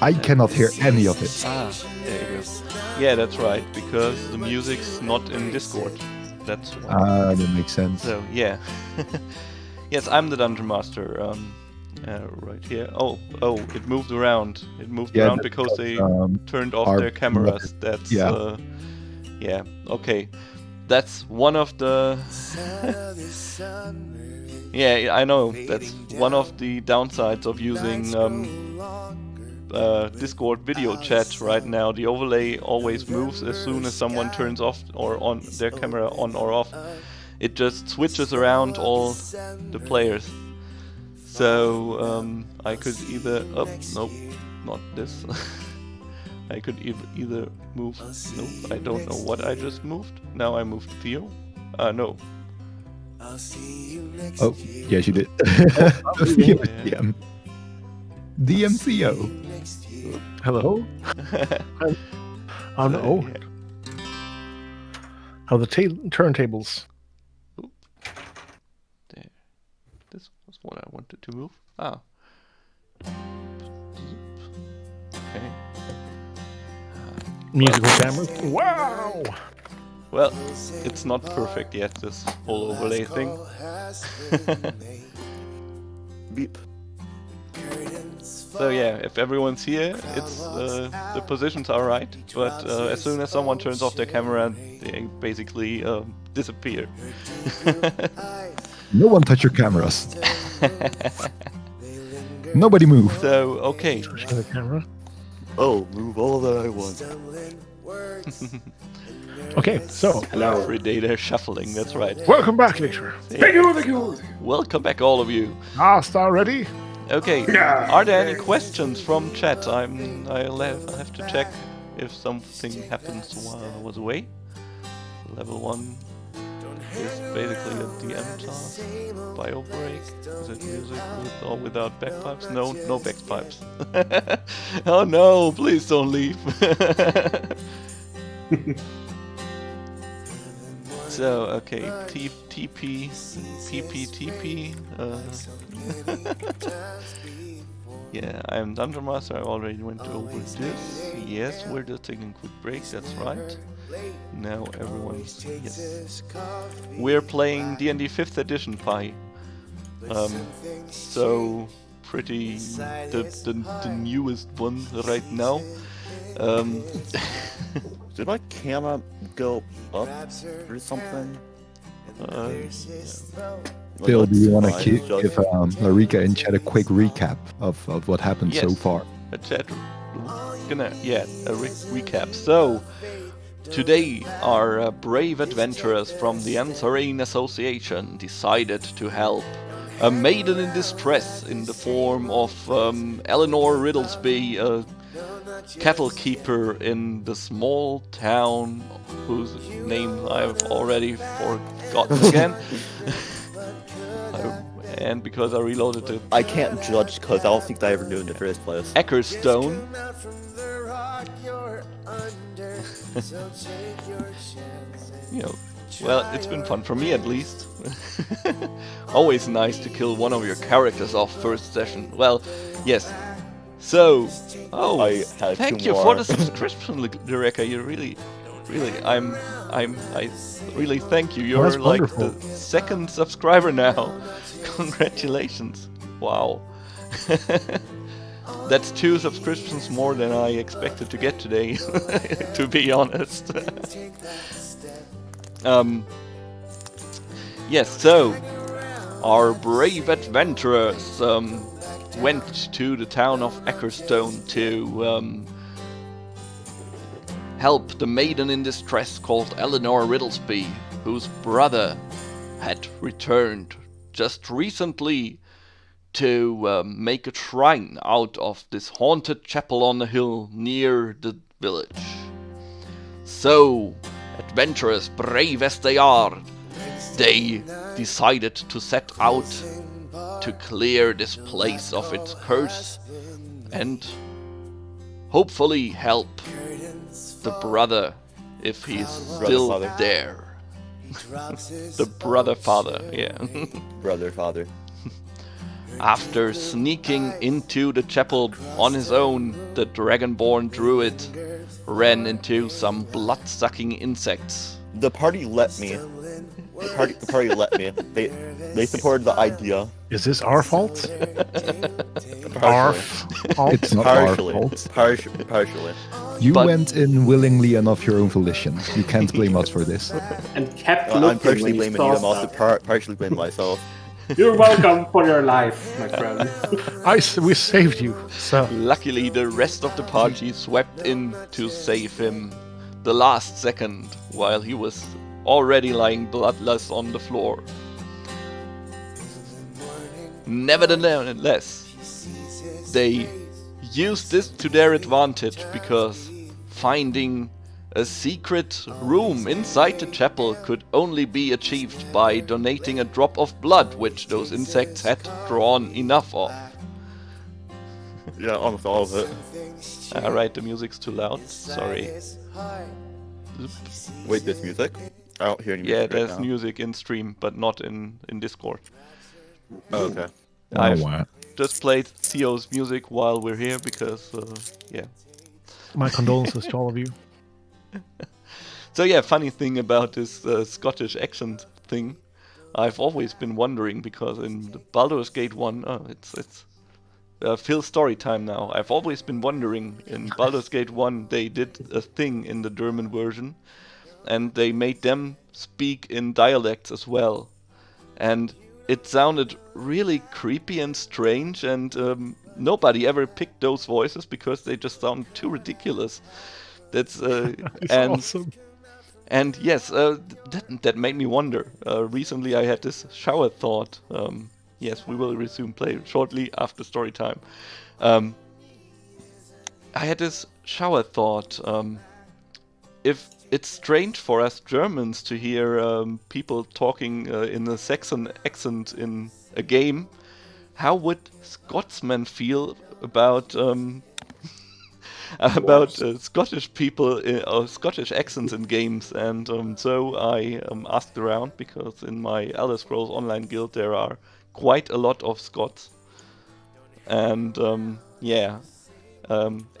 I cannot hear any of it. Ah, there you go. Yeah, that's right, because the music's not in Discord. That's why. Ah, that makes sense. So, yeah. Yes, I'm the Dungeon Master. Right here. Oh, it moved around. It moved Yeah, around that's because they turned off our- their cameras. That's, Yeah. yeah, okay. That's one of the... Yeah, I know. That's one of the downsides of using Discord video chat right now. The overlay always moves as soon as someone turns off or on their camera on or off. It just switches around all the players. So I could either nope, not this. I could either move. Nope, I don't know what I just moved. Now I moved Theo. No. Oh, yes, you did. DM. DMCO. Hello. I'm old. How the turntables. There. This was what I wanted to move. Ah. Okay. Musical cameras. Wow. Well, it's not perfect yet, this whole overlay thing. Beep. So yeah, if everyone's here, it's the positions are right. But as soon as someone turns off their camera, they basically disappear. No one touch your cameras. Nobody move. So okay. Pushing the camera. Oh, move all that I want. Okay, so Hello. Every day they're shuffling. That's right. welcome back, Victor. Thank you. Welcome back, all of you. Star ready? Okay. Yeah. Are there any questions from chat? I'll have to check if something happens while I was away. Level 1 is basically a DM task. Bio break. Is it music with or without bagpipes? No, no bagpipes. Oh no! Please don't leave. So okay, TP, PP, yeah, I'm Dungeon Master. I already went over this. Yes, we're just taking a quick break. That's right. Now everyone's yes. We're playing D&D 5th edition Pi. So pretty the newest one right now. Did my camera go up or something? Bill, do you want to Just- give Marika and chat a quick recap of what happened so Yes. far? A chat a recap. So today our brave adventurers from the Anserine Association decided to help a maiden in distress in the form of Eleanor Riddlesby, a cattle keeper in the small town whose name I've already forgotten again. And because I reloaded it, I can't judge because I don't think I ever knew in the first place. Eckerstone. You know, well, it's been fun for me at least. Always nice to kill one of your characters off first session. Well, yes. So, I had thank two you for more. the subscription, Dureka. You really, I really thank you. You're that's like wonderful. the second subscriber now. Congratulations! Wow. That's 2 subscriptions more than I expected to get today, to be honest. Yes, so our brave adventurers went to the town of Eckerstone to help the maiden in distress called Eleanor Riddlesby, whose brother had returned just recently to make a shrine out of this haunted chapel on the hill near the village. So, adventurous, brave as they are, they decided to set out to clear this place of its curse and hopefully help the brother if he's still father. there. The brother father, yeah. Brother, father. After sneaking into the chapel on his own, the dragonborn druid ran into some blood-sucking insects. The party let me. The party let me. They supported the idea. Is this our fault? Our fault? It's not our Partially. fault. Partially. You But- went in willingly and of your own volition. You can't blame us for this. And kept looking I'm partially when you blaming saw you. I'm also stuff. partially blaming myself. You're welcome for your life, my friend. We saved you. So Luckily, the rest of the party swept in to save him the last second, while he was already lying bloodless on the floor. Nevertheless, they used this to their advantage, because finding a secret room inside the chapel could only be achieved by donating a drop of blood, which those insects had drawn enough of. Yeah, almost all of it. Alright, the music's too loud. Sorry. Wait, there's music? I don't hear any Yeah, music right there's now. music in stream, but not in Discord. Oh, okay. I've wow. just played Theo's music while we're here because, yeah. my condolences to all of you. So yeah, funny thing about this Scottish accent thing, I've always been wondering, because in the Baldur's Gate 1, it's Phil's story time now. I've always been wondering, in Baldur's Gate 1 they did a thing in the German version, and they made them speak in dialects as well. And it sounded really creepy and strange, and nobody ever picked those voices because they just sound too ridiculous. That's It's and awesome. and yes, that made me wonder. Recently, I had this shower thought. Yes, we will resume play shortly after story time. I had this shower thought. If it's strange for us Germans to hear people talking in a Saxon accent in a game, how would Scotsmen feel about Scottish people or Scottish accents in games? And so I asked around, because in my Elder Scrolls Online guild there are quite a lot of Scots, and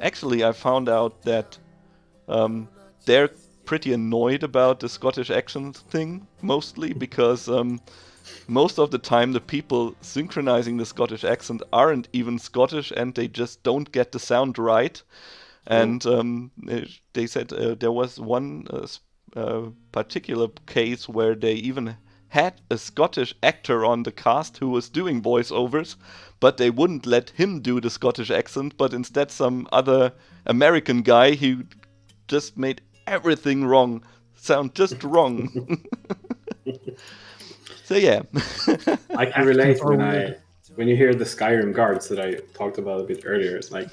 actually I found out that they're pretty annoyed about the Scottish accent thing, mostly because most of the time the people synchronizing the Scottish accent aren't even Scottish, and they just don't get the sound right. And they said there was one particular case where they even had a Scottish actor on the cast who was doing voiceovers, but they wouldn't let him do the Scottish accent, but instead some other American guy who just made everything wrong, sound just wrong. So yeah. I can relate are when you hear the Skyrim guards that I talked about a bit earlier. It's like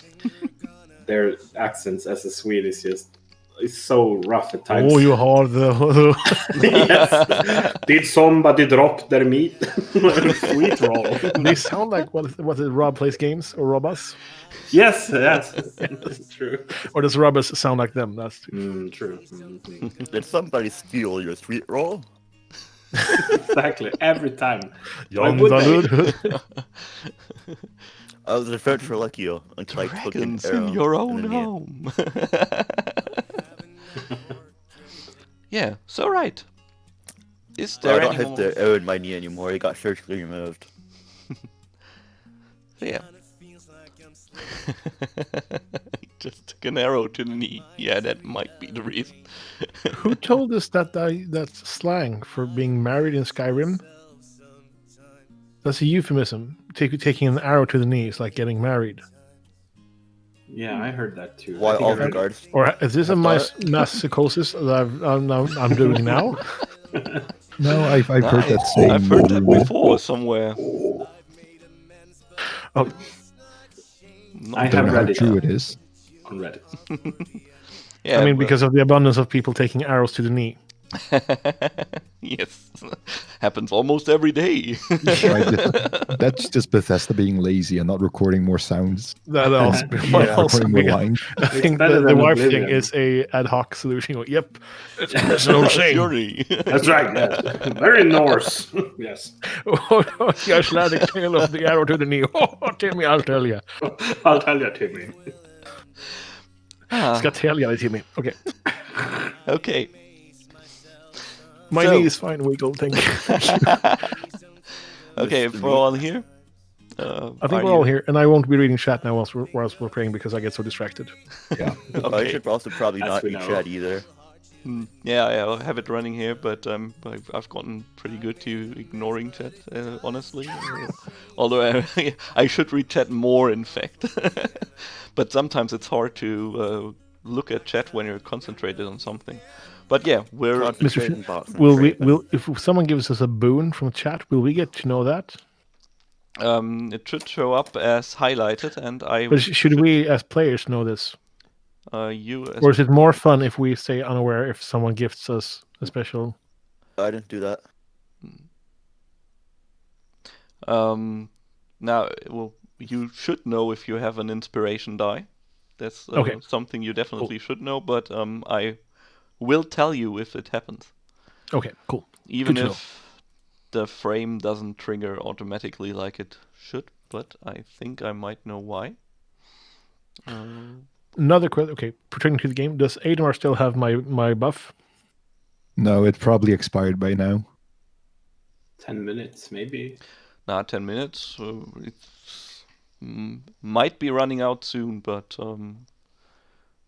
their accents as a Swede is just it's so rough at times. Oh, you har the... Yes. Did somebody drop their meat? Sweet roll. They sound like what is Rob plays games or Robus? Yes, that's true. Or does Robus sound like them? That's True. Mhm. Did somebody steal your sweet roll? Exactly. Every time. Why Young would they? Dalud. I was referred for like you until I took an Dragons arrow in your in own the knee. home. Yeah, so right. Is Well, I there don't any have more? the arrow in my knee anymore. It got surgically removed. So yeah. Just took an arrow to the knee. Yeah, that might be the reason. Who told us that's slang for being married in Skyrim? That's a euphemism. Taking an arrow to the knee is like getting married. Yeah, I heard that too. Why I think all I the heard- guards? Or is this a That's mass psychosis that I'm doing now? No, I've heard that saying. I've heard that before. before somewhere. Oh, Not I Don't have know how read it true it is. on Reddit. Yeah, I mean, but- because of the abundance of people taking arrows to the knee. Yes, happens almost every day. That's just Bethesda being lazy and not recording more sounds. That also, Yeah, might also Recording be more lines. I think better the than wife Oblivion. thing is a ad hoc solution. Yep, it's an old saying. Fury. That's right. Yeah. Very Norse. Yes. Jag slår the tail of the arrow to the knee. Oh, Timmy, I'll tell you. I'll tell you, Timmy. Ah, Ska tälja dig, Timmy. Okay. okay. My So- knee is fine, Wiggle. Thank you. Okay, Mr. for all here. I think we're all here, and I won't be reading chat now whilst we're playing because I get so distracted. Yeah. I Okay. should also probably As not we be know. chat either. Yeah, I'll have it running here, but I've gotten pretty good to ignoring chat, honestly. Although I should read chat more, in fact. But sometimes it's hard to look at chat when you're concentrated on something. But yeah, we're Concentrate Mr. and box and Will we? trade. Will if someone gives us a boon from chat, will we get to know that? it should show up as highlighted, and I But should we, as players, know this, you as or is it more fun if we stay unaware if someone gifts us a special? I didn't do that. now well you should know if you have an inspiration die. That's Okay. something you definitely should know, but I will tell you if it happens, Okay, cool. even Good to if the frame doesn't trigger automatically like it should, but I think I might know why. Another question. Okay, pertaining to the game, does Ademar still have my buff? No, it probably expired by now. 10 minutes, maybe. 10 minutes. It's might be running out soon, but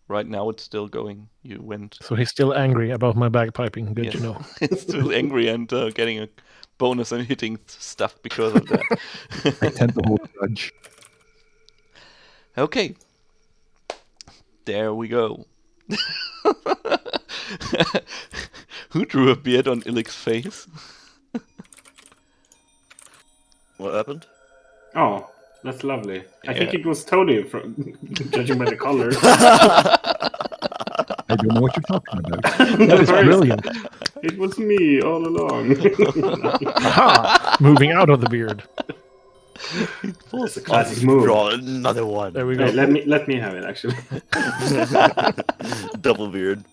right now it's still going. You went So he's still angry about my bagpiping. Good to Yes. know. still angry and getting a bonus and hitting stuff because of that. I tend to hold a grudge. Okay. There we go. Who drew a beard on Illich's face? What happened? Oh, that's lovely. I think Yeah. it was Tony, from judging by the color. I don't know what you're talking about. That is brilliant. It was me all along. Aha! Moving out of the beard. It's a classic move. Draw another one. There we go. Wait, let me have it, actually. Double beard.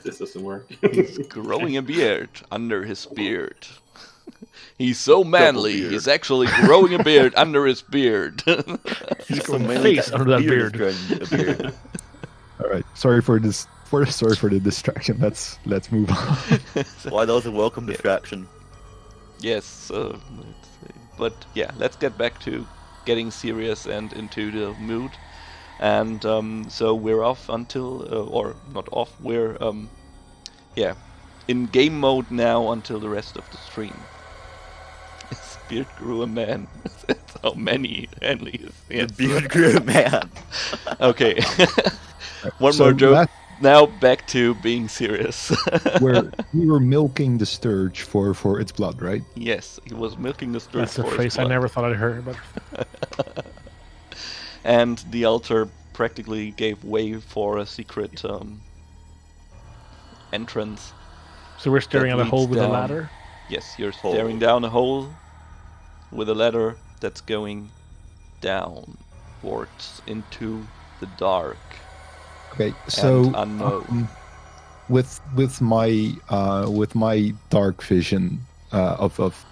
This doesn't work. He's growing a beard under his beard. He's so manly, beard. he's actually growing a beard under his beard. He's got a manly face that under that is beard. growing a beard. All right. Sorry for this. Sorry for the distraction. Let's move on. Why that was a welcome distraction. Yes, but yeah, let's get back to getting serious and into the mood. And so we're off until, or not off, we're in game mode now until the rest of the stream. His beard grew a man. That's how many Henley is. The Yes. beard grew man. Okay. One So more joke. now back to being serious. Where we were milking the sturge for its blood, right? Yes, he was milking the sturge That's a for his phrase I blood. never thought I'd heard. But And the altar practically gave way for a secret entrance. so we're staring at a leads hole with a down. ladder. Yes, you're staring down a hole with a ladder that's going downwards into the dark Okay, so and unknown. with my dark vision of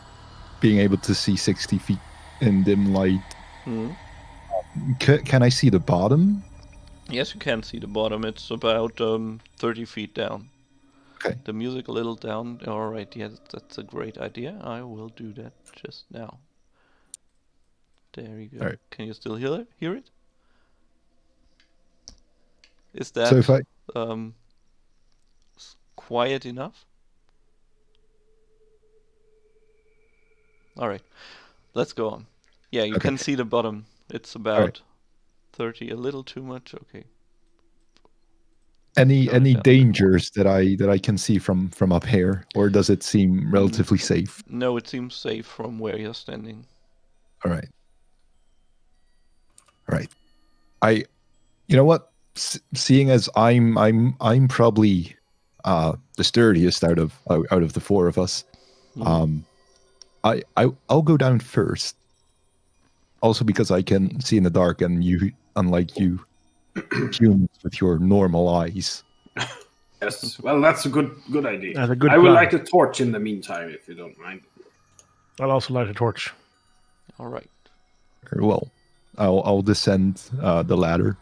being able to see 60 feet in dim light, Hmm. can I see the bottom? Yes, you can see the bottom. It's about 30 feet down. Okay. The music a little down. All right, yeah, that's a great idea. I will do that just now. There you go. All right. Can you still hear it? Hear it? Is that So if I quiet enough? All right, let's go on. Yeah, you Okay. can see the bottom. It's about right. 30, a little too much. Okay. any Turn it down a bit dangers that I can see from up here, or does it seem relatively safe? No, it seems safe from where you're standing. All right. You know what? Seeing as I'm probably the sturdiest out of the four of us, Mhm. I'll go down first. Also because I can see in the dark, and you, unlike you, humans with your normal eyes. Yes. Well, that's a good idea. That's a good I would plan. like a torch in the meantime, if you don't mind. I'll also light a torch. All right. Very well. I'll descend the ladder.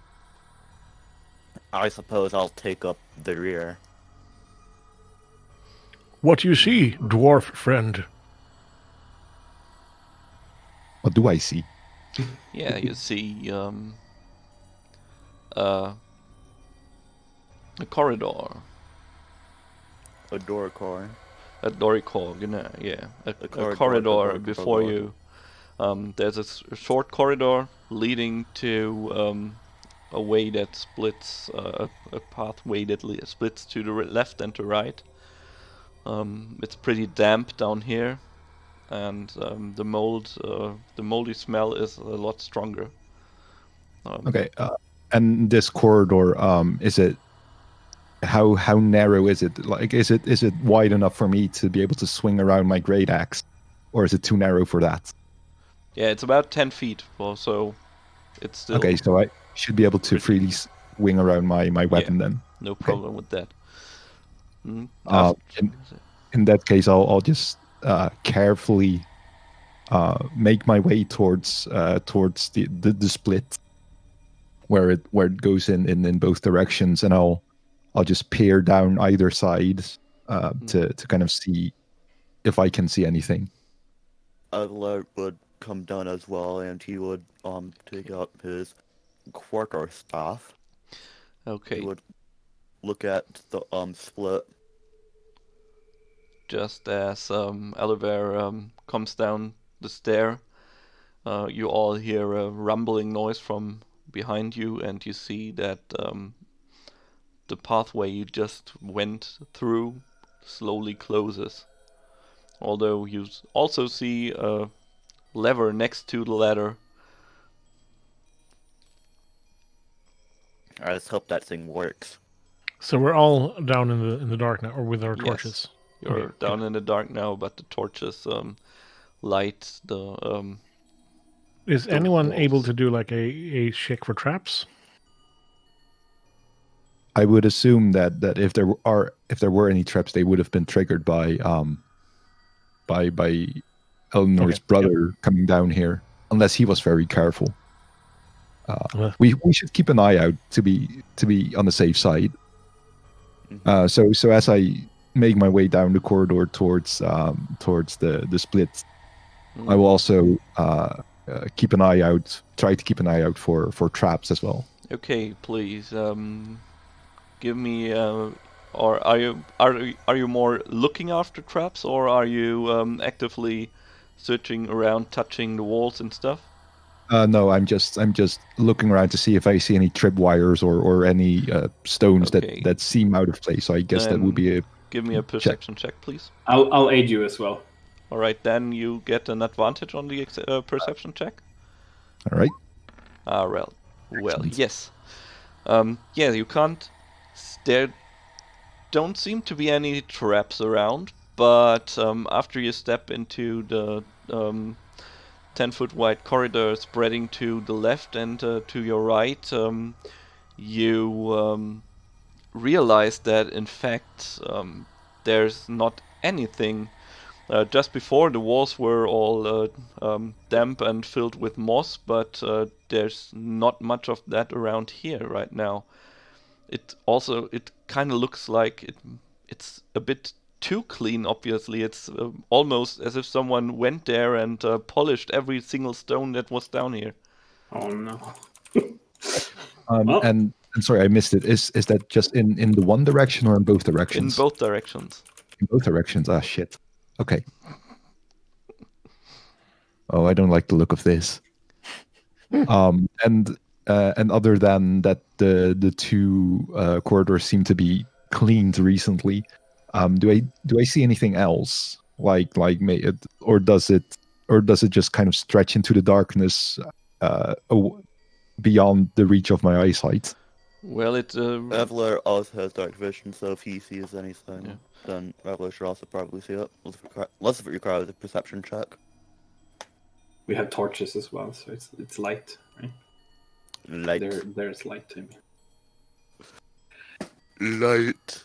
I suppose I'll take up the rear. What do you see, dwarf friend? What do I see? Yeah, you see a corridor. A door core. A doricor, yeah. A corridor, corridor before you. There's a short corridor leading to a way that splits, a pathway that splits to the left and to right. It's pretty damp down here, and the moldy smell is a lot stronger. Okay. And this corridor, is it? How narrow is it? Like, is it wide enough for me to be able to swing around my great axe, or is it too narrow for that? Yeah, it's about 10 feet, so it's still Okay, so I should be able to freely swing around my weapon then. no problem with that. Mm. In that case, I'll just carefully make my way towards the split where it goes in both directions, and I'll just peer down either side to kind of see if I can see anything. Alivair would come down as well, and he would take out his quarter staff. Okay, He would look at the split. just as Alivair comes down the stair, you all hear a rumbling noise from behind you, and you see that the pathway you just went through slowly closes. Although you also see a lever next to the ladder. I just hope that thing works. So we're all down in the dark now, or with our Yes. torches. You're Okay, down in the dark now, but the torches light the Is the anyone able walls. to do like a check for traps? I would assume that if there were any traps, they would have been triggered by Eleanor's Okay, brother coming down here, unless he was very careful. Well- We should keep an eye out to be on the safe side. So as I make my way down the corridor towards the split, I will also keep an eye out. Try to keep an eye out for traps as well. Okay, please give me or are you more looking after traps, or are you actively searching around, touching the walls and stuff? No, I'm just looking around to see if I see any tripwires or any stones Okay. that seem out of place. So I guess that would be a Give me a perception check, please. I'll aid you as well. All right, then you get an advantage on the perception check. all right. Well, Excellent. yes. Yeah, you can't. There don't seem to be any traps around, but after you step into the 10-foot wide corridor spreading to the left and to your right, you realize that in fact there's not anything. Just before, the walls were all damp and filled with moss, but there's not much of that around here right now. It kind of looks like it's a bit too clean, obviously. It's almost as if someone went there and polished every single stone that was down here. Oh no. And sorry, I missed it. Is that just in the one direction or in both In directions? both directions. In both directions. Ah, shit. Okay. Oh, I don't like the look of this. And other than that, the two corridors seem to be cleaned recently. Do I see anything else or does it just kind of stretch into the darkness beyond the reach of my eyesight? Well, Reveler also has dark vision, so if he sees anything, Yeah. then Reveler should also probably see it. Unless it requires a perception check. We have torches as well, so it's light, right? Light. There's light to me. Light.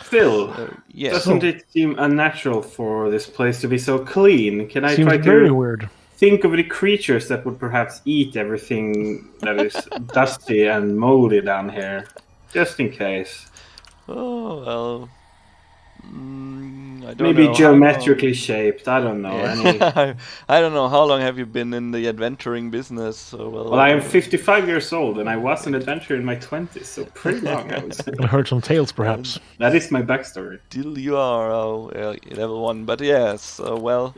Still, yes. doesn't it seem unnatural for this place to be so clean? Can I Seems try very to weird. think of the creatures that would perhaps eat everything that is dusty and moldy down here? Just in case. Oh, well. I don't Maybe know. geometrically shaped, I don't know. Yeah. I don't know. How long have you been in the adventuring business? Well, I am 55 years old, and I was an adventurer in my 20s, so pretty long, I would say. I heard some tales, perhaps. That is my backstory. Still you are level 1. But yes, well,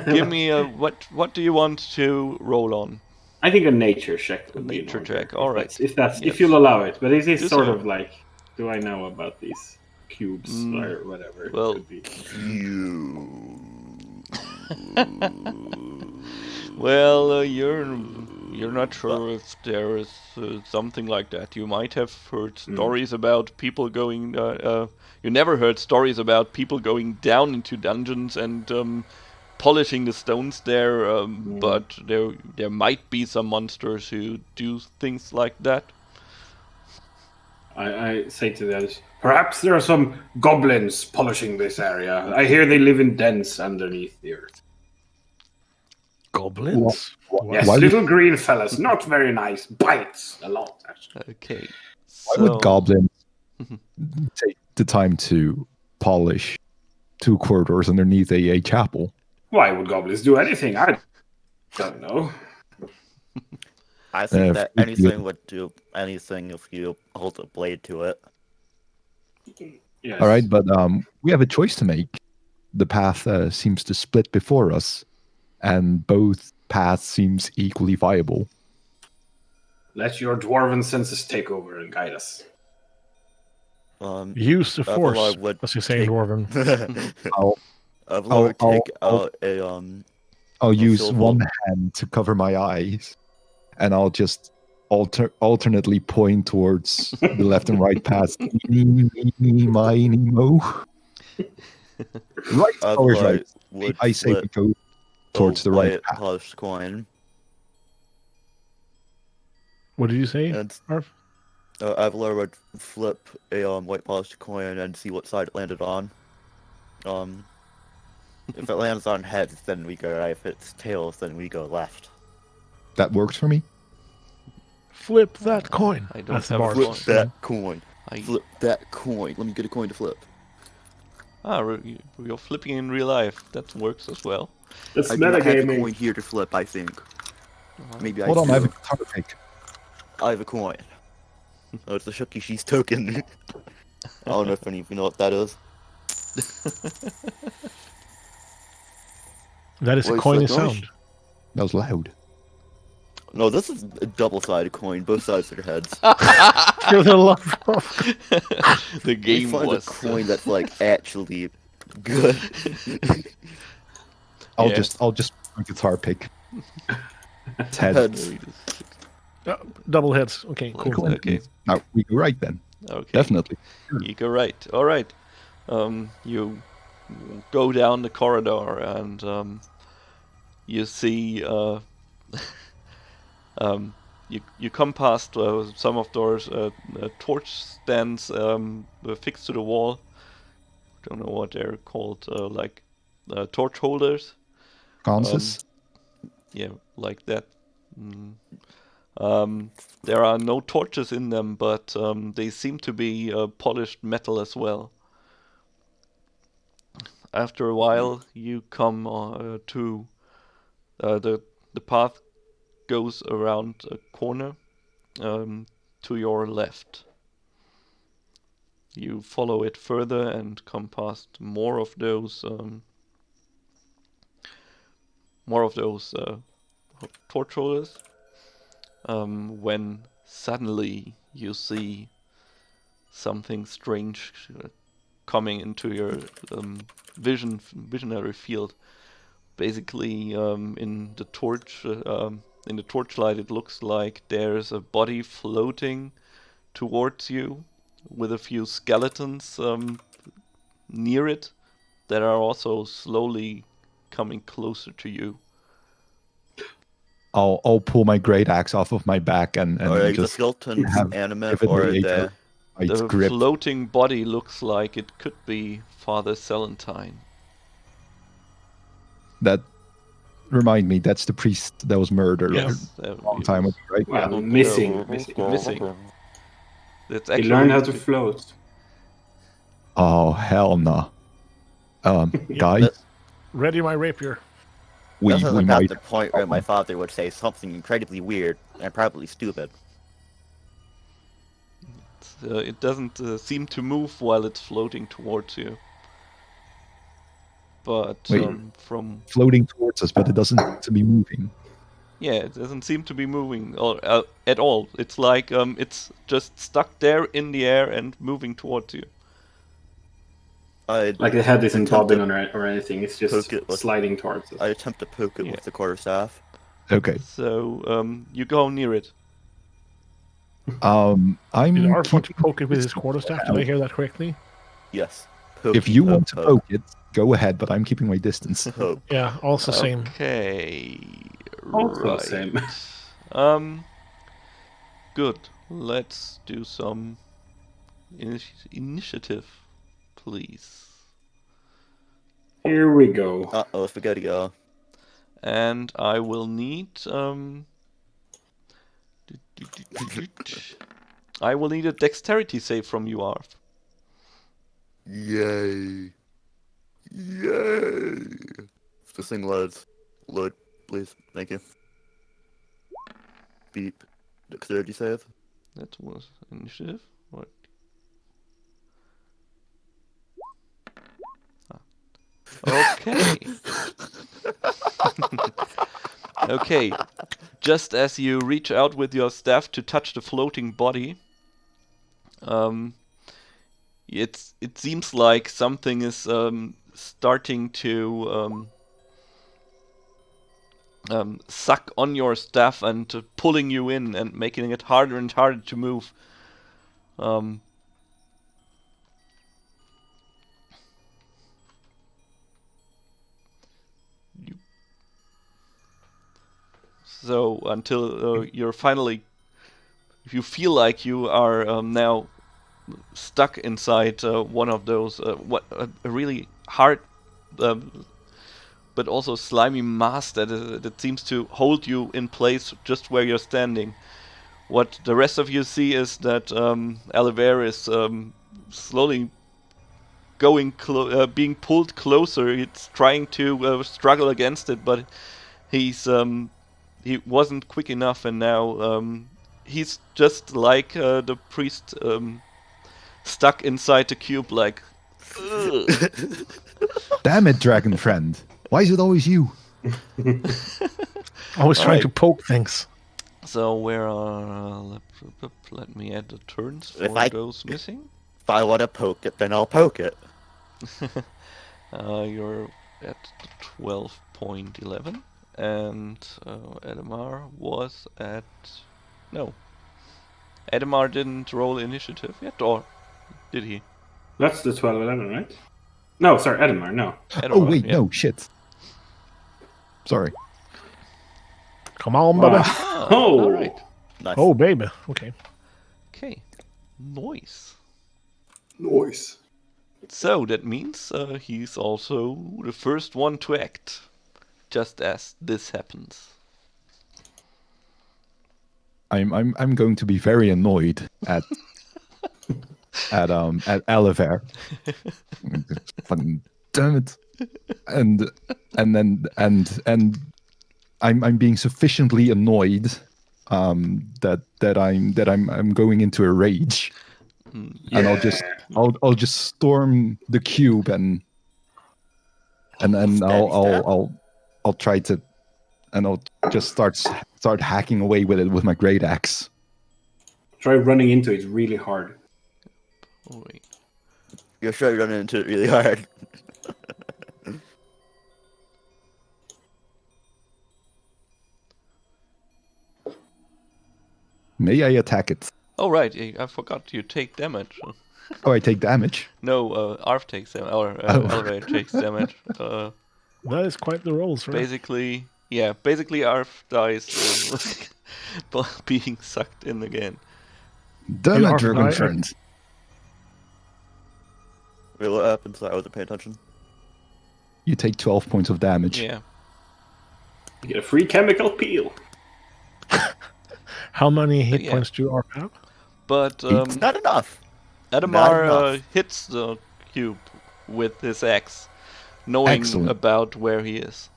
give me a... What do you want to roll on? I think a nature check would be in Nature order, check, all right. If Yes. you'll allow it. But it is Do sort so. of like, do I know about these cubes or whatever it well, could be? Well, you're not sure if there is something like that. You might have heard stories about people going... you never heard stories about people going down into dungeons and polishing the stones there, but there might be some monsters who do things like that. I say to the others, perhaps there are some goblins polishing this area. I hear they live in dens underneath the earth. Goblins? Yes, Why little green fellas, not very nice. Bites a lot, actually. Okay. Why would goblins take the time to polish two corridors underneath a chapel? Why would goblins do anything? I don't know. I think that freaky. anything would do anything if you hold a blade to it. Yes. All right, but we have a choice to make. The path seems to split before us, and both paths seems equally viable. Let your dwarven senses take over and guide us. Use the force, Avalor would as you say in Dwarven. Avalor would take I'll- out a I'll use silver. one hand to cover my eyes, and I'll just alternately point towards the left and right paths. Eeny, meeny, miny, mo. Right, always Avalor right. would I say we flip go towards the right white path. polished coin. What did you say, And Arf? Avalor would flip a white polished coin and see what side it landed on. If it lands on heads, then we go right. If it's tails, then we go left. That works for me. Flip that coin. I don't That's the have a bars. coin. Flip that coin. I- Flip that coin. Let me get a coin to flip. You're flipping in real life. That works as well. That's I do not have a metagaming. coin here to flip, I think. Maybe Hold I on, do. I have a guitar pick. I have a coin. Oh, it's the Shukishi's token. I don't know if any of you know what that is. That is a Wait, coiny flip noise? sound. That was loud. No, this is a double-sided coin. Both sides are heads. For the love of... The We game find was a coin that's like actually good. I'll Yeah. just a guitar pick. It's head. Heads. Double heads. Okay, cool. Cool. Okay. Now we go right then. Okay. Definitely. You go right. All right. You go down the corridor and you see you come past some of those torch stands fixed to the wall. Don't know what they're called, like torch holders. Kansas. Yeah, like that. There are no torches in them, but they seem to be polished metal as well. After a while, you come to the path goes around a corner to your left. You follow it further and come past more of those torch holders. When suddenly you see something strange coming into your visionary field. Basically, in the torchlight, it looks like there's a body floating towards you, with a few skeletons near it that are also slowly coming closer to you. I'll pull my great axe off of my back and Are the just skeletons have animate give it or a are they... its The grip. floating body looks like it could be Father Celentine. That remind me, that's the priest that was murdered Yes. a long time ago, right? Well, missing. Missing. It's He actually learned how to float. Oh hell no. Guys, Ready my rapier. we This is about might the point where my father would say something incredibly weird and probably stupid. It doesn't seem to move while it's floating towards you. But Wait. from floating towards us, but it doesn't seem to be moving. yeah, it doesn't seem to be moving or at all. It's like it's just stuck there in the air and moving towards you. I Like the head isn't Attempt to bobbing or anything. It's just poke it with- sliding towards us. I attempt to poke it Yeah. with the quarterstaff. Okay. So you go near it. I'm Did Arf want to keeping- poke it with his quarterstaff? Did I hear that correctly? Yes. if you want to poke it, go ahead, but I'm keeping my distance. Poke. Yeah, also same. Okay. Also right. same. Good. Let's do some initiative, please. Here we go. Uh-oh, spaghetti-o. And I will need I will need a dexterity save from you, Arf. Yay. Yay. This thing loads. Load, please. Thank you. Beep. Dexterity save. That was initiative. What? Okay. Okay. Just as you reach out with your staff to touch the floating body, it seems like something is starting to suck on your staff and pulling you in and making it harder and harder to move. So until you're finally, if you feel like you are now stuck inside one of those, a really hard, but also slimy mass that seems to hold you in place just where you're standing. What the rest of you see is that Alivair is slowly going, being pulled closer. It's trying to struggle against it, but he wasn't quick enough, and now he's just like the priest stuck inside the cube, like. Ugh. Damn it, dragon friend. Why is it always you? Always All trying right. to poke things. So where are... let me add the turns for If I- those missing. If I want to poke it, then I'll poke it. You're at 12.11, and Edamar was at... No. Edamar didn't roll initiative yet, or did he? That's the 12-11, right? No, sorry, Edinburgh, no. Oh Edamar, wait, yeah. no shit. Sorry. Come on, baby. Ah, Oh. all right. Nice. Oh, baby. Okay. Okay. Noise. Noise. So that means he's also the first one to act, just as this happens. I'm going to be very annoyed at at Alivair. Fucking damn it. And I'm being sufficiently annoyed that I'm going into a rage. And I'll just storm the cube and I'll try to, and I'll just start hacking away with it with my great axe. Try running into it really hard. Oh, wait. You're sure you're running into it really hard. May I attack it? Oh right, I forgot you take damage. Oh, I take damage. No, Arf takes damage, or Oh. Elevator takes damage. That is quite the rolls, right? Basically Arf dies by being sucked in again. Damn are it, Dragon right. friend. Wait, what happened? Sorry, I wasn't paying attention. You take 12 points of damage. Yeah. You get a free chemical peel. How many hit Yeah. points do Arp have? But Not enough. Adamar enough. hits the cube with his axe, knowing Excellent. about where he is.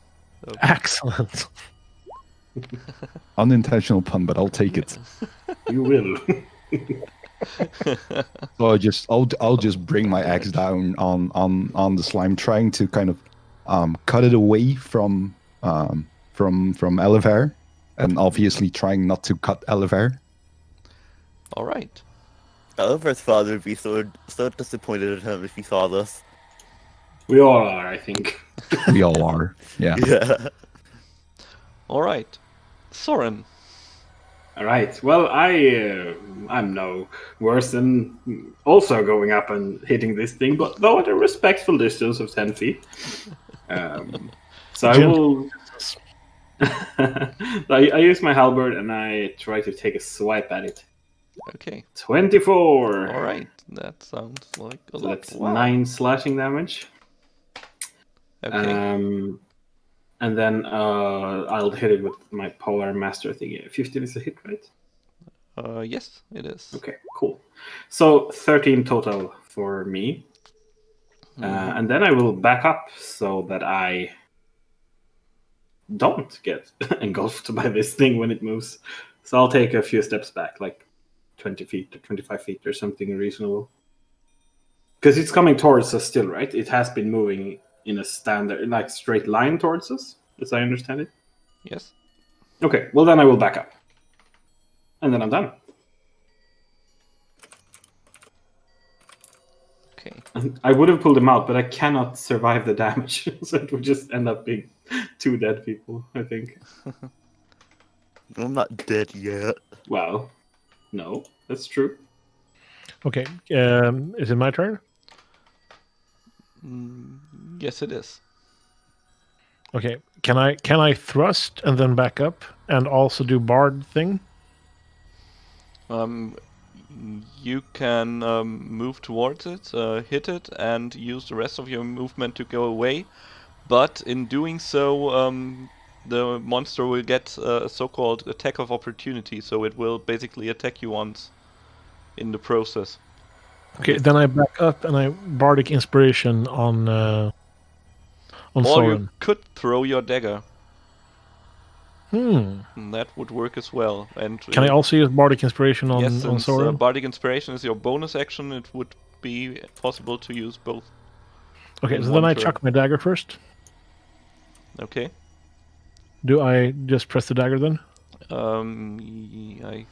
Excellent. Unintentional pun, but I'll take it. You will. So I'll just bring my axe down on the slime, trying to kind of cut it away from Alivair, and obviously trying not to cut Alivair. All right. Oliver's father would be so disappointed in him if he saw this. We all are, I think. We all are. Yeah. Yeah. All right. Soren. All right. Well, I'm no worse than also going up and hitting this thing, but though at a respectful distance of 10 feet. So I will. I use my halberd and I try to take a swipe at it. Okay. 24. All right. That sounds like a So lot. that's Wow. 9 slashing damage. Okay. And then I'll hit it with my Polar Master thingy. 15 is a hit, right? Yes, it is. Okay, cool. So 13 total for me. And then I will back up so that I don't get engulfed by this thing when it moves. So I'll take a few steps back, like 20 feet or 25 feet or something reasonable. Because it's coming towards us still, right? It has been moving in a standard, like straight line towards us, as I understand it. Yes. Okay, well then I will back up. And then I'm done. Okay. I would have pulled him out, but I cannot survive the damage. So it would just end up being 2 dead people, I think. I'm not dead yet. Well, no, that's true. Okay. Is it my turn? Yes, it is. Okay. Can I thrust and then back up and also do bard thing? You can move towards it, hit it, and use the rest of your movement to go away. But in doing so, the monster will get a so-called attack of opportunity, so it will basically attack you once in the process. Okay, then I back up and I bardic inspiration on Or Soren. you could throw your dagger. And That would work as well. And can I also use bardic inspiration on, yes, on since Soren? Bardic Inspiration is your bonus action, it would be possible to use both. Okay, in so one then I turn. chuck my dagger first. Okay. Do I just press the dagger then? I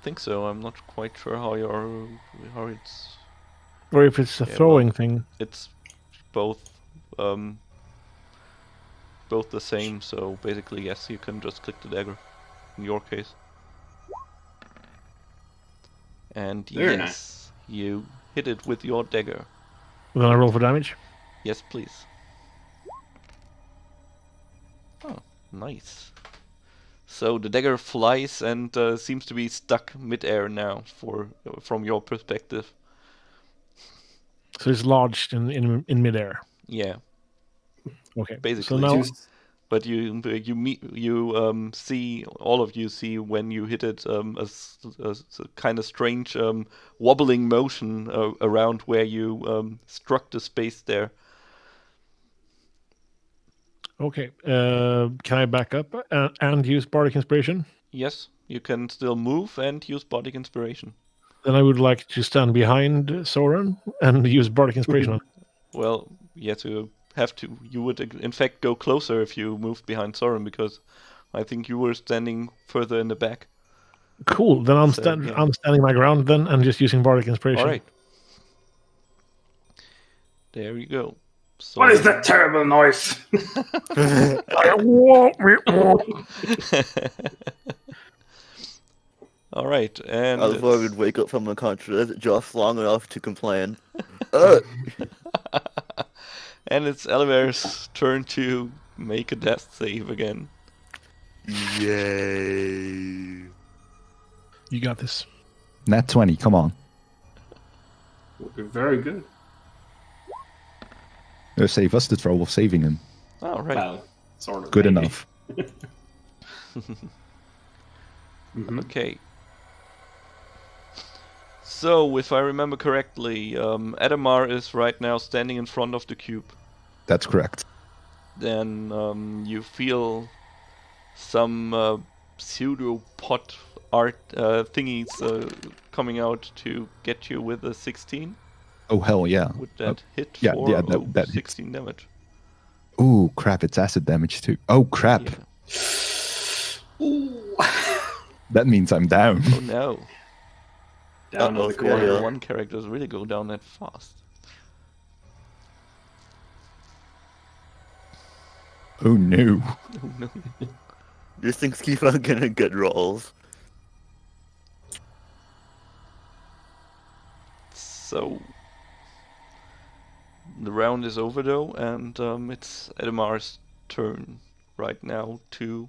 think so. I'm not quite sure how it's. Or if it's a Yeah, throwing well, thing? It's both the same. So basically, yes, you can just click the dagger. In your case. And Very yes, you hit it with your dagger. Then I roll for damage. Yes, please. Oh, nice. So the dagger flies and seems to be stuck mid-air now, from your perspective. So it's lodged in midair. Yeah, Okay. basically. So now, But you see, all of you see when you hit it, a kind of strange wobbling motion around where you struck the space there. okay. Can I back up and use bardic inspiration? Yes, you can still move and use bardic inspiration. Then I would like to stand behind Soren and use bardic inspiration. Well, yes, you would in fact go closer if you moved behind Soren, because I think you were standing further in the back. Cool. Then I'm Yeah. I'm standing my ground then and just using bardic inspiration. All right. There you go. What is that terrible noise? All right, and Alivair would wake up from unconscious just long enough to complain. and it's Alivair's turn to make a death save again. Yay. You got this. Nat 20, come on. Would be very good. Save us the trouble of saving him. All right. Well, sort of. Good maybe. enough. Okay. So, if I remember correctly, Adamar is right now standing in front of the cube. That's correct. Then you feel some pseudopod art thingies coming out to get you with a 16. Oh, hell yeah. Would that hit yeah, for yeah, that hits. 16 damage? Ooh, crap, it's acid damage too. Oh, crap. Yeah. That means I'm down. Oh no. Down on the yeah, corner. yeah. One characters really go down that fast. Oh, no. Oh no. These things keep on getting good rolls. So the round is over though, and it's Edamar's turn right now to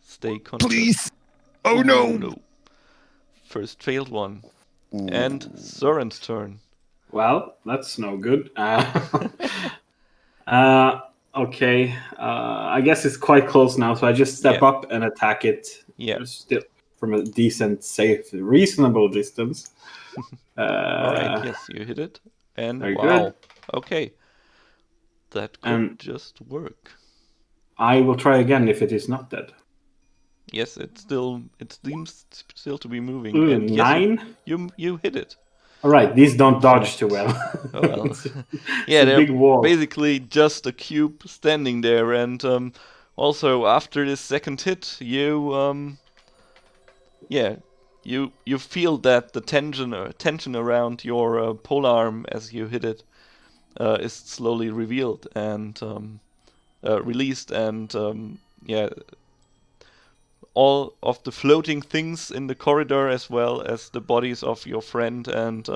stay conscious. Please! Oh, no! No. First failed one. Ooh. And Soren's turn. Well, that's no good. Okay. I guess it's quite close now, so I just step Yeah. up and attack it. Yeah. Still from a decent, safe, reasonable distance. Alright, yes, you hit it. And very wow. good. Okay. That could And- just work. I will try again if it is not dead. Yes, it seems still to be moving. Ooh, and yes, 9? you hit it. All right, these don't dodge too well. Oh, well. It's Yeah, a they're big wall. basically just a cube standing there, and also after this second hit, you feel that the tension around your polearm as you hit it is slowly revealed and released, and all of the floating things in the corridor, as well as the bodies of your friend and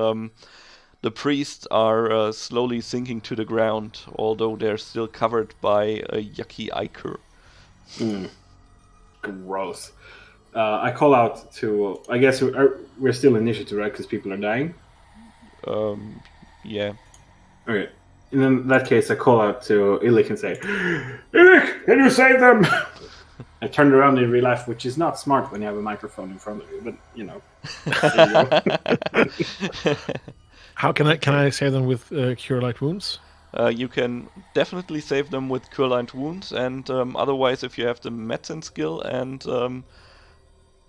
the priests, are slowly sinking to the ground, although they're still covered by a yucky ichor. Gross. I call out to. I guess we're still initiative, right? Because people are dying. Yeah. Okay. In that case, I call out to Illich and say, "Illich, can you save them?" I turned around in real life, which is not smart when you have a microphone in front of you, but you know. There you go. How can I save them with cure light wounds? You can definitely save them with Cure Light Wounds, and otherwise, if you have the medicine skill and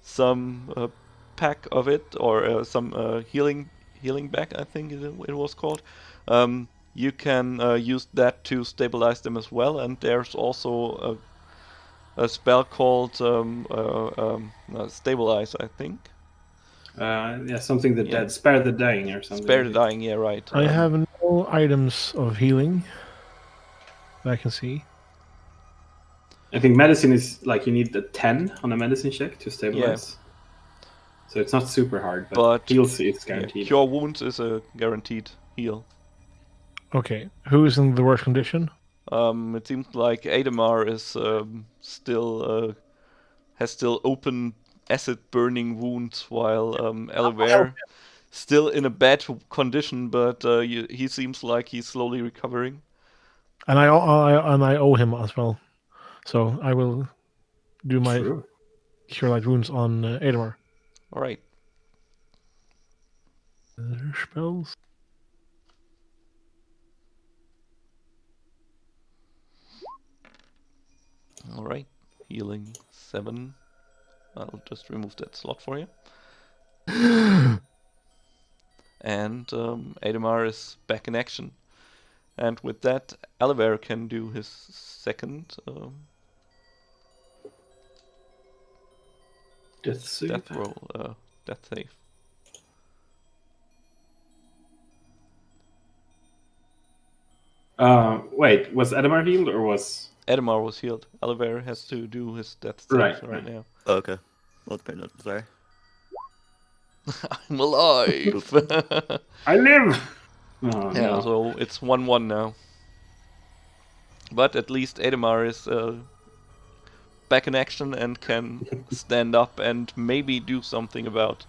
some pack of it, or some healing back, I think it was called, you can use that to stabilize them as well. And there's also a spell called Stabilize, I think. Yeah, something the Yeah. dead, spare the dying or something. Spare the dying, yeah, right. I have no items of healing that I can see. I think medicine is like you need a 10 on a medicine check to stabilize. So it's not super hard, but heals is Yeah, guaranteed. Cure Wounds is a guaranteed heal. Okay, who is in the worst condition? It seems like Adamar is has still open acid burning wounds, while Alivair still in a bad condition, but he seems like he's slowly recovering. And I owe him as well, so I will do my True. cure light wounds on Adamar. All right. Spells. All right. Healing 7. I'll just remove that slot for you. And Adamar is back in action. And with that, Alivair can do his second Death save. death roll, death save. Wait, was Adamar healed or was... Adamar was healed. Alivair has to do his death save right now. Oh, okay. Let's pay note. Sorry. I'm alive! I live! Oh, Yeah, no. so it's 1-1 now. But at least Adamar is back in action and can stand up and maybe do something about.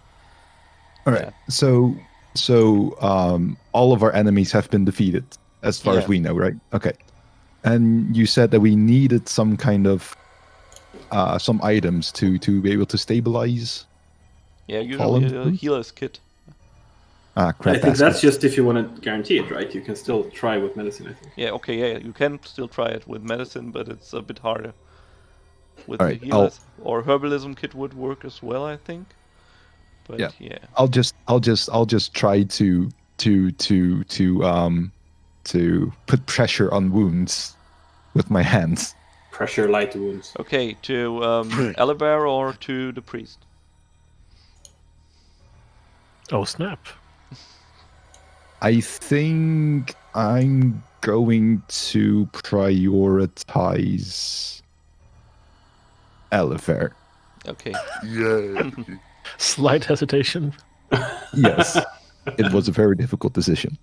All right. So all of our enemies have been defeated, as far as Yeah. we know, right? Okay. And you said that we needed some kind of some items to be able to stabilize. Yeah, usually Fallen a fruit? healer's kit. Ah, crap. I think that's basket. just if you want to guarantee it, right? You can still try with medicine, I think. Yeah, okay, yeah, you can still try it with medicine, but it's a bit harder. With Alright, the healers, or herbalism kit would work as well, I think. But yeah. I'll just try to put pressure on wounds with my hands. Pressure light wounds. Okay, to Alivair or to the priest? Oh snap! I think I'm going to prioritize Alivair. Okay. Yeah. Slight hesitation. Yes, it was a very difficult decision.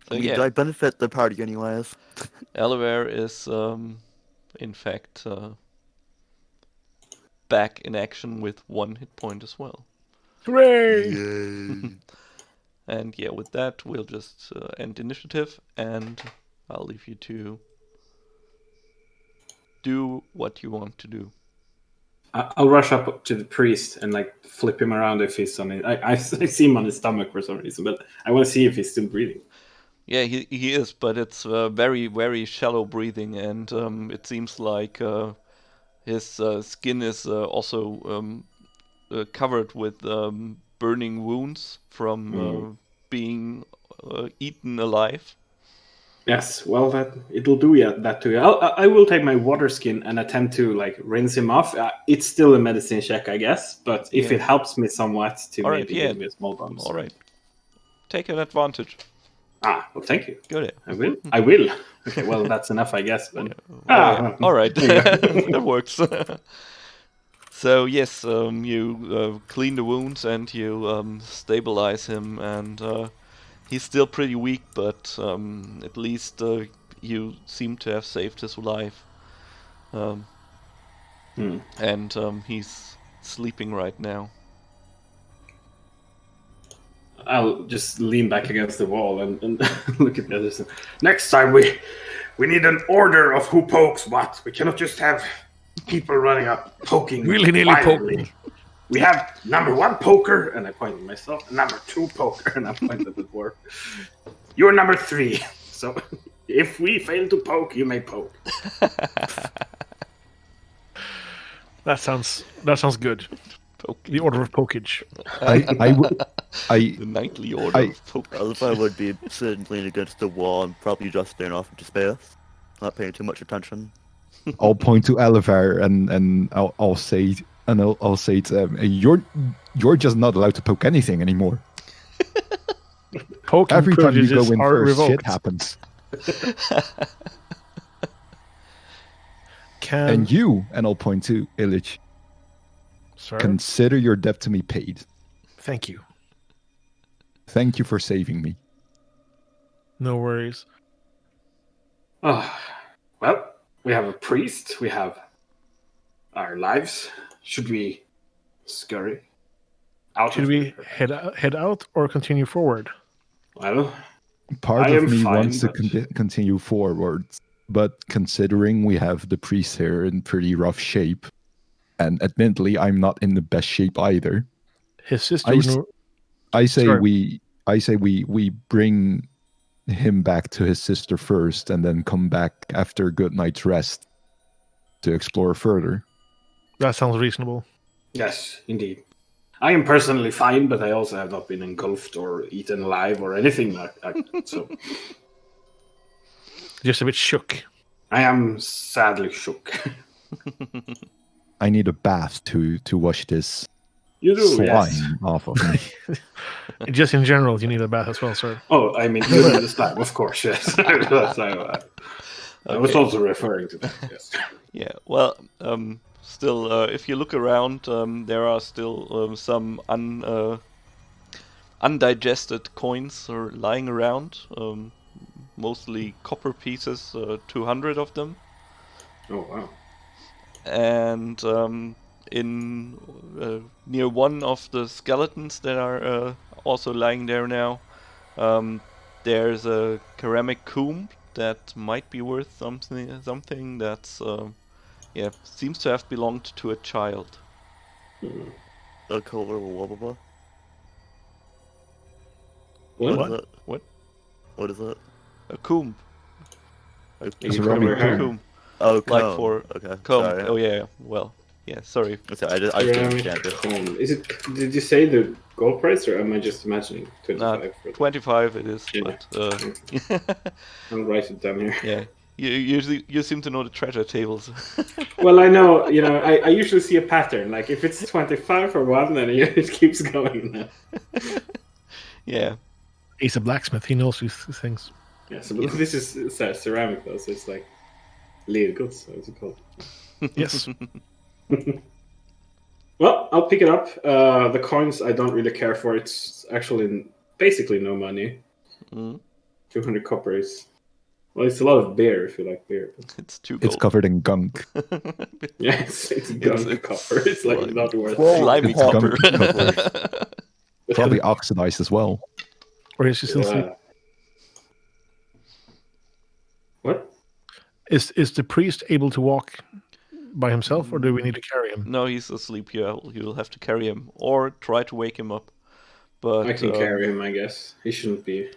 So I yeah, benefit the party anyways. Alivair is in fact back in action with 1 hit point as well. Hooray! Yay. And yeah, with that we'll just end initiative, and I'll leave you to do what you want to do. I'll rush up to the priest and like flip him around if he's on it. I see him on his stomach for some reason, but I want to see if he's still breathing. Yeah, he is, but it's very, very shallow breathing, and it seems like his skin is also covered with burning wounds from being eaten alive. Yes, well, it'll do that to you. I will take my water skin and attempt to like rinse him off. It's still a medicine check, I guess, but if it helps me somewhat to All right, maybe yeah. give me a small bonus. All right, take an advantage. Ah, well, thank you. Go there. I will. Okay, well, that's enough, I guess. But All right, that works. So yes, you clean the wounds and you stabilize him, and he's still pretty weak, but at least you seem to have saved his life. And he's sleeping right now. I'll just lean back against the wall and look at the others. Next time we need an order of who pokes what. We cannot just have people running up poking. Willy-nilly wildly. poking. We have number 1 poker, and I point at myself, and number 2 poker, and I point at the dwarf. You're number 3. So if we fail to poke, you may poke. That sounds good. The order of pokage. The nightly order of poke. Alivair would be sitting leaning against the wall and probably just staring off into space. Not paying too much attention. I'll point to Alivair and I'll say to them, you're just not allowed to poke anything anymore. Poking Every time you go privileges in are first, shit revoked. happens. Can And you, and I'll point to Illich, sir? consider your debt to me paid. Thank you. Thank you for saving me. No worries. Oh, well, we have a priest. We have our lives. Should we scurry out? Should we head out or continue forward? Well, Part I of am me fine, wants to but- continue forward, but considering we have the priest here in pretty rough shape, and admittedly, I'm not in the best shape either. His sister. I say Sorry. we bring him back to his sister first, and then come back after a good night's rest to explore further. That sounds reasonable. Yes, indeed. I am personally fine, but I also have not been engulfed or eaten alive or anything like that. So Just a bit shook. I am sadly shook. I need a bath to wash this You do, slime yes. off of me. Just in general, you need a bath as well, sir. Oh, I mean, you understand, of course, yes. I was also referring to that, yes. Yeah, well, still, if you look around, there are still some undigested coins lying around. Mostly copper pieces, 200 of them. Oh, wow. And in near one of the skeletons that are also lying there now, there's a ceramic comb that might be worth something that's seems to have belonged to a child. A cool little blah blah blah. What? Is it? What? What is it? A comb. It's a You Roman cover her? Comb. Oh, Like comb. for okay. comb. Sorry. Oh yeah. Well, yeah. Sorry. Sorry, I just didn't understand it. Is it? Did you say the gold price, or am I just imagining 25? For 25 it is, Yeah. but I'll write it down here. yeah. You seem to know the treasure tables. Well, I know, I usually see a pattern. Like, if it's 25 for one, then it keeps going. Yeah. He's a blacksmith. He knows these things. Yeah, so this is ceramic, though, so it's like lergods, so it's called. Yes. Well, I'll pick it up. The coins I don't really care for. It's actually basically no money. Mm. 200 copper is... Well, it's a lot of beer if you like beer. But... It's too It's gold. covered in gunk. Yeah, it's gunk copper. It's like slimy. not worth Slimy It's copper. gunk Probably oxidized as well. Or is he still sleeping? What? Is the priest able to walk by himself, or do we need to carry him? No, he's asleep. You'll have to carry him or try to wake him up. But I can carry him, I guess. He shouldn't be...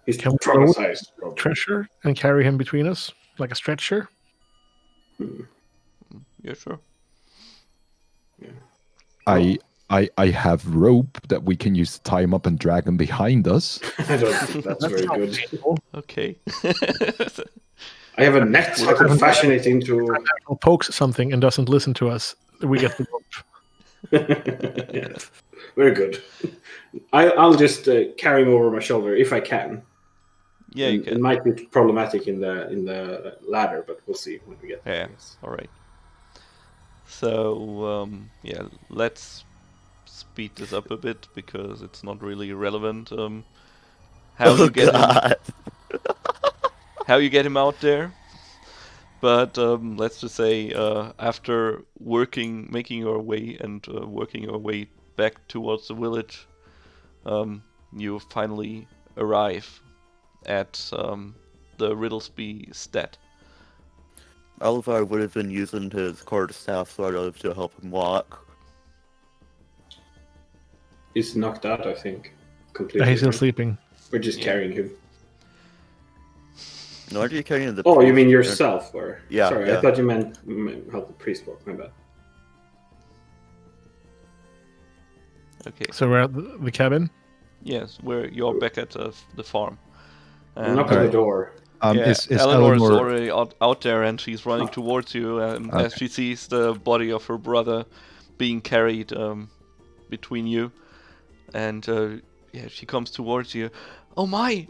He's Can we traumatized. probably. Treasure and carry him between us like a stretcher? Yeah, sure. I have rope that we can use to tie him up and drag him behind us. I don't think that's very good. Okay. I have a net. I can fashion it into... Or pokes something and doesn't listen to us. We get the rope. Yeah, very good. I'll just carry him over my shoulder if I can. Yeah, you It can. might be problematic in the ladder, but we'll see when we get there. Yeah. All right. So let's speed this up a bit because it's not really relevant. How you get him, how you get him out there? But let's just say after making your way and working your way back towards the village, you finally arrive at the Riddlesby stead. Alivair would have been using his quarterstaff sort of to help him walk. He's knocked out, I think. Completely. Yeah, he's still right? sleeping. We're just carrying him. No, aren't you carrying the Oh, you priest? mean yourself? Or Yeah, Sorry, yeah. I thought you meant help the priest walk. My bad. Okay. So we're at the cabin. Yes, you're back at the farm. Knock on the Alright. door. Is Eleanor is Eleanor? already out there, and she's running towards you as she sees the body of her brother being carried between you. And she comes towards you. Oh my!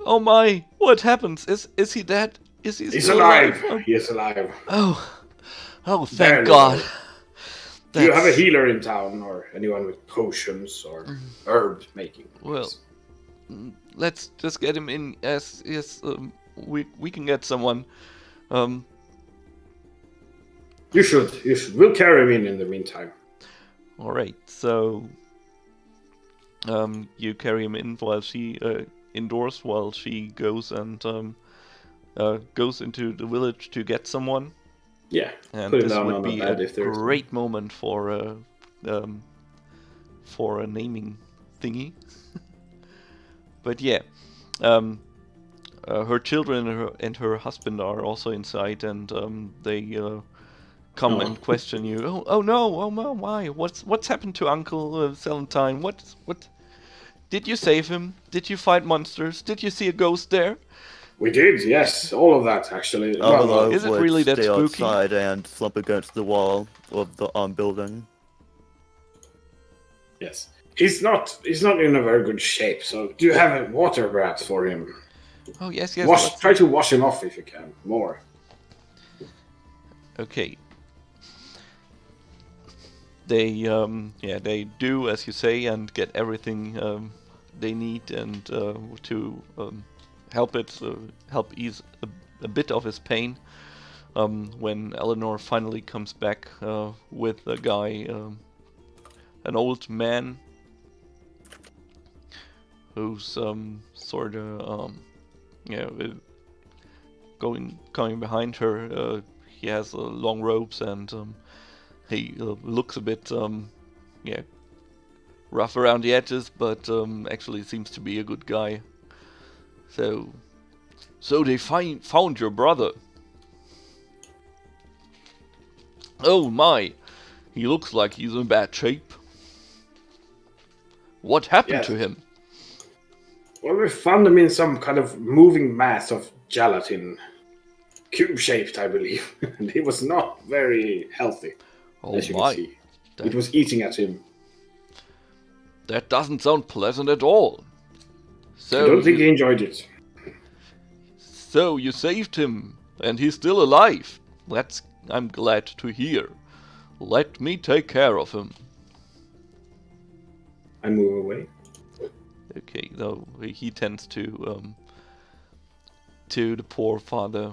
What happens? Is he dead? Is he He's still alive. alive? He is alive. Oh, thank Barely God. alive. Do you have a That's- healer in town, or anyone with potions or herb making? Well, let's just get him in. Yes, we can get someone. You should. We'll carry him in the meantime. All right. So, you carry him in while she indoors, while she goes and goes into the village to get someone. Yeah. And Put him this down would on be a bed a if there's great moment for a naming thingy. But yeah, her children and her husband are also inside, and they come and question you. Oh no! Why? What's happened to Uncle Valentine? What? Did you save him? Did you fight monsters? Did you see a ghost there? We did, yes, all of that actually. Aaaaaaaerf Is it would really that stay spooky? outside and slump against the wall of the building. Yes, he's not in a very good shape. So, do you have a water perhaps for him? Oh yes. Try to wash him off if you can. More. Okay. They do as you say and get everything they need and to help ease a bit of his pain. When Eleanor finally comes back with a guy, an old man who's sort of coming behind her. He has long robes and he looks a bit rough around the edges, but actually seems to be a good guy. So they found your brother. Oh my, he looks like he's in bad shape. What happened Yes. to him? Well, we found him in some kind of moving mass of gelatin, cube-shaped, I believe, and he was not very healthy. Oh as you can my, see, it was eating at him. that doesn't sound pleasant at all. So I don't think he enjoyed it. So you saved him, and he's still alive. I'm glad to hear. Let me take care of him. I move away. Okay, though he tends to the poor father,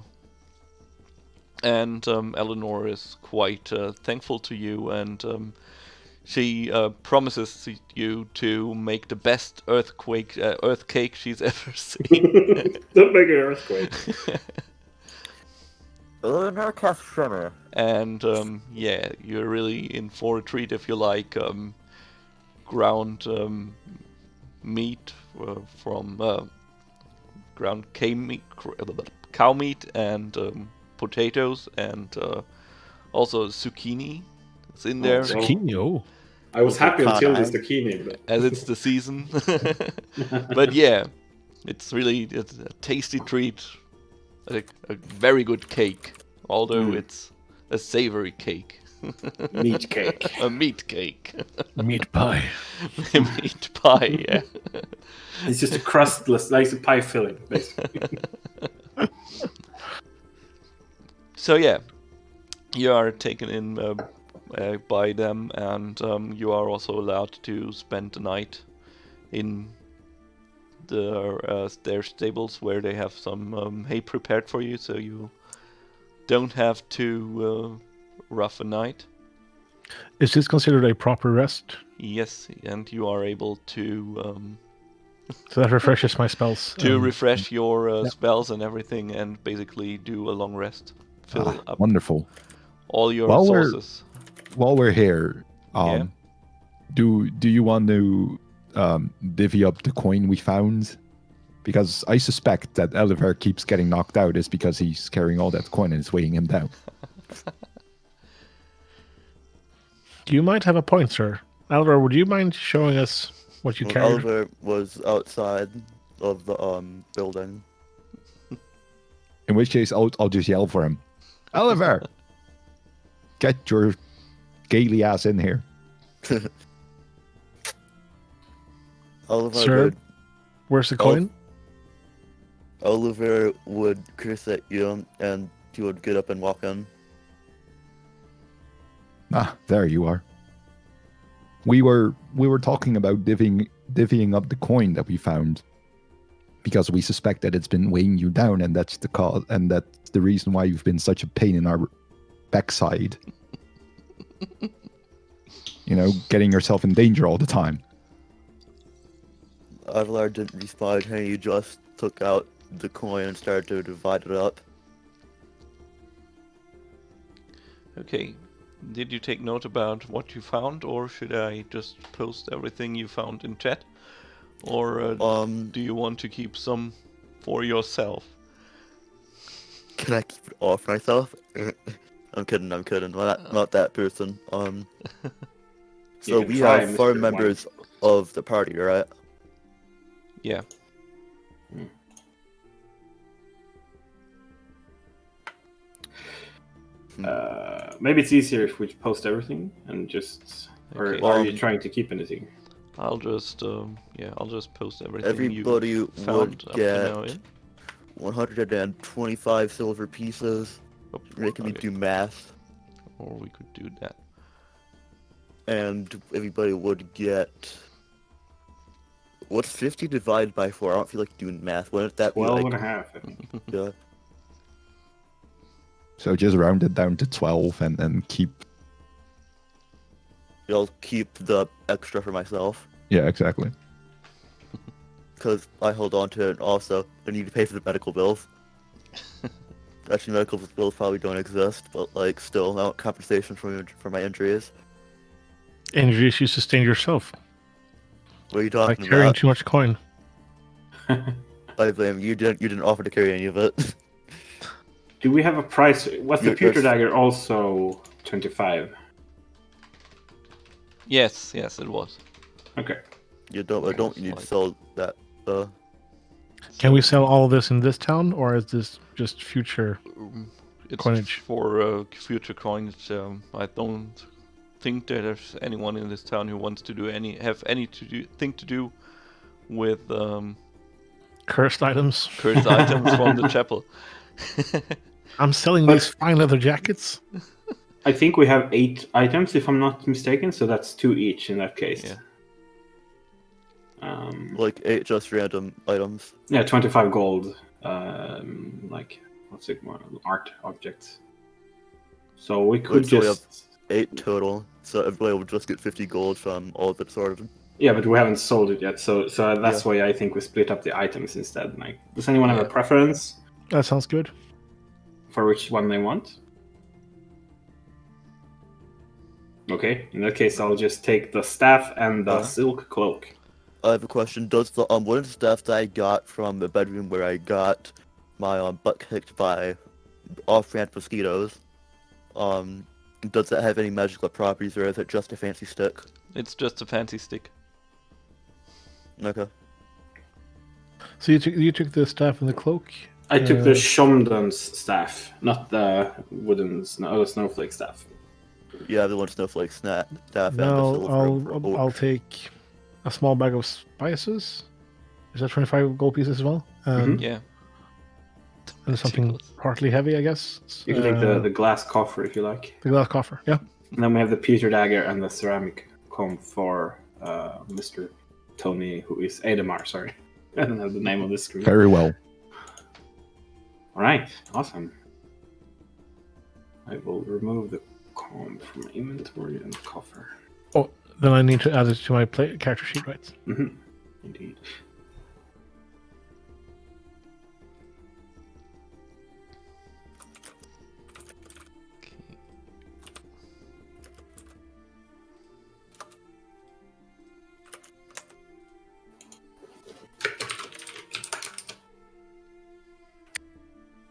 and Eleanor is quite thankful to you, and she promises you to make the best earth cake she's ever seen. Don't make an earthquake. Eleanor cast Shimmer. And you're really in for a treat if you like ground meat from ground cow meat and potatoes and also zucchini. It's in there Zucchini, oh. I was happy until Pie. the zucchini. But... as it's the season. But yeah, it's a tasty treat. A very good cake, although it's a savory cake. Meat cake. A meat cake. Meat pie. Meat pie, yeah. It's just a crustless, like a pie filling, basically. So yeah, you are taken in by them, and you are also allowed to spend the night in their stables, where they have some hay prepared for you, so you don't have to rough a night. Is this considered a proper rest? Yes, and you are able to So that refreshes my spells. refresh your spells and everything, and basically do a long rest, fill up Wonderful. all your While resources. While we're here, Yeah. do you want to divvy up the coin we found? Because I suspect that Alivair keeps getting knocked out is because he's carrying all that coin and it's weighing him down. You might have a point, sir. Alivair, would you mind showing us what you carried? Oliver was outside of the building. In which case, I'll just yell for him. Alivair, get your gaily ass in here. Alivair Sir? would, Where's the coin? Alivair would curse at you, and he would get up and walk in. Ah, there you are. We were talking about divvying up the coin that we found, because we suspect that it's been weighing you down, and that's the cause, and that's the reason why you've been such a pain in our backside. You know, getting yourself in danger all the time. Alivair didn't respond, and he just took out the coin and started to divide it up. Okay. Did you take note about what you found, or should I just post everything you found in chat? Or do you want to keep some for yourself? Can I keep it all for myself? I'm kidding. Not that person. So can we try, have 4 Mr. members of the party, right? Yeah. Maybe it's easier if we post everything and just. Or Okay. are you trying to keep anything? I'll just post everything Everybody you would found up to now. get 125 silver pieces. Oh, Making me okay. do math. Or we could do that. And everybody would get. What's 50 divided by 4? I don't feel like doing math. Wouldn't that be 12 like? and a half, I think. Yeah. So just round it down to 12 and keep... I'll keep the extra for myself. Yeah, exactly. Because I hold on to it, and also I need to pay for the medical bills. Actually, medical bills probably don't exist, but like still, I want compensation for my injuries. Injuries you sustained yourself What are you by talking carrying about? too much coin. I blame you. You didn't offer to carry any of it. Do we have a price? Was the Your- pewter yours- dagger also 25? Yes, it was. Okay. I don't need to sell that. Can we sell all of this in this town, or is this just future? It's Coinage. for future coinage. I don't think that there's anyone in this town who wants to have anything to do with Cursed items? cursed items from the chapel. I'm selling these fine leather jackets. I think we have 8 items, if I'm not mistaken, so that's 2 each in that case. Yeah. Like 8 just random items. Yeah, 25 gold. Like, what's it more? Art objects. So we could So we just. 8 total. So everybody will just get 50 gold from all of it sorted. Yeah, but we haven't sold it yet, so that's why I think we split up the items instead. Like, does anyone have a preference That sounds good. for which one they want? Okay, in that case, I'll just take the staff and the silk cloak. I have a question. Does the wooden stuff that I got from the bedroom where I got my butt kicked by off-brand mosquitoes, does that have any magical properties, or is it just a fancy stick? It's just a fancy stick. Okay. So you took the staff and the cloak. I took the Shomdan's staff, not the wooden the snowflake staff. Yeah, the one snowflake staff and the Now silver. I'll take a small bag of spices. Is that 25 gold pieces as well? Yeah. And something partly heavy, I guess. You can take the glass coffer if you like. The glass coffer. Yeah. And then we have the pewter dagger and the ceramic comb for Mr. Tony, who is Adamar, sorry. I don't have the name of the screen. Very well. Alright, awesome. I will remove the comb from my inventory and coffer. Oh, then I need to add it to my character sheet, right? Mm-hmm. Indeed.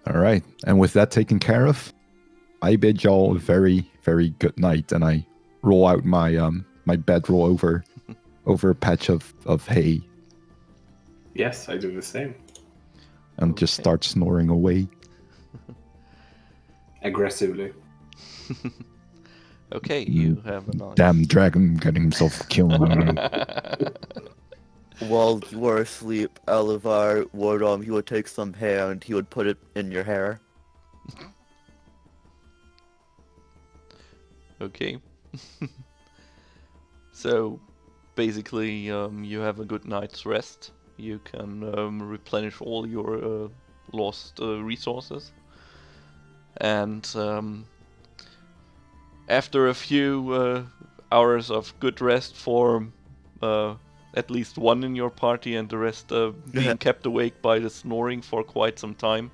All right. And with that taken care of, I bid y'all a very, very good night, and I roll out my my bedroll over a patch of hay Yes, I do the same. and just Okay. start snoring away. aggressively. Okay, you have a nice. Damn dragon getting himself killed. While you were asleep, Alivair would he would take some hair and he would put it in your hair. Okay. So, basically, you have a good night's rest. You can replenish all your lost resources. And after a few hours of good rest for at least one in your party and the rest being kept awake by the snoring for quite some time,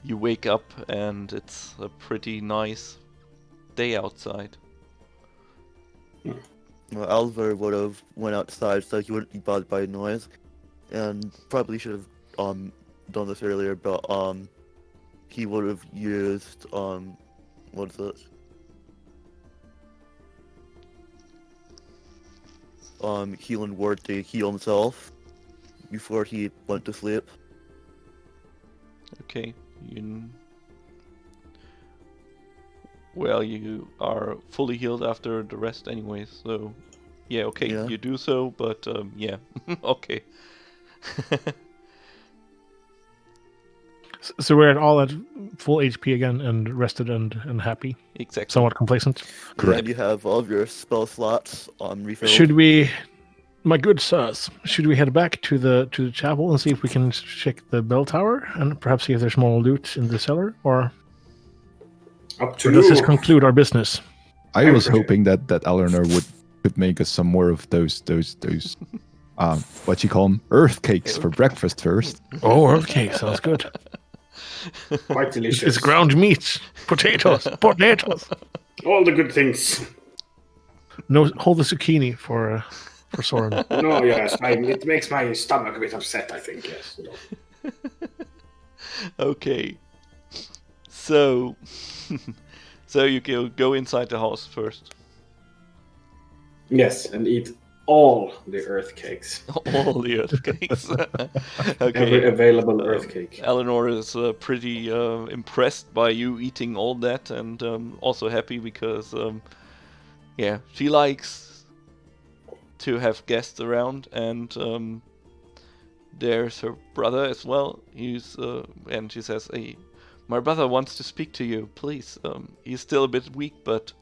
you wake up and it's a pretty nice day outside. Well, Alivair would have went outside so he wouldn't be bothered by noise, and probably should have done this earlier, but he would have used what is it? Healing word to heal himself before he went to sleep. Okay, well, you are fully healed after the rest anyway, so yeah, okay, Yeah. you do so, but yeah, okay. So we're all at full HP again and rested and happy, Exactly. somewhat complacent. Correct. And you have all of your spell slots refilled. Should we, my good sirs, should we head back to the chapel and see if we can check the bell tower and perhaps see if there's more loot in the cellar, or Up to does this you. conclude our business? I was hoping that Eleanor could make us some more of those what you call them, earth cakes for breakfast first. Oh, okay, sounds good. Quite delicious. It's ground meat, potatoes. All the good things. No, hold the zucchini for Soren. No, yes, it makes my stomach a bit upset, I think, yes. Okay. So, so you go inside the house first. Yes, and eat all the earth cakes. All the earth cakes. Every Okay. available earth cake. Eleanor is pretty impressed by you eating all that, and also happy because, yeah, she likes to have guests around, and there's her brother as well. And she says, "Hey, my brother wants to speak to you. Please. He's still a bit weak, but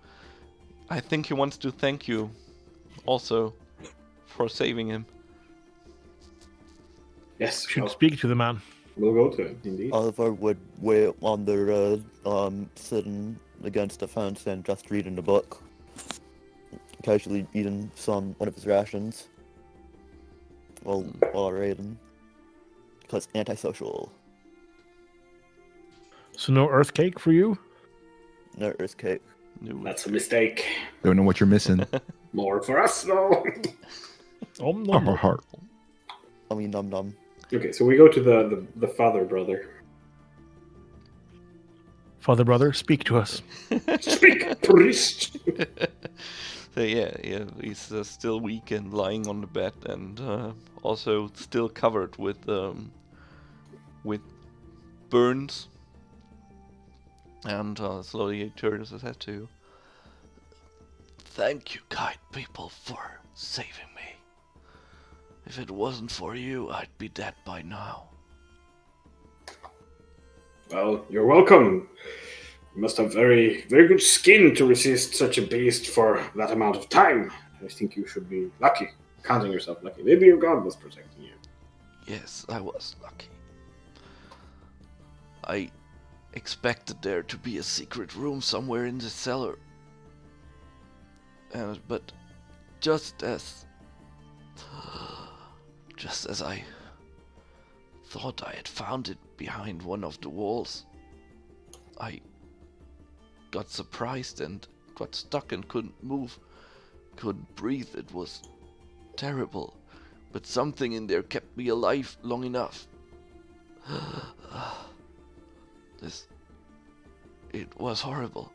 I think he wants to thank you, also, for saving him." Yes, Should speak to the man. we'll go to it, indeed. Oliver would wait on the road, sitting against a fence and just reading the book, casually eating one of his rations while reading, because antisocial. So no earth cake for you? No earth cake. No. That's a mistake. Don't know what you're missing. More for us, though. Heart. I mean, num num. Okay, so we go to the father brother. Father brother, speak to us. Speak, priest. So yeah, he's still weak and lying on the bed, and also still covered with burns. And slowly he turns his head to you. "Thank you, kind people, for saving me. If it wasn't for you, I'd be dead by now." Well, you're welcome. You must have very, very good skin to resist such a beast for that amount of time. I think you should be lucky, counting yourself lucky. Maybe your god was protecting you. Yes, I was lucky. I expected there to be a secret room somewhere in the cellar. But just as I thought I had found it behind one of the walls, I got surprised and got stuck and couldn't move, couldn't breathe. It was terrible, but something in there kept me alive long enough. It was horrible.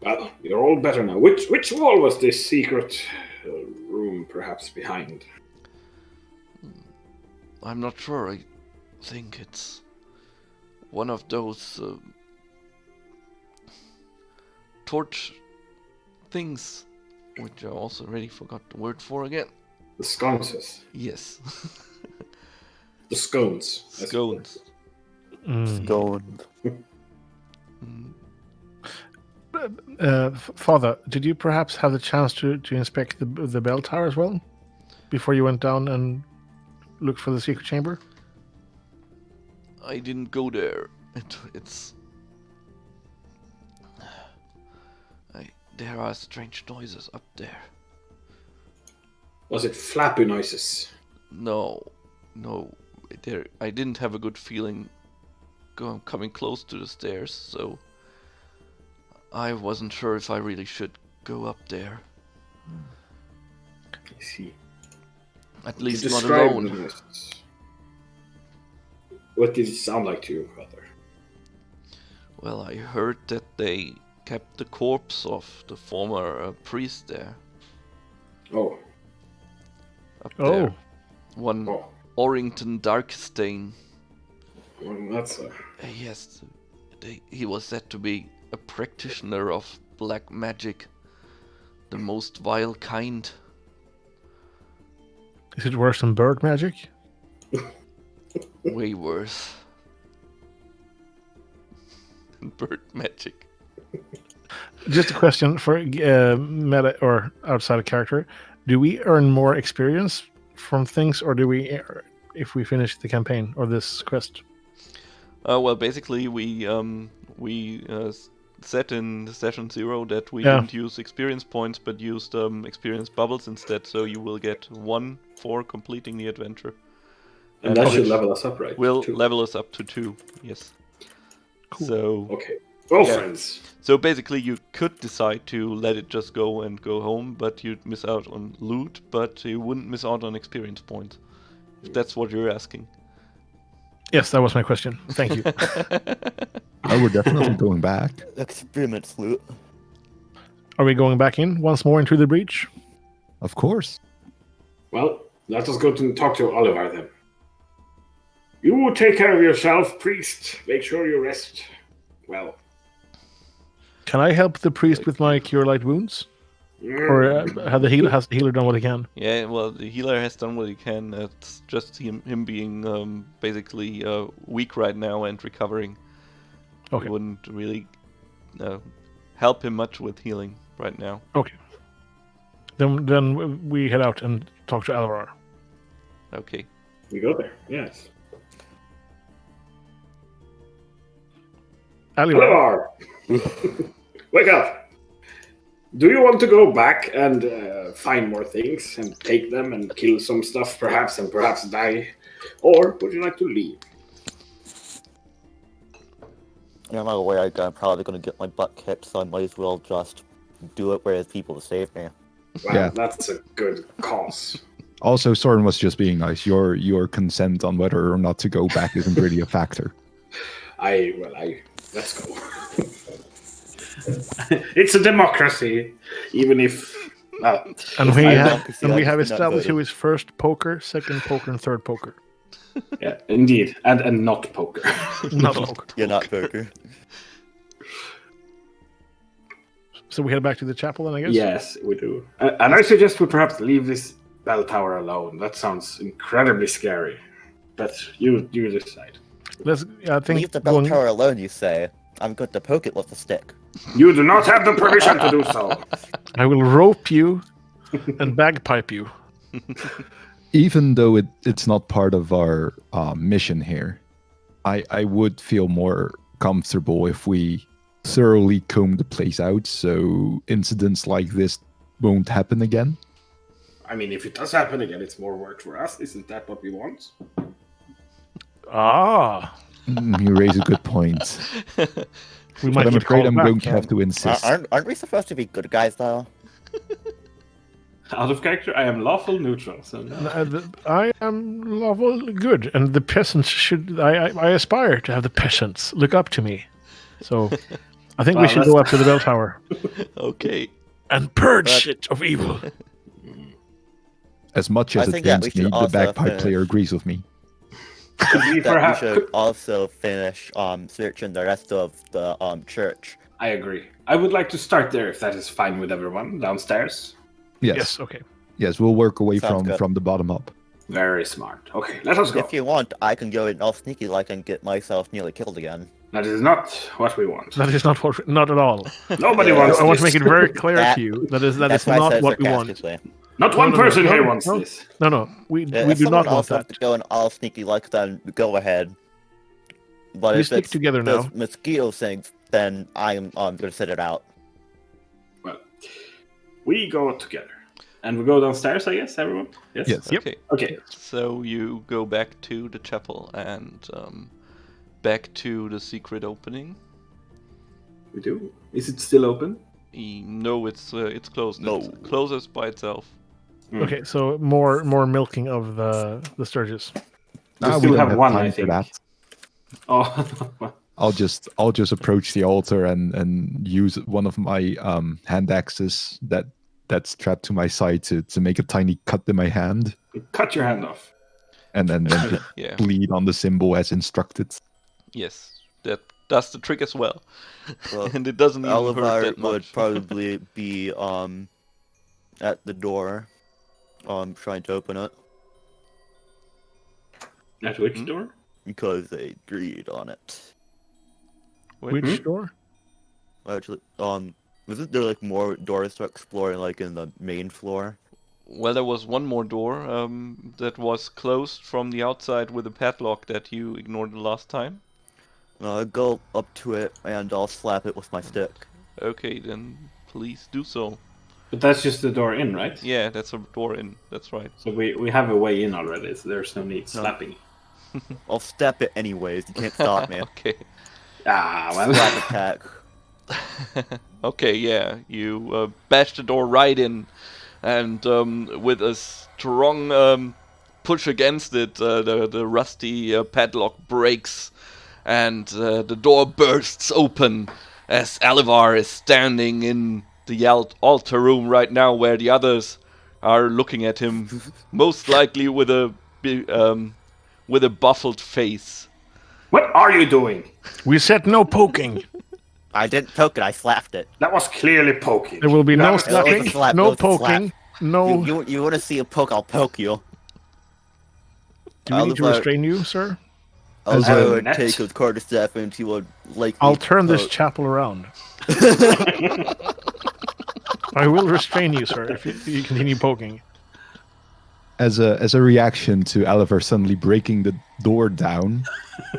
Well, you're all better now. Which wall was this secret room perhaps behind? I'm not sure. I think it's one of those torch things, which I also already forgot the word for again. The sconces. Yes. The scones. Scones. Stoned. Father, did you perhaps have the chance to inspect the bell tower as well? Before you went down and looked for the secret chamber? I didn't go there. There are strange noises up there. Was it flappy noises? No. I didn't have a good feeling coming close to the stairs, so I wasn't sure if I really should go up there. I see. At least You not described alone. the noises. What did it sound like to you, Father? Well, I heard that they kept the corpse of the former priest there. Oh. Up there. Oh, One Oh. Orrington Darkstain. Well, that's Yes, he was said to be a practitioner of black magic, the most vile kind. is it worse than bird magic? Way worse. Bird magic. Just a question for meta or outside of character. Do we earn more experience from things, or do we, if we finish the campaign or this quest? Well, basically, we set in session 0 that we Yeah. didn't use experience points, but used experience bubbles instead. So you will get 1 for completing the adventure. and that should which level us up, right? will Two. level us up to 2. Yes. Cool. So. Okay. Well, Yeah. friends. So basically, you could decide to let it just go and go home, but you'd miss out on loot, but you wouldn't miss out on experience points. If that's what you're asking. Yes, that was my question. Thank you. Oh, we're definitely going back. Experiments loot. Are we going back in once more into the breach? Of course. Well, let us go to talk to Alivair then. You take care of yourself, priest. Make sure you rest well. Can I help the priest with my cure light wounds? Or has the healer done what he can? Yeah, well, the healer has done what he can. It's just him being basically weak right now and recovering. Okay. It wouldn't really help him much with healing right now. Okay. Then we head out and talk to Alivair. Okay. We go there, yes. Alivair. Alivair! Wake up! Do you want to go back and find more things and take them and kill some stuff perhaps and perhaps die? Or would you like to leave? No matter where I go, I'm probably going to get my butt kicked, so I might as well just do it where there's people to save me. Well, Yeah. that's a good cause. Also, Soren was just being nice. Your consent on whether or not to go back isn't really a factor. Let's go. It's a democracy, even if. And we I have don't see that have it's not established voted. who is first poker, second poker, and third poker. Yeah, indeed, and not poker. Not poker. You're not poker. So we head back to the chapel then, I guess? Yes, we do. And I suggest we perhaps leave this bell tower alone. That sounds incredibly scary. But you decide. I think Leave the bell tower alone, you say. I'm going to poke it with a stick. You do not have the permission to do so. I will rope you and bagpipe you. Even though it's not part of our mission here, I would feel more comfortable if we thoroughly comb the place out so incidents like this won't happen again. I mean, if it does happen again, it's more work for us. Isn't that what we want? Ah. You raise a good point. We But I'm get afraid called I'm back. going to have to insist. Aren't we supposed to be good guys, though? Out of character, I am lawful neutral. So I am lawful good, and the peasants should. I aspire to have the peasants look up to me. So, I think we Well, should that's- go up to the bell tower Okay. and purge it of evil. As much as I it think, yeah, pains we should me, the also bagpipe finish. player agrees with me. We that we perhaps should also finish searching the rest of the church. I agree. I would like to start there if that is fine with everyone downstairs. Yes. Okay. Yes, we'll work away Sounds good. from the bottom up. Very smart. Okay, let us go. If you want, I can go in all sneaky like and get myself nearly killed again. That is not what we want. That is not what. Not at all. Nobody Yeah. wants I want to this. make it very clear That- to you that is That's why I not said what we want. sarcastically. Not one No, person no, here no, wants no. this. No. We If do someone not want else that. wants to go in all sneaky like, then go ahead. But We if stick it's together those now. mosquito things, then I'm going to sit it out. Well, we go together. And we go downstairs, I guess, everyone? Yes? Yes. Yep. Okay. Okay. So you go back to the chapel and back to the secret opening. We do. Is it still open? No, it's closed. No. It closes by itself. Okay, so more milking of the Sturgis. We we still don't have one, time I for think. that. Oh, I'll just approach the altar and use one of my hand axes that's strapped to my side to make a tiny cut in my hand, cut your hand off. and then just Yeah. bleed on the symbol as instructed. Yes. That does the trick as well. Well, And it doesn't even hurt Alivair that would much. probably be at the door, trying to open it At which door? because they agreed on it. Wait, Which door? Actually, wasn't there like more doors to explore like in the main floor? Well, there was one more door that was closed from the outside with a padlock that you ignored the last time. I'll go up to it and I'll slap it with my stick. Okay, then please do so. But that's just the door in, right? Yeah, that's a door in. That's right. So we have a way in already, so there's no need slapping. I'll step it anyways. You can't stop me. Okay. Ah, well. Slap attack. Okay, yeah. You bash the door right in, and with a strong push against it, the rusty padlock breaks, and the door bursts open as Alivair is standing in the altar room right now, where the others are looking at him, most likely with a baffled face. What are you doing? We said no poking. I didn't poke it. I slapped it. That was clearly poking. There will be You no have to- slapping, It's a slap, no it's a slap. poking, no. You want to see a poke? I'll poke you. Do we need to Alivair- restrain you, sir? As I a- would net. take his quarterstaff and he would like. I'll turn this chapel around. I will restrain you, sir, if you continue poking. As a reaction to Alivair suddenly breaking the door down,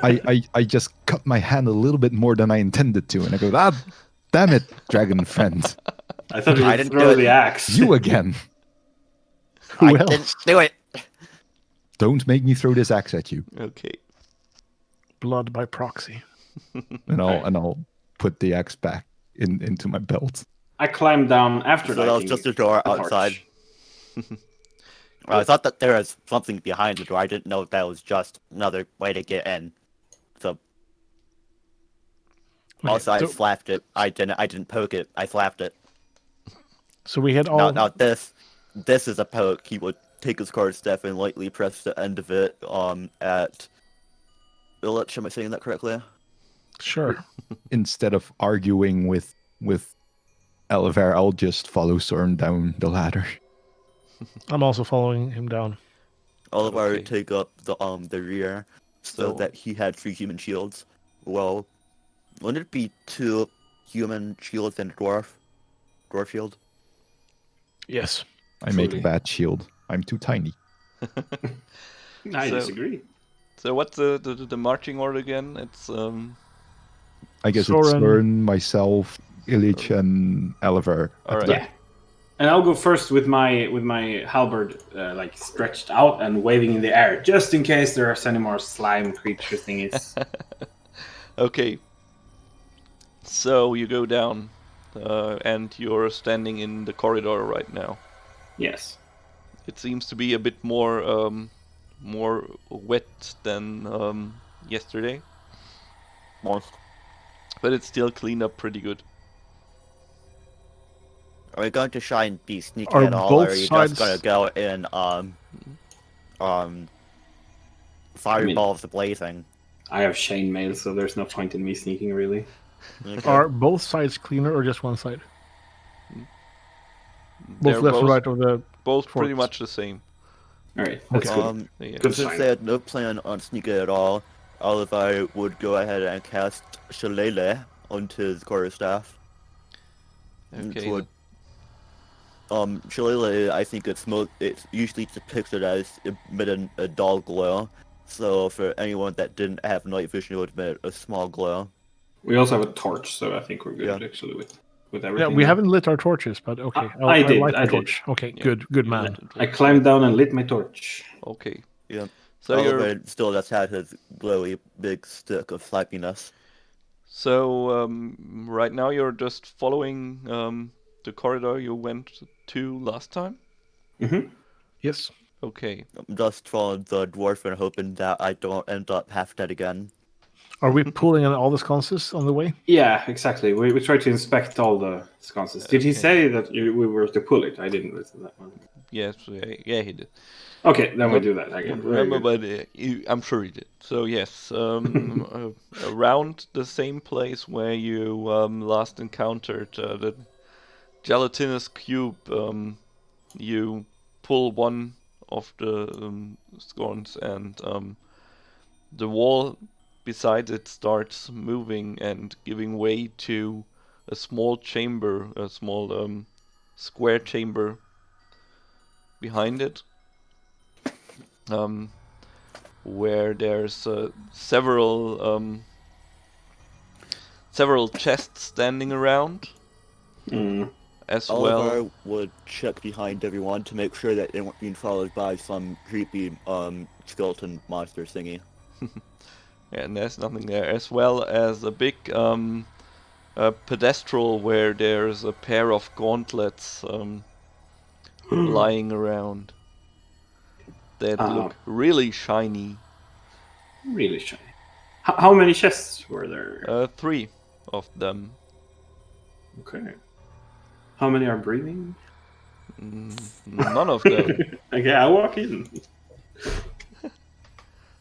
I just cut my hand a little bit more than I intended to, and I go, ah, damn it, dragon friend, I thought you I would didn't throw do it. the axe. you again. Who I else? didn't do it. Don't make me throw this axe at you. Okay. Blood by proxy. And I'll put the axe back into my belt. I climbed down after So that was lighting just a door the torch. outside. I thought that there was something behind the door. I didn't know that was just another way to get in. So also, I so- slapped it. I didn't poke it. I slapped it. So we had all. Now this is a poke. He would take his quarterstaff and lightly press the end of it at Illich. Am I saying that correctly? Sure. Instead of arguing with Alivair, I'll just follow Soren down the ladder. I'm also following him down. Oliver Okay. would take up the rear so So- that he had 3 human shields. Well, wouldn't it be 2 human shields and a dwarf shield? Yes. I make a Truly. bad shield. I'm too tiny. I So- disagree. So what's the marching order again? It's I guess Soren. it's Soren, myself, Illich, and Alivair. all right. Yeah. And I'll go first with my halberd like stretched out and waving in the air, just in case there are any more slime creature thingies. Okay. So you go down, and you're standing in the corridor right now. Yes. It seems to be a bit more wet than yesterday, Most. but it's still cleaned up pretty good. Are we going to try and be sneaky Are at all, or both are you sides- just going to go in fireballs blazing. I have chainmail, so there's no point in me sneaking, really. Okay. Are both sides cleaner or just one side? They're Both left and right of the. both pretty forts. much the same. All right, that's good. Yeah. Good Since sign. they had no plan on sneaking at all, Alivair would go ahead and cast Shillelagh onto his quarterstaff. Okay. Would, Shillelagh, I think it's usually depicted as emitting a dull glow. So for anyone that didn't have night vision, it would emit a small glow. We also have a torch, so I think we're good Yeah. actually with Yeah, everything. we haven't lit our torches, but okay. I did, light the I did. torch. Okay, Yeah. good You man. let it I roll. climbed down and lit my torch. Okay. Yeah. So you're Alivair still just had his glowy big stick of flappiness. right now you're just following the corridor you went to last time. Yes. Okay. I'm just following the dwarf and hoping that I don't end up half dead again. Are we pulling in all the sconces on the way? Yeah, exactly. We tried to inspect all the sconces. Did he Okay. say that we were to pull it? I didn't listen to that one. Yes. Yeah, he did. Okay, then we do that again. Don't remember, but I'm sure he did. So yes, around the same place where you last encountered the gelatinous cube, you pull one of the scones, and the wall beside it starts moving and giving way to a small chamber, a small square chamber behind it. Where there's several chests standing around, as well. Alivair would check behind everyone to make sure that they weren't being followed by some creepy skeleton monster thingy. And there's nothing there, as well as a big pedestal where there's a pair of gauntlets lying around that look really shiny. Really shiny. How many chests were there? 3 of them. Okay. How many are breathing? None of them. Okay, I walk in.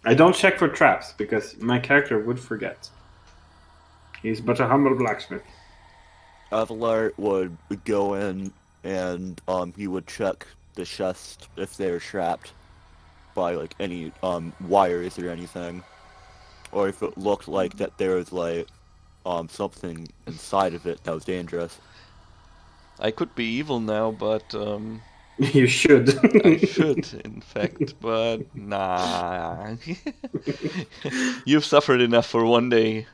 I don't check for traps because my character would forget. He's but a humble blacksmith. Alivair would go in and he would check the chest if they're strapped by like any wires or anything, or if it looked like that there was like something inside of it that was dangerous. I could be evil now, but You should. I should, in fact, but nah. You've suffered enough for one day.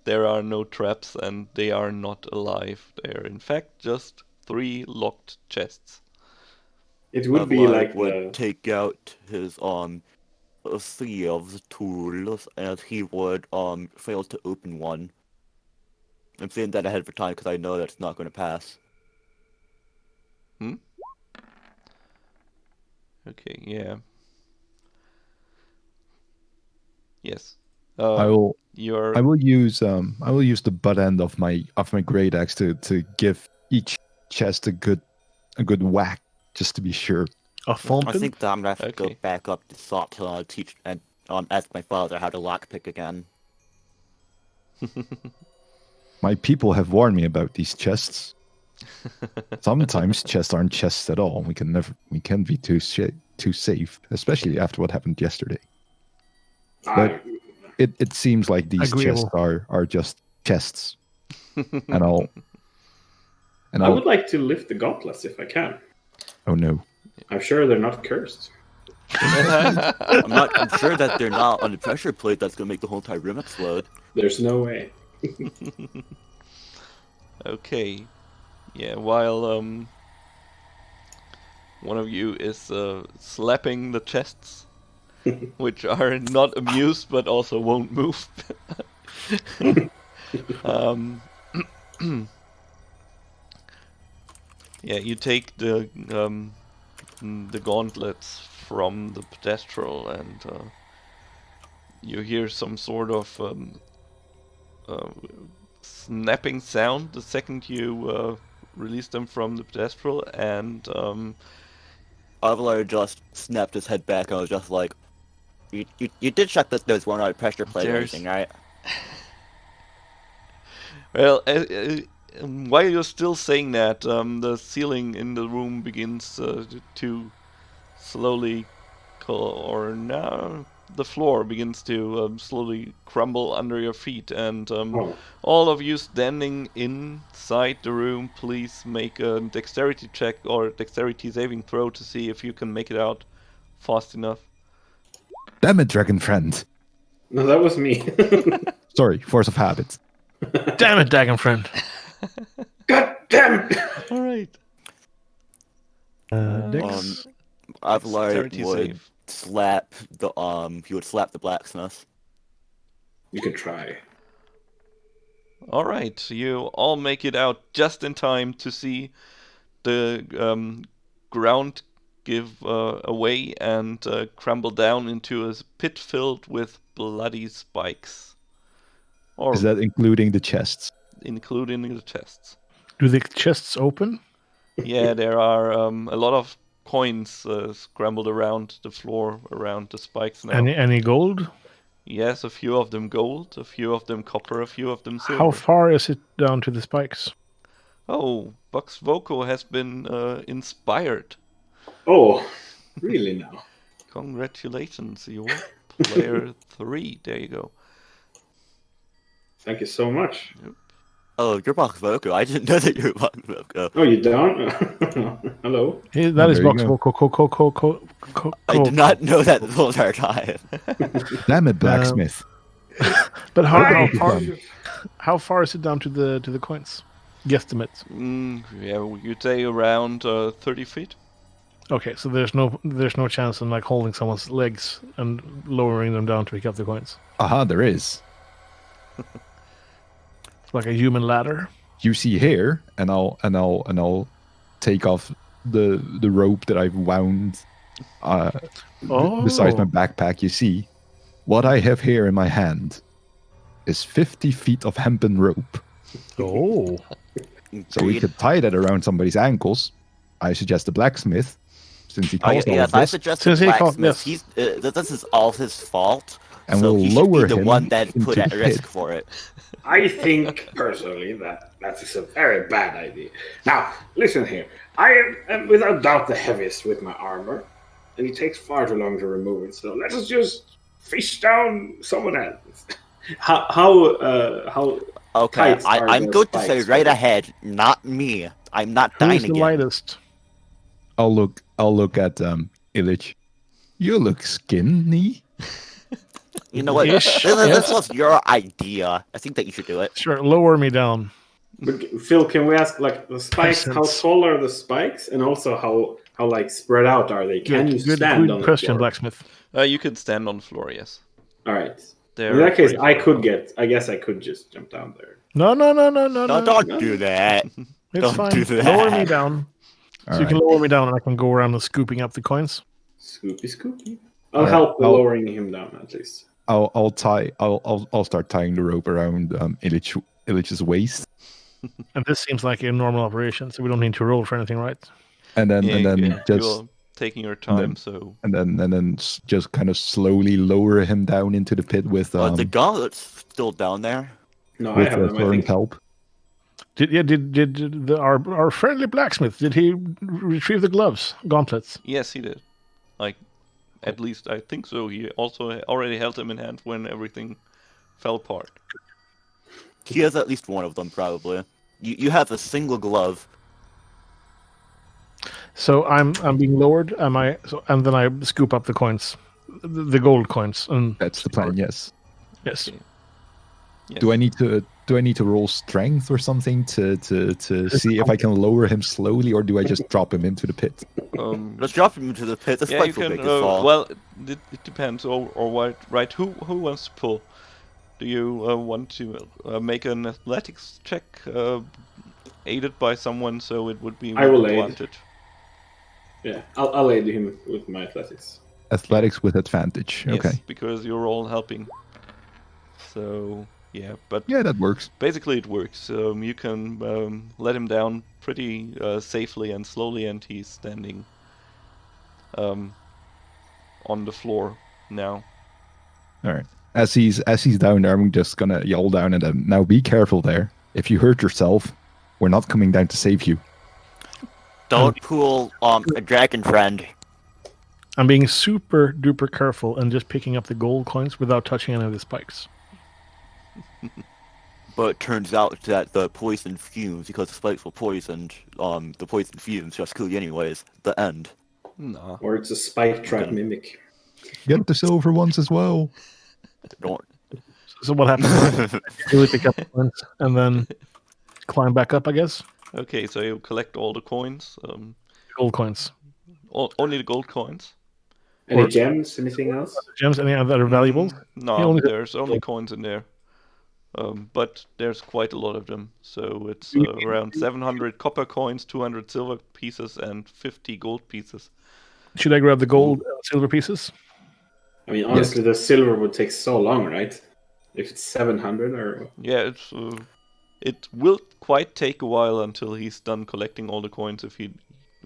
There are no traps, and they are not alive. They're, in fact, just 3 locked chests. It would be Alivair like would take out his thieves tools, and he would fail to open one. I'm saying that ahead of time because I know that's not going to pass. Okay, yeah. Yes. I will use the butt end of my great axe to give each chest a good whack just to be sure. A foam I pin? think that I'm gonna have to go Okay. back up to SOT to teach and ask my father how to lockpick again. My people have warned me about these chests. Sometimes chests aren't chests at all. We can't be too safe, especially after what happened yesterday. But it seems like these chests Agreeable. are just chests, and I would like to lift the gauntlets if I can. oh no. I'm sure they're not cursed. I'm sure that they're not on the pressure plate that's gonna make the whole entire room explode. There's no way. Okay. Yeah, while one of you is slapping the chests, which are not amused but also won't move. Yeah, you take the gauntlets from the pedestal, and you hear some sort of snapping sound the second you release them from the pedestal, and Alivair just snapped his head back and was just like, You did check that those weren't on pressure plate or There's- anything, right? Well, while you're still saying that, the ceiling in the room begins to slowly, or now the floor begins to slowly crumble under your feet, and Oh, all of you standing inside the room, please make a dexterity check or dexterity saving throw to see if you can make it out fast enough. Damn it, dragon friend. no, that was me. Sorry, force of habit. Damn it, Dagon friend. God damn it! All right. Dex. Alivair Dexterity would save. slap the he would slap the blacksmith. You can try. All right, you all make it out just in time to see the ground give away and crumble down into a pit filled with bloody spikes, or Is that including the chests? including the chests. Do the chests open? Yeah, there are a lot of coins scrambled around the floor, around the spikes now. Any gold? Yes, a few of them gold, a few of them copper, a few of them silver. How far is it down to the spikes? Oh, Boxvoko has been inspired. Oh, really now? Congratulations, you're player 3. There you go. Thank you so much. Oh, you're Boxvoko. I didn't know that you were Boxvoko. Oh, you don't? Hello. That is there you box go. I did not know that the whole entire time. Damn it, blacksmith. But Right. how far is it down to the coins? Guesstimate. Yeah, you'd say around 30 feet. Okay, so there's no chance in like holding someone's legs and lowering them down to pick up the coins. Aha, there is. It's like a human ladder. You see here, and I'll take off the rope that I've wound besides my backpack. You see, what I have here in my hand is 50 feet of hempen rope. Oh, So we could tie that around somebody's ankles. I suggest the blacksmith, since he caused all yes, of I this, suggest the Since he called- blacksmith. yes. This is all his fault. and so we'll he should lower be the him one that into put the at risk pit. for it. I think personally that is a very bad idea. Now, listen here. I am without doubt the heaviest with my armor, and it takes far too long to remove it. So let us just fish down someone else. How Okay, tight are I'm those going to say spikes? right ahead, not me. I'm not who dying is the again. lightest? I'll look at Illich. You look skinny. You know what? Ish, This yes. was your idea. I think that you should do it. Sure, lower me down. But Phil, can we ask like the spikes? How Peasants. tall are the spikes, and also how like spread out are they? Can you stand on good the question, floor? blacksmith. You could stand on the floor, yes. All right. They're In that case, pretty I far could down. get. I guess I could just jump down there. No. No, don't do that. It's don't fine. do that. Lower me down. All So you can right. lower me down, and I can go around and scooping up the coins. Scoopy. I'll Alright, help I'll- lowering him down at least. I'll start tying the rope around Illich's waist, And this seems like a normal operation, so we don't need to roll for anything, right? and then just you're taking your time, then- so just kind of slowly lower him down into the pit with The gauntlet's still down there. No, I with have them. I Soren's think. help. Did our friendly blacksmith, did he retrieve the gloves, gauntlets? yes, he did. Like, at least I think so. He also already held them in hand when everything fell apart. He has at least one of them, probably. You have a single glove. So I'm being lowered, am I? So, and then I scoop up the coins, the gold coins, and That's the plan. Yes. yes. Okay. Yes. Do I need to roll strength or something to see if I can lower him slowly, or do I just drop him into the pit? Let's drop him into the pit. The Yeah, you spikes will can. make us fall. Well, it depends. Or what? Right? Who wants to pull? Do you want to make an athletics check, aided by someone, so it would be I will with aid. advantage? Yeah, I'll aid him with my athletics. Athletics with advantage. Yes, Okay. because you're all helping. So yeah, but Yeah, that works. basically it works. You can let him down pretty safely and slowly, and he's standing on the floor now. All right. As he's down there, I'm just gonna yell down at him. Now be careful there. If you hurt yourself, we're not coming down to save you. Don't pull a dragon friend. I'm being super duper careful and just picking up the gold coins without touching any of the spikes. But it turns out that the poison fumes, because the spikes were poisoned, the poison fumes just kill you anyways. The end. No. Or it's a spike trap Okay. mimic. Get the silver ones as well. Don't. So what happens? You pick up the coins and then climb back up, I guess. Okay, so you collect all the coins. Gold coins. Only the gold coins. Any Or- gems? Anything else? Gems, any other valuables? No, Yeah, only the- there's only coins in there. But there's quite a lot of them. So it's around 700 copper coins, 200 silver pieces, and 50 gold pieces. Should I grab the gold silver pieces? I mean, honestly, the silver would take so long, right? If it's 700 or... Yeah, it will quite take a while until he's done collecting all the coins if he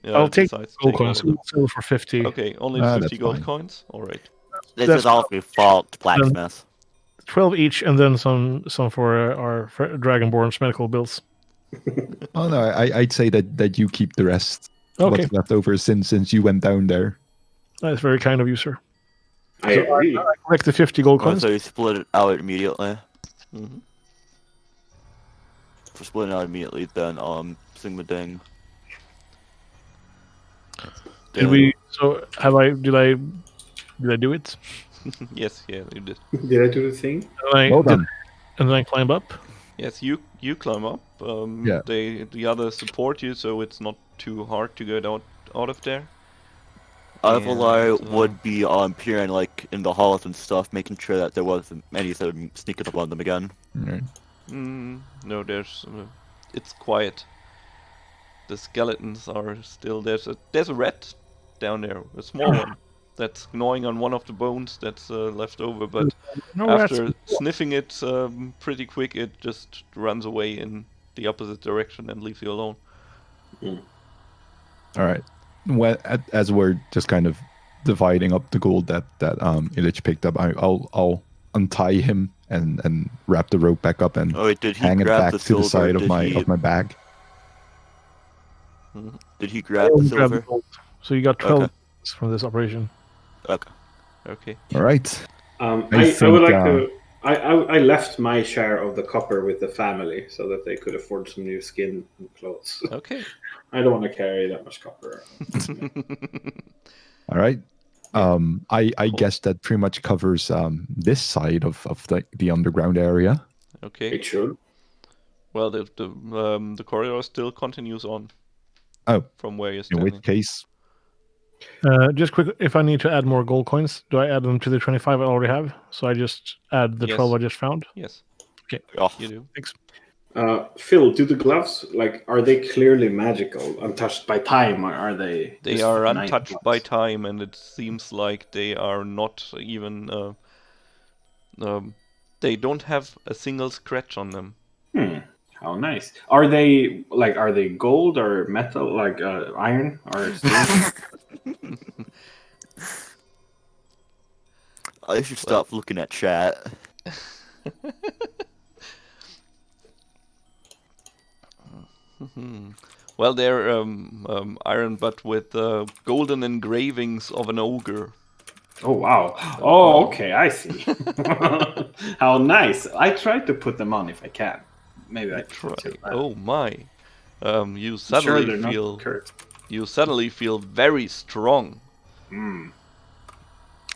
I'll take decides to gold take all coins. of them. Silver for 50. Okay, only Ah, 50 that's gold fine. coins? Alright. This That's- is all your fault, blacksmith. 12 each, and then some for our dragonborn's medical bills. Oh no, I'd say that you keep the rest. Okay, What's left over since you went down there. that's very kind of you, sir. I agree. I collect the 50 gold coins. So you split it out immediately. Hmm. For splitting out immediately, then sing the ding. Did we? So have I? Did I do it? Yes, yeah, you did. Did I do the thing? Well done. And then I climb up. Yes, you climb up. Yeah. The others support you, so it's not too hard to get out of there. Alivair And, would be peering like in the halls and stuff, making sure that there wasn't any sort of sneaking up on them again. Right. No, there's it's quiet. The skeletons are still there's a rat down there, a small one that's gnawing on one of the bones that's left over, but No after rats. sniffing it pretty quick, it just runs away in the opposite direction and leaves you alone. All right. As we're just kind of dividing up the gold that Illich picked up, I'll untie him and wrap the rope back up and Oh, wait, did he hang it grab back the to silver? the side of Did my he, bag. Did he grab the Grab the silver? gold. So you got 12 Okay. from this operation. Okay. Okay. All right. I think, would like to... I left my share of the copper with the family so that they could afford some new skin and clothes. Okay. I don't want to carry that much copper. All right. I guess that pretty much covers this side of the underground area. Okay. It should. Well, the corridor still continues on. Oh. From where you're In standing. which case, Just quick, if I need to add more gold coins, do I add them to the 25 I already have? So I just add the Yes. 12 I just found? Yes, Oh, you do. Thanks. Phil, do the gloves, are they clearly magical, untouched by time, or are they... They just are night untouched by gloves? time, and it seems like they are not even. They don't have a single scratch on them. How nice. Are they gold or metal, iron or steel? I should stop looking at chat. Well, they're iron, but with golden engravings of an ogre. Oh, wow. Oh, okay, I see. How nice. I try to put them on if I can. Maybe I Try. try. Oh my! You I'm sure suddenly they're not feel cursed. you suddenly feel very strong.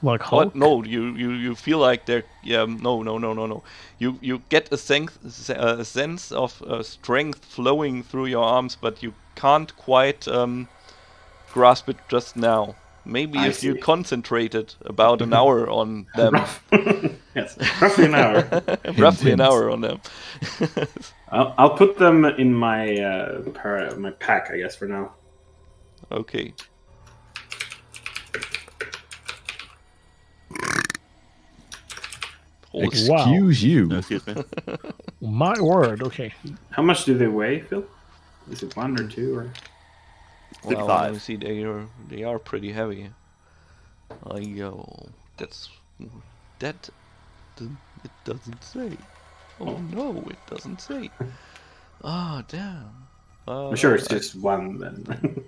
Like Hulk? What? No, you feel like they're no. You get a sense of strength flowing through your arms, but you can't quite grasp it just now. Maybe I if you see. concentrated about an hour on them, Yes, roughly an hour. roughly an Hint. hour on them. I'll put them in my my pack, I guess, for now. Okay. Holy Wow. excuse you. No, excuse me. My word, okay. How much do they weigh, Phil? Is it 1 or 2 or? Well, 55. you see, they are pretty heavy. That's that It doesn't say. Oh no, it doesn't say. Ah, damn. I'm sure it's just one then.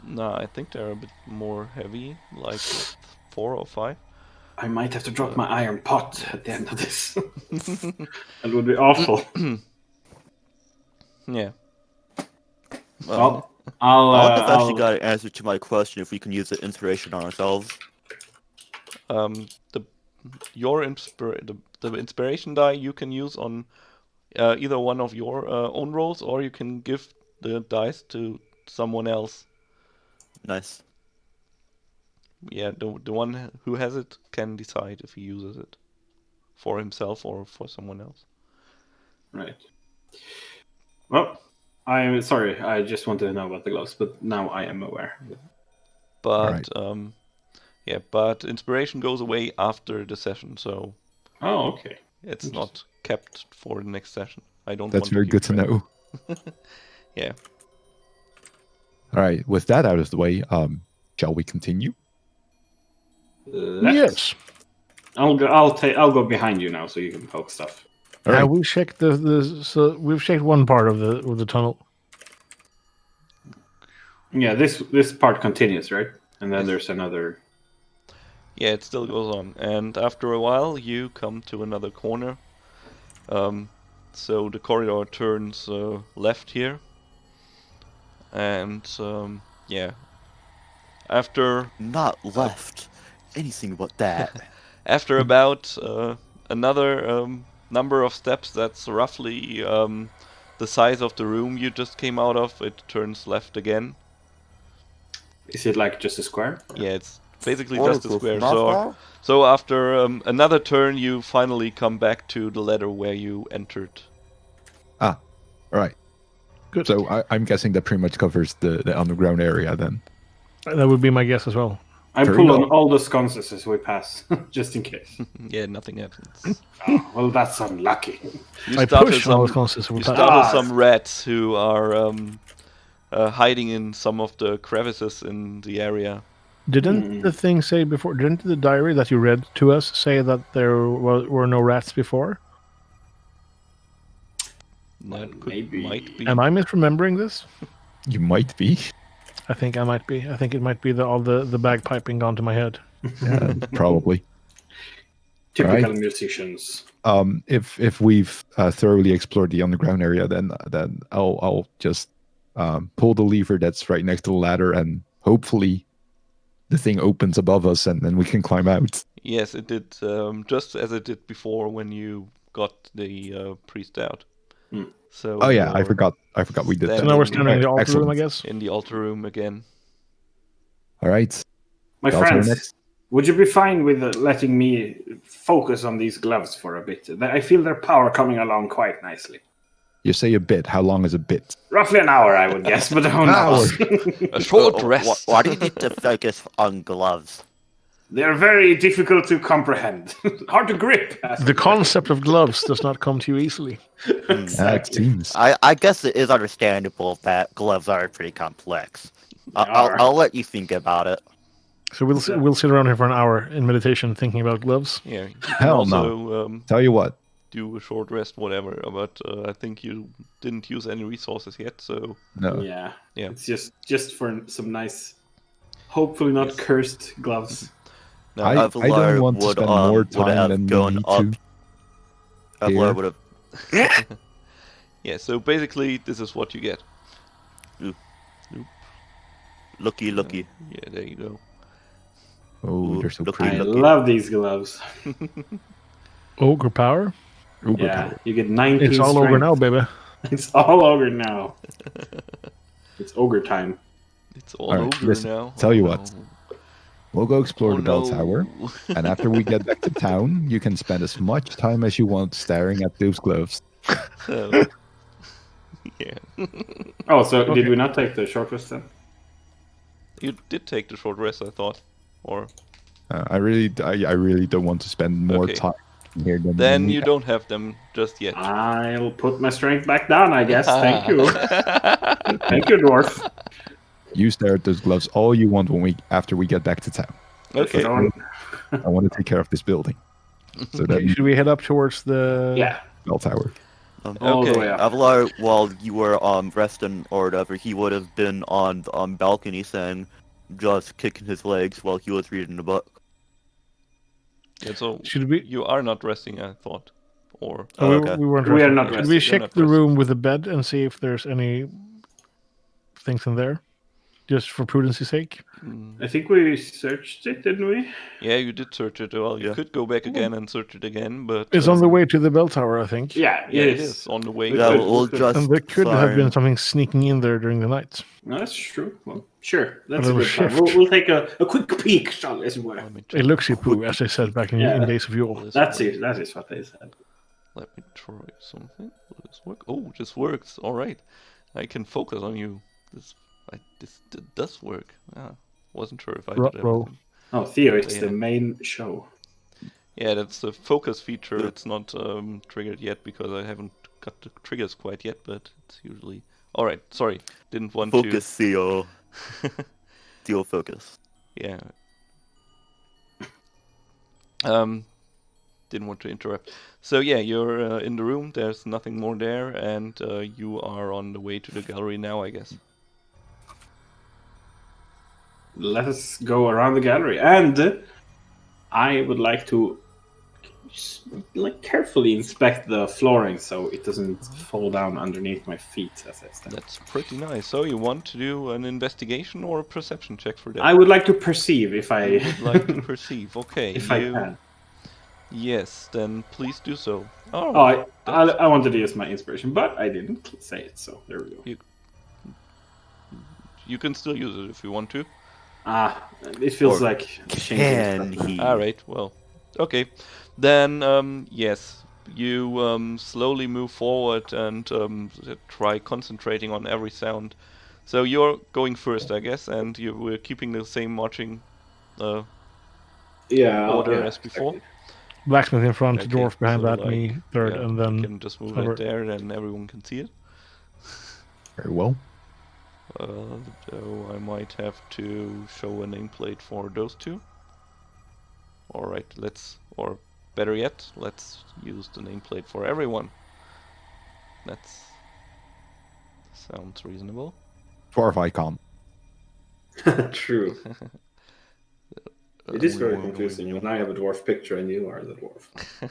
No, I think they're a bit more heavy, like 4 or 5. I might have to drop my iron pot at the end of this. That would be awful. Yeah. Well, I wonder if I actually I'll got an answer to my question if we can use the inspiration on ourselves. The inspiration die you can use on either one of your own rolls, or you can give the dice to someone else. Nice. Yeah, the one who has it can decide if he uses it for himself or for someone else. Right. Well, I'm sorry. I just wanted to know about the gloves, but now I am aware. But yeah, but inspiration goes away after the session, so Oh, okay. it's not kept for the next session. I don't. That's want very keep good to track. know. Yeah. All right, with that out of the way, shall we continue? Yes. I'll go behind you now, so you can poke stuff. All right. We checked so we've checked one part of the tunnel. Yeah, this part continues, right? And then there's another. Yeah, it still goes on, and after a while you come to another corner. So the corridor turns left here, and yeah, after Not left. Anything but that. after about another number of steps, that's roughly the size of the room you just came out of, it turns left again. Is it like just a square? Yeah, it's basically What just is a this, square. Moscow? So after another turn, you finally come back to the ladder where you entered. All right. Good. So I'm guessing that pretty much covers the underground area then. That would be my guess as well. I Very pull well. on all the sconces as we pass, just in case. Yeah, nothing happens. Oh, well, that's unlucky. You I started push all some, the constants. you started some rats who are hiding in some of the crevices in the area. Didn't the thing say before? Didn't the diary that you read to us say that there were no rats before? That maybe. might be. Am I misremembering this? You might be. I think I might be. I think it might be all the bagpiping gone to my head. Yeah, probably. Typical Right. musicians. If we've thoroughly explored the underground area, then I'll just pull the lever that's right next to the ladder, and hopefully the thing opens above us, and then we can climb out. Yes, it did. Just as it did before when you got the priest out. Hmm. So. Oh yeah, I you're forgot we did Then- So that. now we're standing in the altar Excellent. room, I guess. In the altar room again. All right. My Altar friends, next. would you be fine with letting me focus on these gloves for a bit? I feel their power coming along quite nicely. You say a bit. How long is a bit? Roughly an hour, I would guess, but who knows? A short rest. Why do you need to focus on gloves? They're very difficult to comprehend. Hard to grip. The concept of gloves does not come to you easily. It seems. I guess it is understandable that gloves are pretty complex. are. I'll let you think about it. So we'll sit around here for an hour in meditation thinking about gloves. Yeah. You can Hell also Tell you what. do a short rest, whatever. But I think you didn't use any resources yet, so. No. Yeah. Yeah. It's just for some nice, hopefully not cursed gloves. No, I don't want to spend more time than we need to. Avalar Here. would have. yeah. So basically, this is what you get. Looky. Yeah, there you go. Oh, they're so Look, pretty. I Lucky. love these gloves. Ogre power. Uber Yeah, power. you get 19 It's all over strength. now, baby. It's all over now. It's ogre time. It's all Alright, over listen, now. tell you Oh, what. no. We'll go explore Oh, the bell no. tower, and after we get back to town, you can spend as much time as you want staring at those gloves. So, yeah. Oh, so Okay. did we not take the short rest then? You did take the short rest, I thought. Or I really don't want to spend more Okay. time here than then we you have. don't have them just yet. I'll put my strength back down, I guess. Thank you. Thank you, dwarf. You stare at those gloves all you want after we get back to town. Okay. Soren. I want to take care of this building. So Okay, then should we head up towards the Yeah. bell tower. All the Okay. way up. Avalar, while you were resting or whatever, he would have been on the balcony saying, just kicking his legs while he was reading a book. Yeah, so Should we? you are not resting, I thought. Or Oh, okay. we weren't. We are resting. not Should resting. we You're check not the resting. room with the bed and see if there's any things in there, just for prudency's sake? I think we searched it, didn't we? yeah, you did search it. Well, you Yeah. could go back again and search it again, but It's on the way to the bell tower, I think. Yeah, yeah, it is on the way. We Yeah, could- we'll we could- just... And there could have been Soren- something sneaking in there during the night. No, that's true. Well, sure. That's a little good plan. shift. We'll take a quick peek, shall we, as it were. Let me A try. looksy poo, as they said back in, Yeah. in days of yore. Will this That's work? it. That is what they said. Let me try something. Will this work? Oh, this works. All right. I can focus on you. This does work. Wasn't sure if I did Roll. everything. Oh, Theo, it's Yeah. the main show. Yeah, that's the focus feature. It's not triggered yet because I haven't got the triggers quite yet, but it's usually... Alright, sorry. Didn't want Focus, Theo. to... Theo, focus. Yeah. Didn't want to interrupt. So yeah, you're in the room. There's nothing more there, and you are on the way to the gallery now, I guess. Let us go around the gallery. And I would like to carefully inspect the flooring so it doesn't fall down underneath my feet as I stand. That's pretty nice. So you want to do an investigation or a perception check for that? I would like to perceive if I... You would like to perceive. Okay. if I can. Yes, then please do so. Oh, Oh, I wanted to use my inspiration, but I didn't say it, so there we go. you can still use it if you want to. It feels Or like Can he? Alright, well, okay. Then, yes, you slowly move forward and try concentrating on every sound. So you're going first, I guess, and we're keeping the same marching order as before. Blacksmith in front, Okay, dwarf behind so, that, like, me third, yeah, and you then can just move over. it there, then everyone can see it. Very well. So I might have to show a nameplate for those two. Alright, or better yet, let's use the nameplate for everyone. Sounds reasonable. Dwarf icon. True. It is very confusing when I have a dwarf picture and you are the dwarf.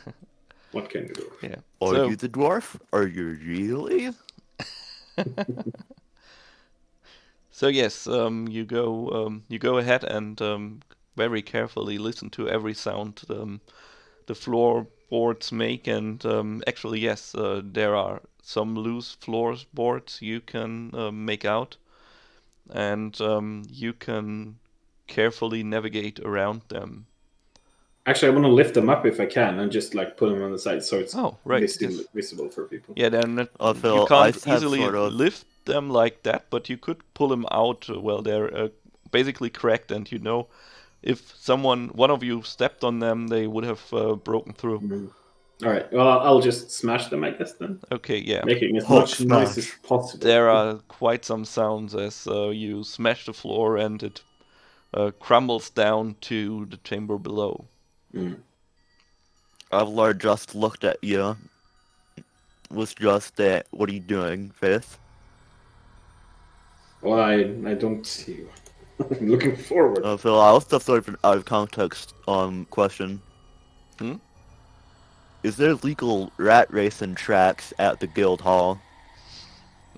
What can you do? Yeah. Are So, you the dwarf? Are you really? so yes, you go ahead and very carefully listen to every sound the floorboards make, and actually yes, there are some loose floorboards you can make out, and you can carefully navigate around them. Actually, I want to lift them up if I can and just put them on the side so it's Yes. visible for people. Yeah, they're not, I feel you can't I've had easily sort of- lift them like that, but you could pull them out. Well, they're basically cracked, and if one of you stepped on them, they would have broken through. All right. Well, I'll just smash them, I guess, then. Okay, yeah. Making as Hulk much noise as smash. possible. There are quite some sounds as you smash the floor and it crumbles down to the chamber below. Avalar just looked at you. Was just that, what are you doing, Faith? Well, I don't see you. I'm looking forward. Phil, I also sort of an out of context question. Hmm? Is there legal rat racing tracks at the guild hall?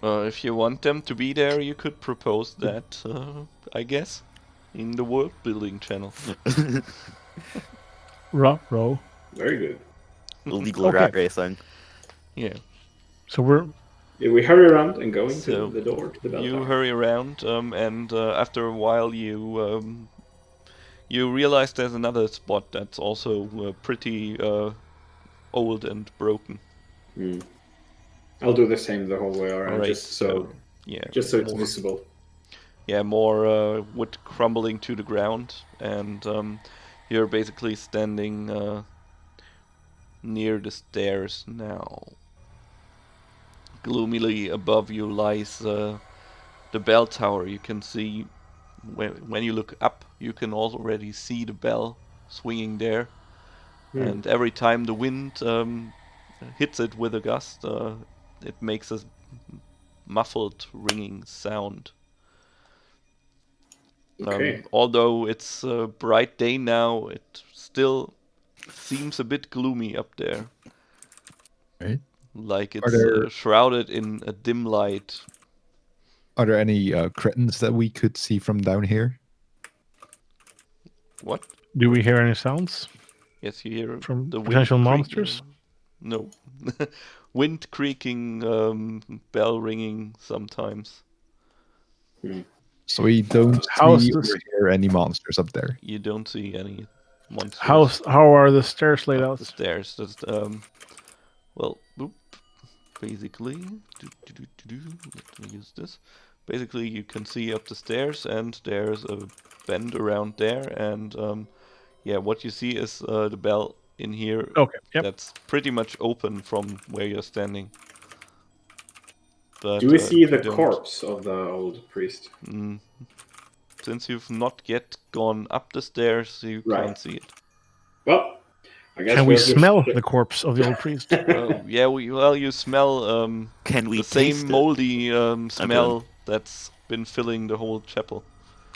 If you want them to be there, you could propose that, I guess, in the world building channel. row. Very good. Illegal Okay. rat racing. Yeah. So we're Yeah, we hurry around and going So, to the door to the bell You tower. hurry around, and after a while, you realize there's another spot that's also pretty old and broken. I'll do the same the whole way around, Alright, just so yeah, it's more- visible. Yeah, more wood crumbling to the ground, and you're basically standing near the stairs now. Gloomily above you lies the bell tower. You can see when you look up, you can already see the bell swinging there. And every time the wind hits it with a gust, it makes a muffled ringing sound. Okay. Although it's a bright day now, it still seems a bit gloomy up there. Right. Like Are it's there- shrouded in a dim light. Are there any cretins that we could see from down here? What? Do we hear any sounds? Yes, you hear From the wind potential creaking. monsters? No. Wind creaking, bell ringing sometimes. So we don't How's see this- or hear any monsters up there. You don't see any monsters. How are the stairs laid up out? the stairs? Just, well, boop. Basically, let me use this. Basically, you can see up the stairs, and there's a bend around there, and yeah, what you see is the bell in here. Okay, yep. That's pretty much open from where you're standing. But, Do we see you the don't- corpse of the old priest? Since you've not yet gone up the stairs, you Right. can't see it. Well, I guess Can we we'll just- smell the corpse of the old priest? Oh, yeah, well, you smell Can we the same taste it? moldy smell that's been filling the whole chapel.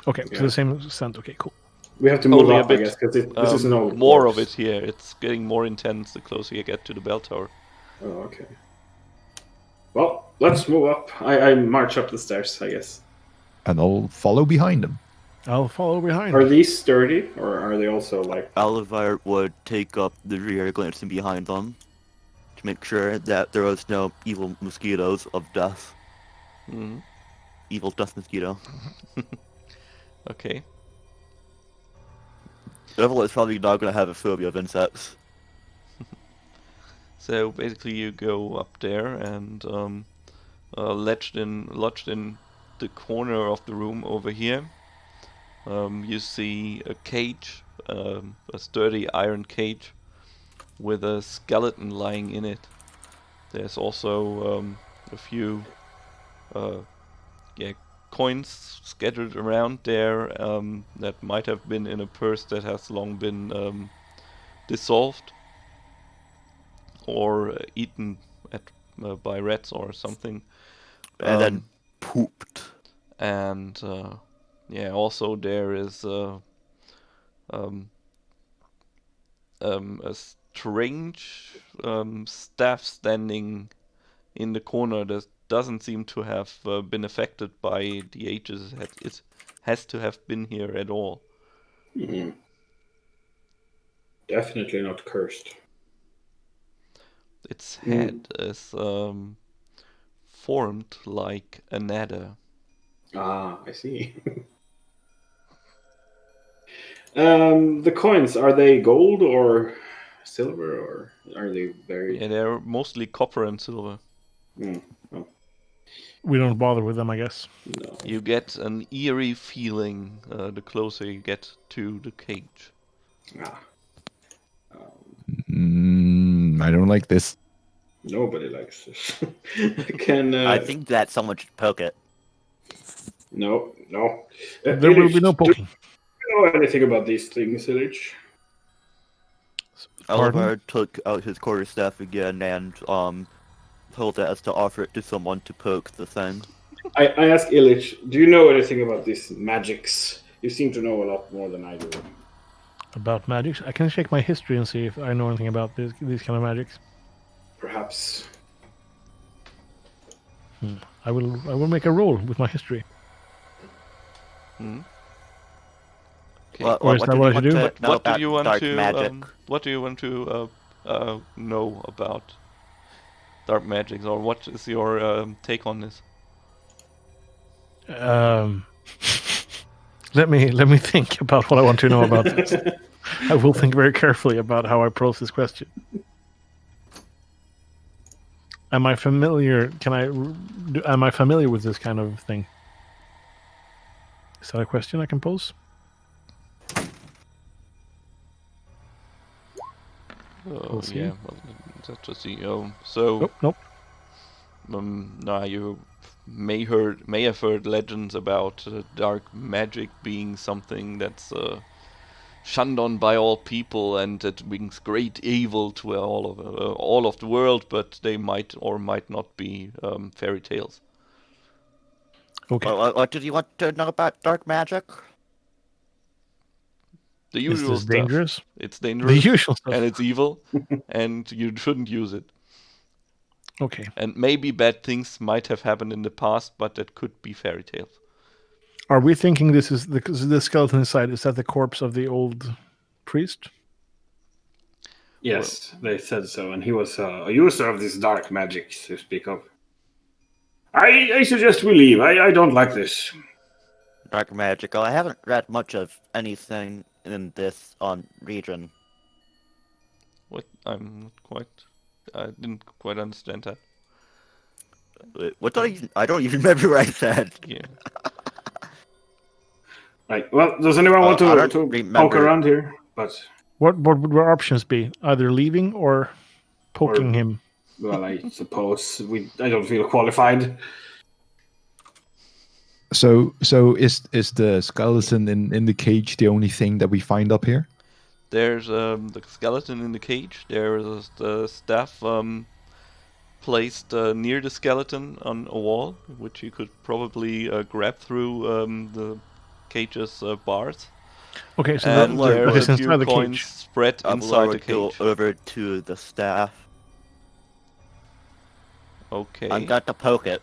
Okay, Yeah. so the same scent. Okay, cool. We have to move Only a up, I bit, guess, because this is an old more corpse. of it here. It's getting more intense the closer you get to the bell tower. Oh, okay. Well, let's move up. I march up the stairs, I guess. And I'll follow behind them. I'll follow behind. Are these sturdy, or are they also like... Alivair would take up the rear, glancing behind them to make sure that there was no evil mosquitoes of death. Mhm. Evil death mosquito. Okay. Everyone's probably not going to have a phobia of insects. So basically, you go up there and lodged in the corner of the room over here. You see a cage, a sturdy iron cage with a skeleton lying in it. There's also a few coins scattered around there that might have been in a purse that has long been dissolved or eaten by rats or something. And then pooped. And yeah, also there is a strange staff standing in the corner that doesn't seem to have been affected by the ages. It has to have been here at all. Definitely not cursed. Its head is formed like an adder. Ah, I see. The coins, are they gold or silver, or are they very... Yeah, they're mostly copper and silver. Oh, We don't bother with them, I guess. no. You get an eerie feeling the closer you get to the cage. Ah, I don't like this. nobody likes this. Can I think that someone should poke it. No. There will be no poking. Do you know anything about these things, Illich? Pardon? Alivair took out his quarterstaff again and told it as to offer it to someone to poke the thing. I asked Illich, do you know anything about these magics? You seem to know a lot more than I do. About magics, I can check my history and see if I know anything about these kind of magics. Perhaps. I will make a roll with my history. Hmm? Okay. Or is that what I should do? What do you want dark to magic? what do you want to know about dark magic, or what is your take on this? Let me think about what I want to know about this. I will think very carefully about how I approach this question. Am I familiar? Am I familiar with this kind of thing? Is that a question I can pose? We'll see. Yeah, well, let's just see. So, Nope. nah, you may have heard legends about dark magic being something that's shunned on by all people, and that brings great evil to all of the world. But they might or might not be fairy tales. Okay. What did you want to know about dark magic? The Is usual this stuff. dangerous? It's dangerous. The usual stuff. And it's evil, and you shouldn't use it. Okay. And maybe bad things might have happened in the past, but that could be fairy tales. Are we thinking this is the skeleton inside? Is that the corpse of the old priest? Yes, they said so, and he was a user of this dark magic to speak of. I suggest we leave. I don't like this. Dark magic. Oh, I haven't read much of anything in this region. What? I didn't quite understand that. What I don't even remember what I said. Yeah. Right. Well, does anyone want I don't to remember. poke around here? But What would our options be? Either leaving or poking him? well, I suppose I don't feel qualified. So is the skeleton in the cage the only thing that we find up here? There's the skeleton in the cage. There's the staff placed near the skeleton on a wall, which you could probably grab through the cage's bars. Okay, so And that there's is a few inside the coins cage. spread inside the would go cage. over to the staff. Okay. I'm going to poke it.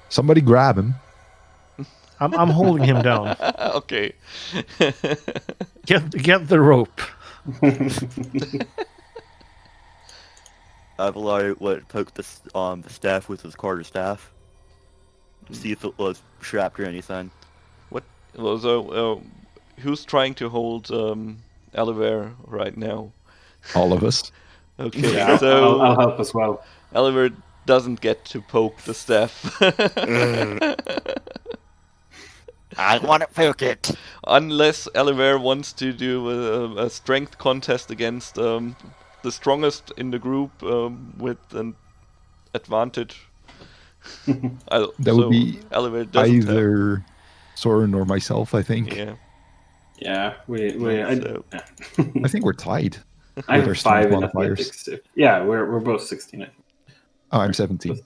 Somebody grab him. I'm holding him down. Okay. Get the rope. Alivair would poke the staff with his quarterstaff. See if it was trapped or anything. Well, so who's trying to hold Alivair right now? All of us. Okay, Yeah, so I'll help as well. Alivair doesn't get to poke the staff. I want to poke it. Unless Alivair wants to do a strength contest against the strongest in the group with an advantage. That would be Alivair doesn't have- either Soren or myself, I think. Yeah. Yeah, So- I think we're tied. I with our have strength 5 in modifiers. athletics. Yeah, we're both 16. I think. Oh, I'm 17.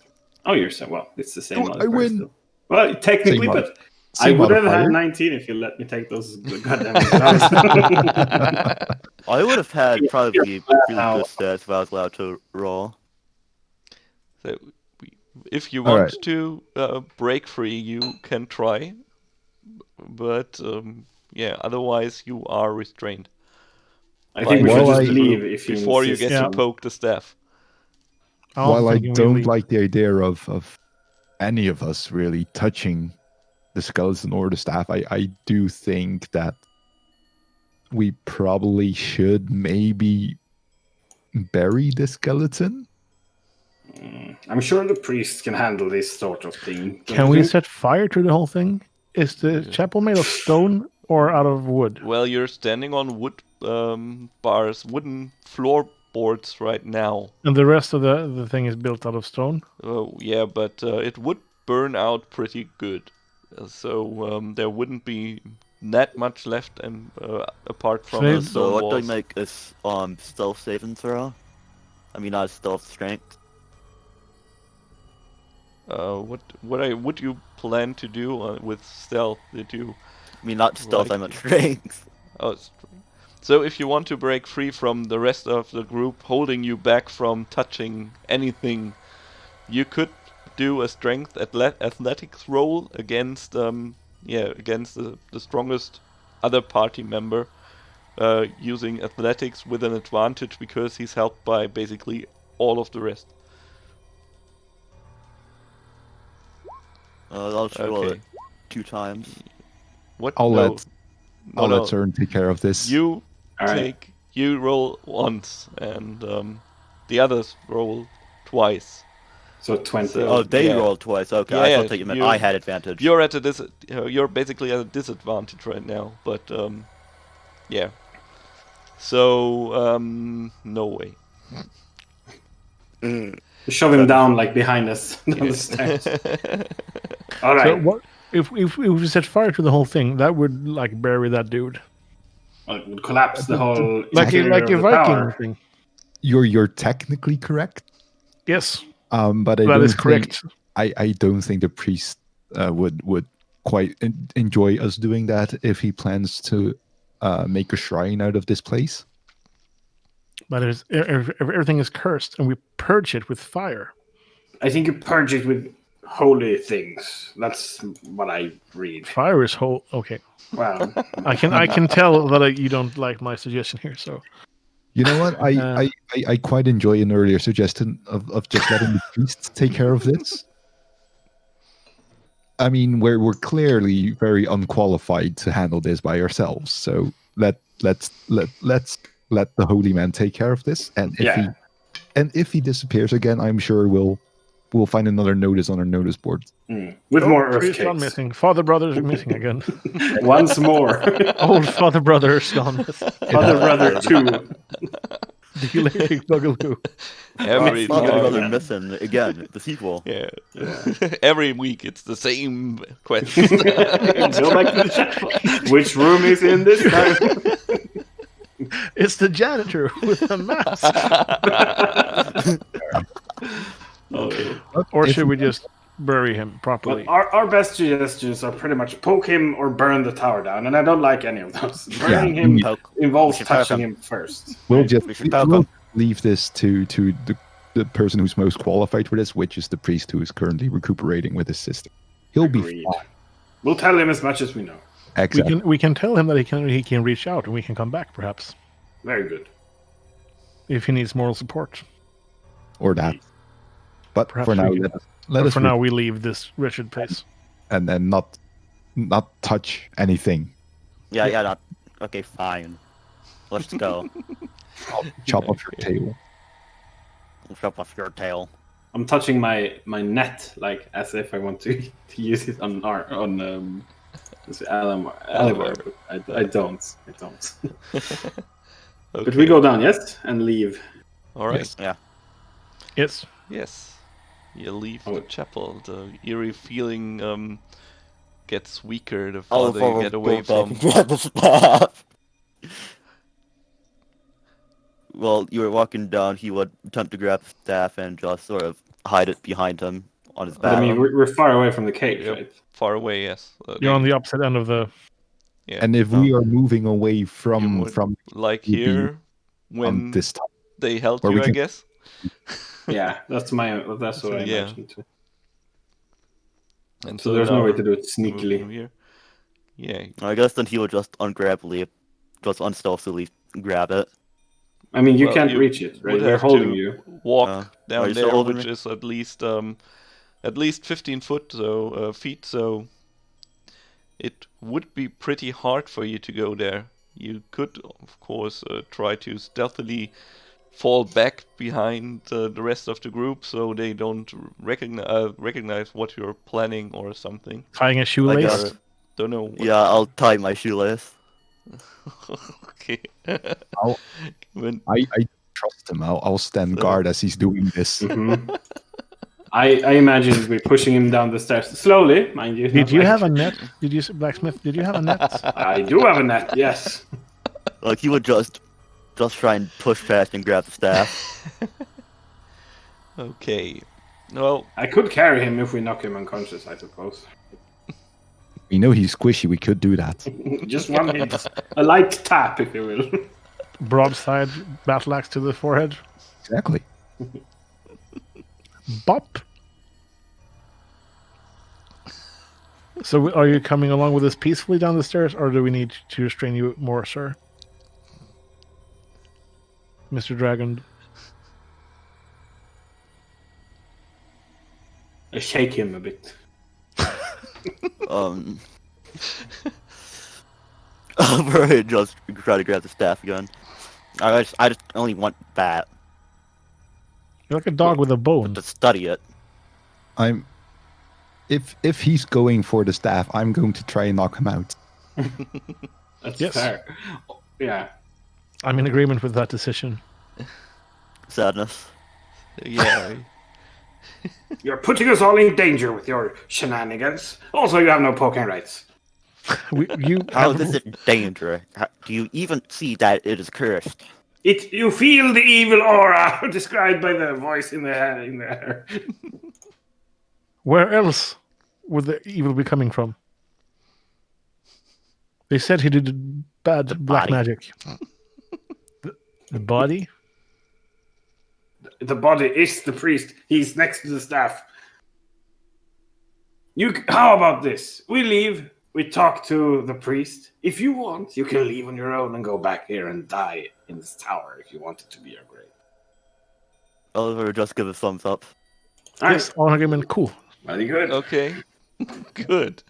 Oh, you're so well. It's the same. Oh, I modifier win. still. Well, technically, Same but I same would have had modifier. 19 if you let me take those goddamn exams. I would have had probably really Now- good stats if I was allowed to roll. So, if you All want right. to break free, you can try. But yeah, otherwise you are restrained I think we by should Well, just I- leave if you before you insist get to on- poke the staff. While I thinking we don't leave. like the idea of any of us really touching the skeleton or the staff, I do think that we probably should maybe bury the skeleton. I'm sure the priest can handle this sort of thing. don't Can you we think? set fire to the whole thing? Is the chapel made of stone or out of wood? Well, you're standing on wood bars, wooden floorboards right now. And the rest of the thing is built out of stone? Yeah, but it would burn out pretty good. So there wouldn't be that much left, and apart from So the it- So stone what do I walls. make a stealth saving throw? I mean, not stealth strength. What would you plan to do with stealth? Did you? I mean, not stealth, I Right. meant strength. Oh, so if you want to break free from the rest of the group holding you back from touching anything, you could do a strength athletics roll against against the strongest other party member, using athletics with an advantage because he's helped by basically all of the rest. I'll just roll Okay. it 2 times. What? I'll No. let No, I'll no. let Soren take care of this. You All right. you roll once, and the others roll twice. So 20. So- Oh, they yeah. rolled twice. Okay, Yeah, I yeah, thought that you meant you- I had advantage. You're at a you're basically at a disadvantage right now, but yeah. So no way. Shove him down like behind us down the stairs. All right. So what if we set fire to the whole thing? That would like bury that dude. Well, it would collapse the whole Like interior a of the Viking tower. thing. You're technically correct, Yes, but I that don't is think, correct. I don't think the priest would quite enjoy us doing that if he plans to make a shrine out of this place. But everything is cursed, and we purge it with fire. I think you purge it with holy things. That's what I read. Fire is whole. Okay, Well, I can tell that you don't like my suggestion here. So You know what? I quite enjoy an earlier suggestion of just letting the priests take care of this. I mean, we're clearly very unqualified to handle this by ourselves. So let's let the holy man take care of this. And if he disappears again, I'm sure we'll find another notice on our notice board. with more earth priest gone cakes. missing. Father brother is missing again. Once more. Old father brother is gone missing. Father brother 2. The electric boogaloo. Every Father time. Brother missing again. The sequel. Yeah. Every week it's the same question. Go back to the chapel. Which room is in this time? It's the janitor with a mask. Okay. Or should we just bury him properly? But our best suggestions are pretty much poke him or burn the tower down, and I don't like any of those. Burning him Poke. involves We should poke touching him. him first. We'll We should poke we'll him. leave this to the person who's most qualified for this, which is the priest who is currently recuperating with his sister. He'll be Agreed. fine. We'll tell him as much as we know. Exactly. We can tell him that he can reach out and we can come back perhaps Very good. if he needs moral support. Or that. But Perhaps for now, we can- let But us for now, we leave this wretched place. and then not touch anything. Yeah, not. Okay, fine. Let's go. Chop off your tail. Chop off your tail. I'm touching my net like as if I want to use it on Alivair, but I don't. But we go down, yes, and leave. All right. Yes. Yeah. Yes. Yes. You leave Oh. the chapel. The eerie feeling gets weaker the I'll farther you get away from. grab the staff. Well, you were walking down, he would attempt to grab the staff and just sort of hide it behind him on his But I back. mean, we're far away from the cage, Yep. right? Far away, yes. You're on the opposite end of the. Yeah. And if we are moving away You from would- from like would be here when this time, they held where you, we I can- guess. Yeah, that's what I Yeah. imagined too. And So there's no now way to do it we're moving sneakily. here. Yeah. I guess then he would just ungrabbily, just unstealthily grab it. I mean, you Well, can't you reach it, right? would We're have holding to you. walk are down you still there, holding which me? is at least 15 feet. So it would be pretty hard for you to go there. You could, of course, try to stealthily fall back behind the rest of the group so they don't recognize what you're planning or something. Tying a I got shoelace. it. Don't know. What... Yeah, I'll tie my shoelace. Okay. I'll- When- I trust him. I'll stand So- guard as he's doing this. Mhm. I imagine we're pushing him down the stairs slowly, mind you. Did not you like- have a net? Did you, blacksmith? Did you have a net? I do have a net, yes. Like he would just try and push past and grab the staff. Okay. Well, I could carry him if we knock him unconscious, I suppose. We know he's squishy. We could do that. Just one hit. A light tap, if you will. Broadside battle axe to the forehead. Exactly. Bop. So are you coming along with us peacefully down the stairs, or do we need to restrain you more, sir? Mr. Dragon. I shake him a bit. I'll probably just try to grab the staff again. I just only want that You're like a dog with a bone. to study it. I'm. If he's going for the staff, I'm going to try and knock him out. That's Yes. fair. Yeah. I'm in agreement with that decision. Sadness. yeah. You're putting us all in danger with your shenanigans. Also, you have no poking rights. You How have, is it danger? Do you even see that it is cursed? You feel the evil aura described by the voice in the air. where else would the evil be coming from? They said he did bad black body. magic. The body? The body is the priest. He's next to the staff. How about this? We leave. We talk to the priest. If you want, you can leave on your own and go back here and die in this tower if you want it to be your grave. Oliver, just give a thumbs up. Yes, all argument, cool. Very good. Okay. Good.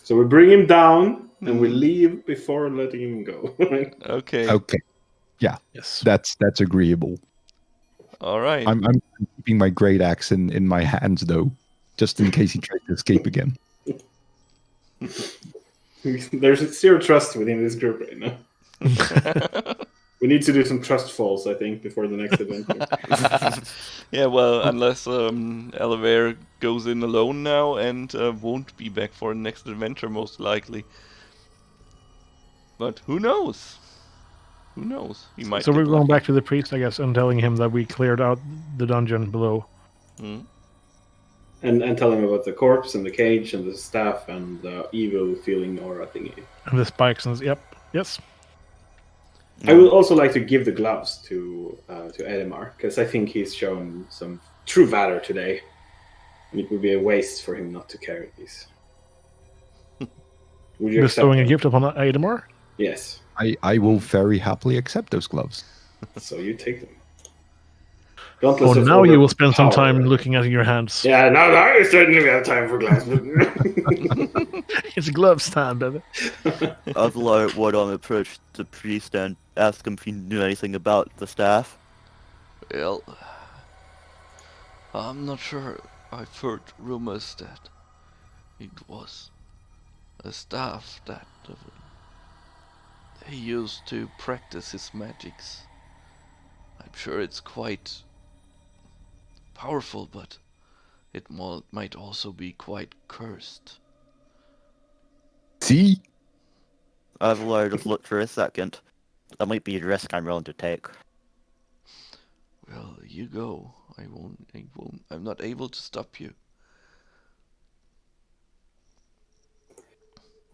So we bring him down and we leave before letting him go. Okay. Okay. Yeah, Yes. that's agreeable. All right. I'm keeping my great axe in my hands though, just in case he tries to escape again. There's zero trust within this group right now. We need to do some trust falls, I think, before the next adventure. Yeah, well, unless Alivair goes in alone now and won't be back for the next adventure, most likely. But who knows? Who knows? He might. So get we're going lucky. back to the priest, I guess, and telling him that we cleared out the dungeon below. Hmm. And tell him about the corpse and the cage and the staff and the evil feeling aura thingy. And the spikes and yes. I would also like to give the gloves to Edemar, because I think he's shown some true valor today. And it would be a waste for him not to carry these. Would you Bestowing a accept gift upon Aidemar? them? Yes. I will very happily accept those gloves. So you take them. Oh, Gauntlets of now you will spend some overpower. time looking at your hands. Yeah, now I certainly have time for gloves. It's gloves time, baby. Oliver would approach the priest and ask him if he knew anything about the staff. Well, I'm not sure. I've heard rumors that it was a staff that he used to practice his magics. I'm sure it's quite powerful, but it might also be quite cursed. See? Oliver just looked for a second. That might be a risk I'm willing to take. Well, you go. I won't. I'm not able to stop you.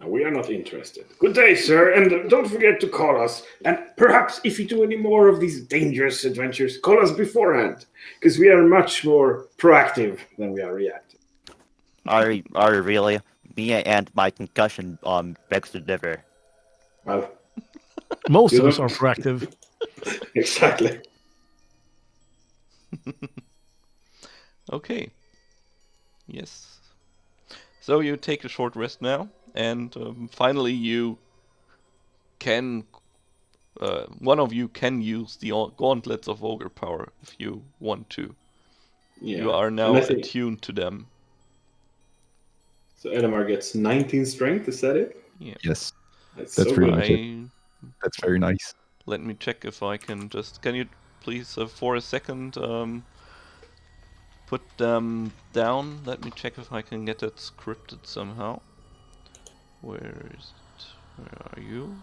We are not interested. Good day, sir, and don't forget to call us. And perhaps if you do any more of these dangerous adventures, call us beforehand, because we are much more proactive than we are reactive. Are you really? Me and my concussion begs to differ. Well, Most You of us don't- are proactive. exactly. Okay. Yes. So you take a short rest now, and finally you can. One of you can use the gauntlets of ogre power if you want to. Yeah. You are now And I think- attuned to them. So Edemar gets 19 strength, is that it? Yes, That's That's so pretty good. much it. That's very nice. Let me check if I can just. Can you please, for a second, put them down? Let me check if I can get it scripted somehow. Where is it? Where are you?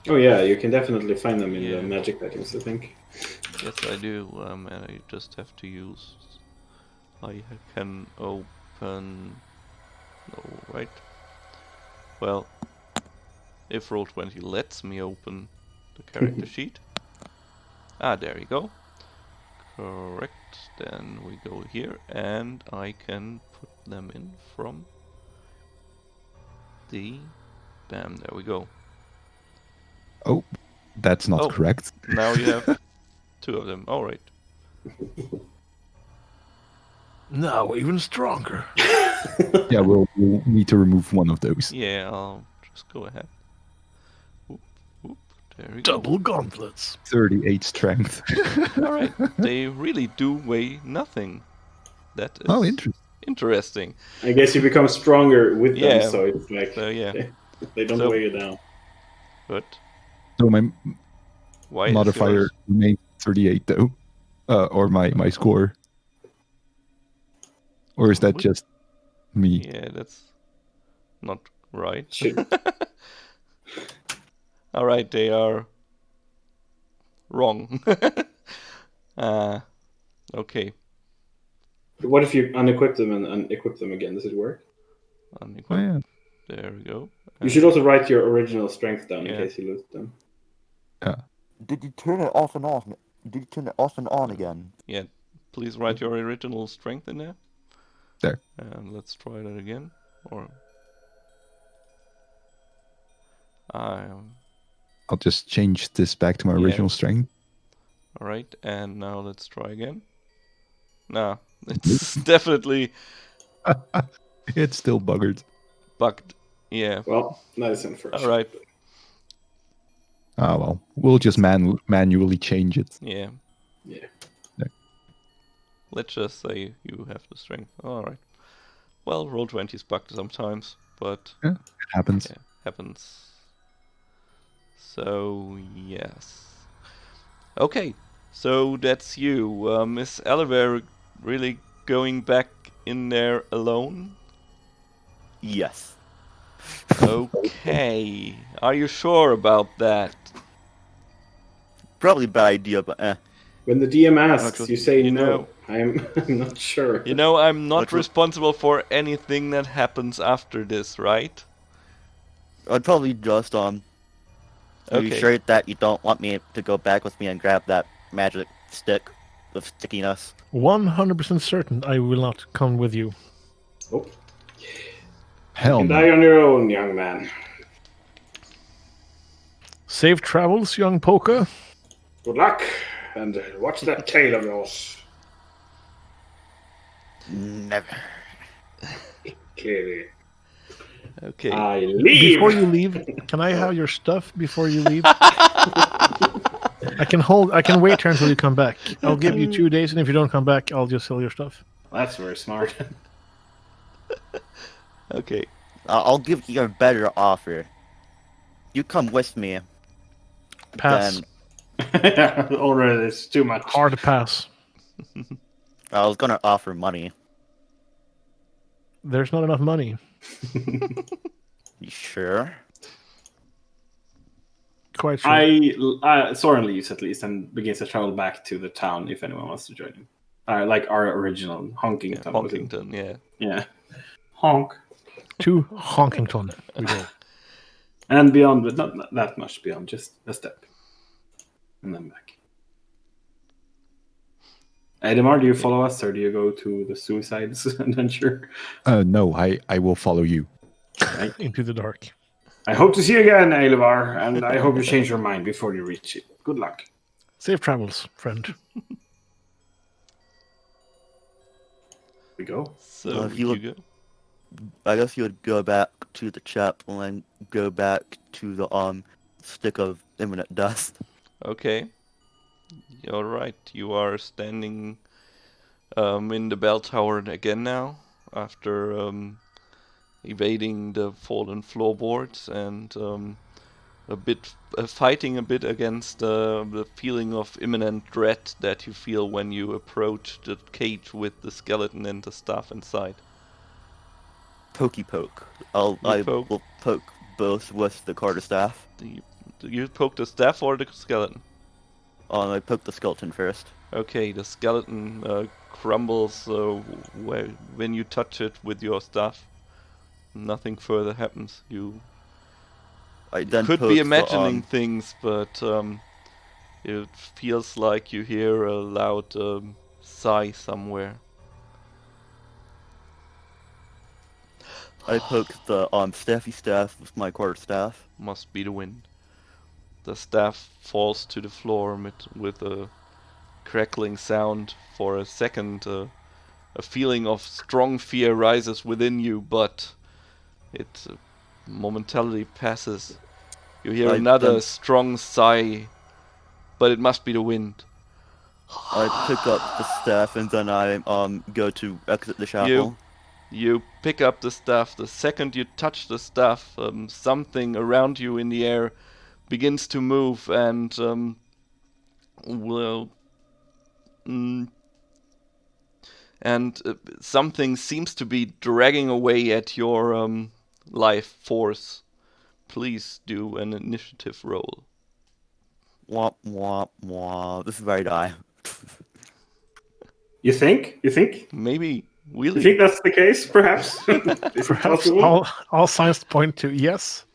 Oh yeah, you can definitely find them in Yeah. the magic items, I think. Yes, I do. And I just have to use. I can open. No, right? Well, if Roll20 lets me open the character sheet. Ah, there you go. Correct. Then we go here, and I can put them in from the. Bam! There we go. Oh, that's not Oh. correct. Now you have two of them. All right. Now even stronger. Yeah, we'll need to remove one of those. Yeah, I'll just go ahead. Whoop, whoop. There we go. Double gauntlets. 38 strength. All right. They really do weigh nothing. That is Oh, interesting. interesting. I guess you become stronger with them, Yeah. so it's like So yeah, they don't So- weigh you down. but So my why is modifier yours- remains 38 though. Or my score? Or is that What? just me? Yeah, that's not right. Should All right, they are wrong. Okay. what if you unequip them and equip them again? Does it work? Unequip. Oh, yeah. There we go. You should also write your original strength down in Yeah. case you lose them. Did you turn it off and on? Did you turn it off and on again? Yeah, please write your original strength in there. There. And let's try that again. Or all I'll just change this back to my Yeah. original strength. right, and now let's try again. Nah, it's definitely It's still buggered. bugged. Yeah. Well, that is unfortunate. All right. Ah, well. We'll just manually change it. Yeah. Yeah. Let's just say you have the strength. All right. Well, Roll20 is bugged sometimes, but It happens. yeah, happens. So yes. Okay. So that's you. Is Alivair really going back in there alone? Yes. Okay. Are you sure about that? Probably a bad idea, but When the DM asks, just- you say you no. know- I'm not sure. You know, I'm not What was- responsible for anything that happens after this, right? I'd probably just Are you Okay. sure that you don't want me to go back with me and grab that magic stick with stickiness? 100% certain I will not come with you. Oh, Hell you no. die on your own, young man. Safe travels, young Polka. Good luck, and watch that tail of yours. Never. Clearly. Okay. I leave. Before you leave, can I have your stuff before you leave? I can wait here until you come back. I'll give you 2 days, and if you don't come back, I'll just sell your stuff. That's very smart. Okay. I'll give you a better offer. You come with me. Pass. Then Already, it's too much. Hard pass. I was gonna offer money. There's not enough money. You sure? Quite sure. Soren leaves at least and begins to travel back to the town if anyone wants to join him. Like our original Honkington. was it? Honkington, yeah. Yeah. Honk. To Honkington we go. And beyond, but not that much beyond, just a step. And then back. Edemar, do you follow us or do you go to the suicides adventure? No, I will follow you. Into the dark. I hope to see you again, Alivair, and I hope you change your mind before you reach it. Good luck. Safe travels, friend. We go. So if you you look- go. I guess you would go back to the chapel and go back to the stick of imminent death. Okay. All right. You are standing in the bell tower again now after evading the fallen floorboards and fighting a bit against the feeling of imminent dread that you feel when you approach the cage with the skeleton and the stuff inside. Pokey poke. You I poke? will poke both with the quarterstaff. Do you poke the staff or the skeleton? I poke the skeleton first. Okay, the skeleton crumbles when you touch it with your staff. Nothing further happens. You I then could poke be the, imagining things, but it feels like you hear a loud sigh somewhere. I poke the staffy staff with my quarterstaff. Must be the wind. The staff falls to the floor with a crackling sound. For a second, a feeling of strong fear rises within you, but it momentarily passes. You hear I another then- strong sigh, but it must be the wind. I pick up the staff and then I go to exit the chapel. You pick up the staff. The second you touch the staff, something around you in the air begins to move, and and something seems to be dragging away at your life force. Please do an initiative roll. Womp womp womp. This is where I die. You think? Maybe You really. think that's the case? Perhaps. Is it Perhaps possible? all signs point to yes.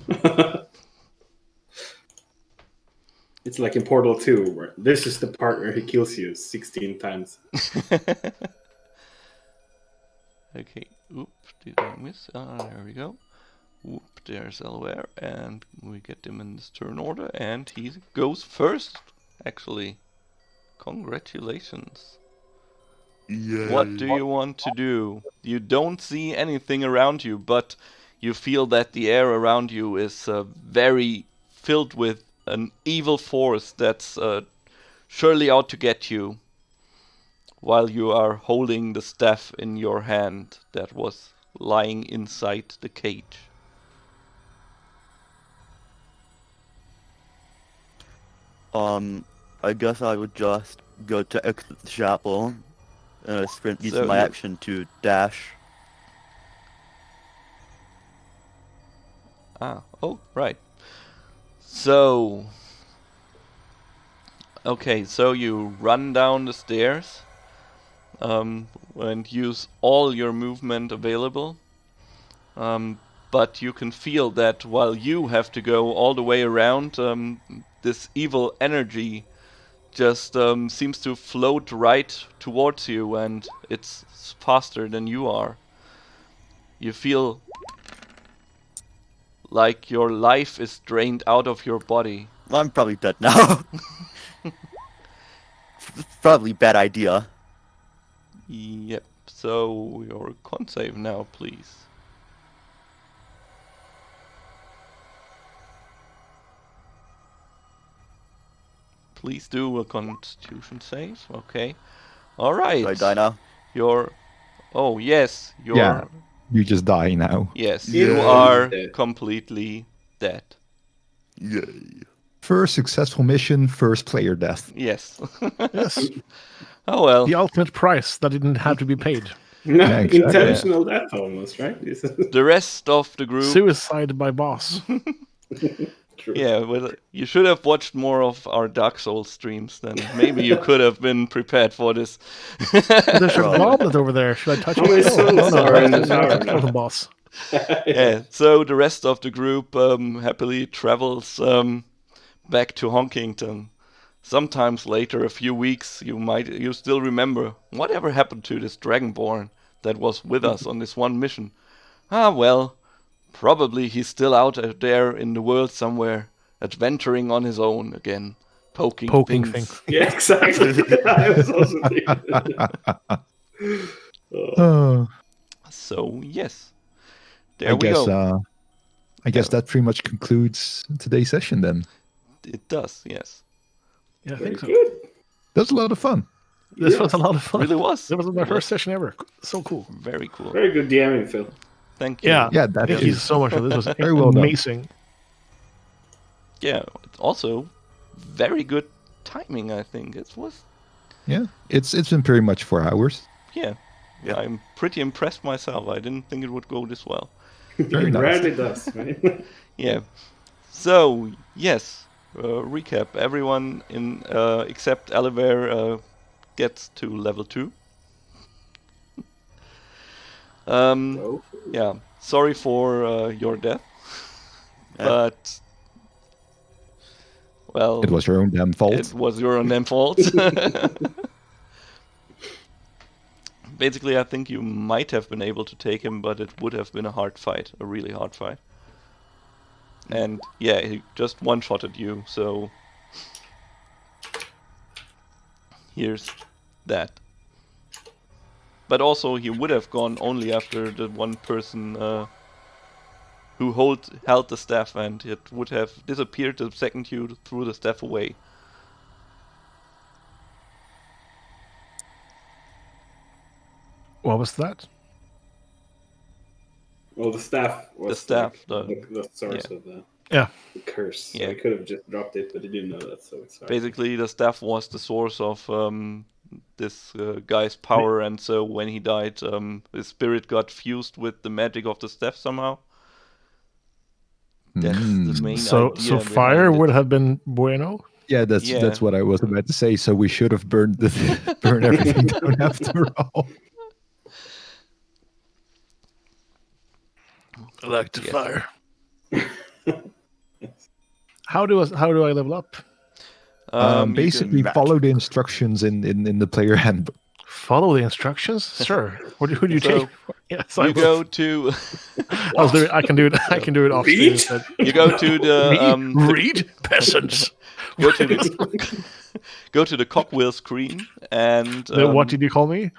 It's like in Portal 2, where this is the partner who kills you 16 times. Okay. Oop, did I miss? There we go. Oop, there's Alivair, and we get him in this turn order, and he goes first, actually. Congratulations. Yay. What do you want to do? You don't see anything around you, but you feel that the air around you is very filled with an evil force that's surely out to get you, while you are holding the staff in your hand that was lying inside the cage. I guess I would just go to exit the chapel and sprint using So my you- action to dash. Oh, right. So, okay, so you run down the stairs, and use all your movement available. But you can feel that while you have to go all the way around, this evil energy just seems to float right towards you, and it's faster than you are. You feel like your life is drained out of your body. Well, I'm probably dead now. Probably a bad idea. Yep, so your con save now, please. Please do a constitution save, okay. Alright. Do I die now? You're... Oh, yes, you're... Yeah. You just die now. Yes, Yeah. you are Dead. completely dead. Yay. First successful mission, first player death. Yes. Yes. Oh well. The ultimate price that didn't have to be paid. No, Yeah, exactly. intentional death almost, right? The rest of the group... Suicide by boss. True. Yeah, well, you should have watched more of our Dark Souls streams, then maybe you could have been prepared for this. There's a Probably. goblet over there. Should I touch How it? many souls are in the that's tower the now? boss. Yeah, so the rest of the group happily travels back to Honkington. Sometimes later, a few weeks, you still remember whatever happened to this dragonborn that was with us on this one mission. Ah, well, probably he's still out there in the world somewhere, adventuring on his own again, poking things. Yeah, exactly. I was also thinking that. Oh, So yes, I there we guess. go. I guess Yeah. that pretty much concludes today's session. Then It does, yes. Yeah, I Very think so. good. that was a lot of fun. This Yeah. was a lot of fun. Really was. It was my It first session ever. So cool. Very cool. Very good DMing, Phil. Thank you. Yeah. Yeah, that Thank you is so much for this. Was Very well done. amazing. Yeah, it's also very good timing, I think. It was, Yeah, it's been pretty much 4 hours. yeah. Yeah. I'm pretty impressed myself. I didn't think it would go this well. Very It nice. rarely does, right? Yeah. So, yes, recap. Everyone in except Alivair gets to level 2. Oh. Yeah, sorry for your death. Yeah. But, well, It was your own damn fault. it was your own damn fault. Basically, I think you might have been able to take him, but it would have been a hard fight, a really hard fight. And yeah, he just one-shotted you, so here's that. But also, he would have gone only after the one person who held the staff, and it would have disappeared the second you threw the staff away. What was that? Well, the staff was The staff, like the source of the Yeah. curse. So Yeah. I could have just dropped it, but I didn't know that, so it's fine. Basically, the staff was the source of this guy's power, and so when he died, his spirit got fused with the magic of the staff somehow. That's the main So idea fire behind it. would have been bueno. Yeah, that's what I was about to say. So we should have burned burn everything down after all. I like to Yes. fire. How do I level up? You Basically, can- follow the instructions in the player handbook. Follow the instructions? Sure. Who do you So, take? Yes, I you will. go to I can do it. I can do it off screen Read? instead. you go to the Read, peasants. go to the go to the cogwheel screen and What did you call me?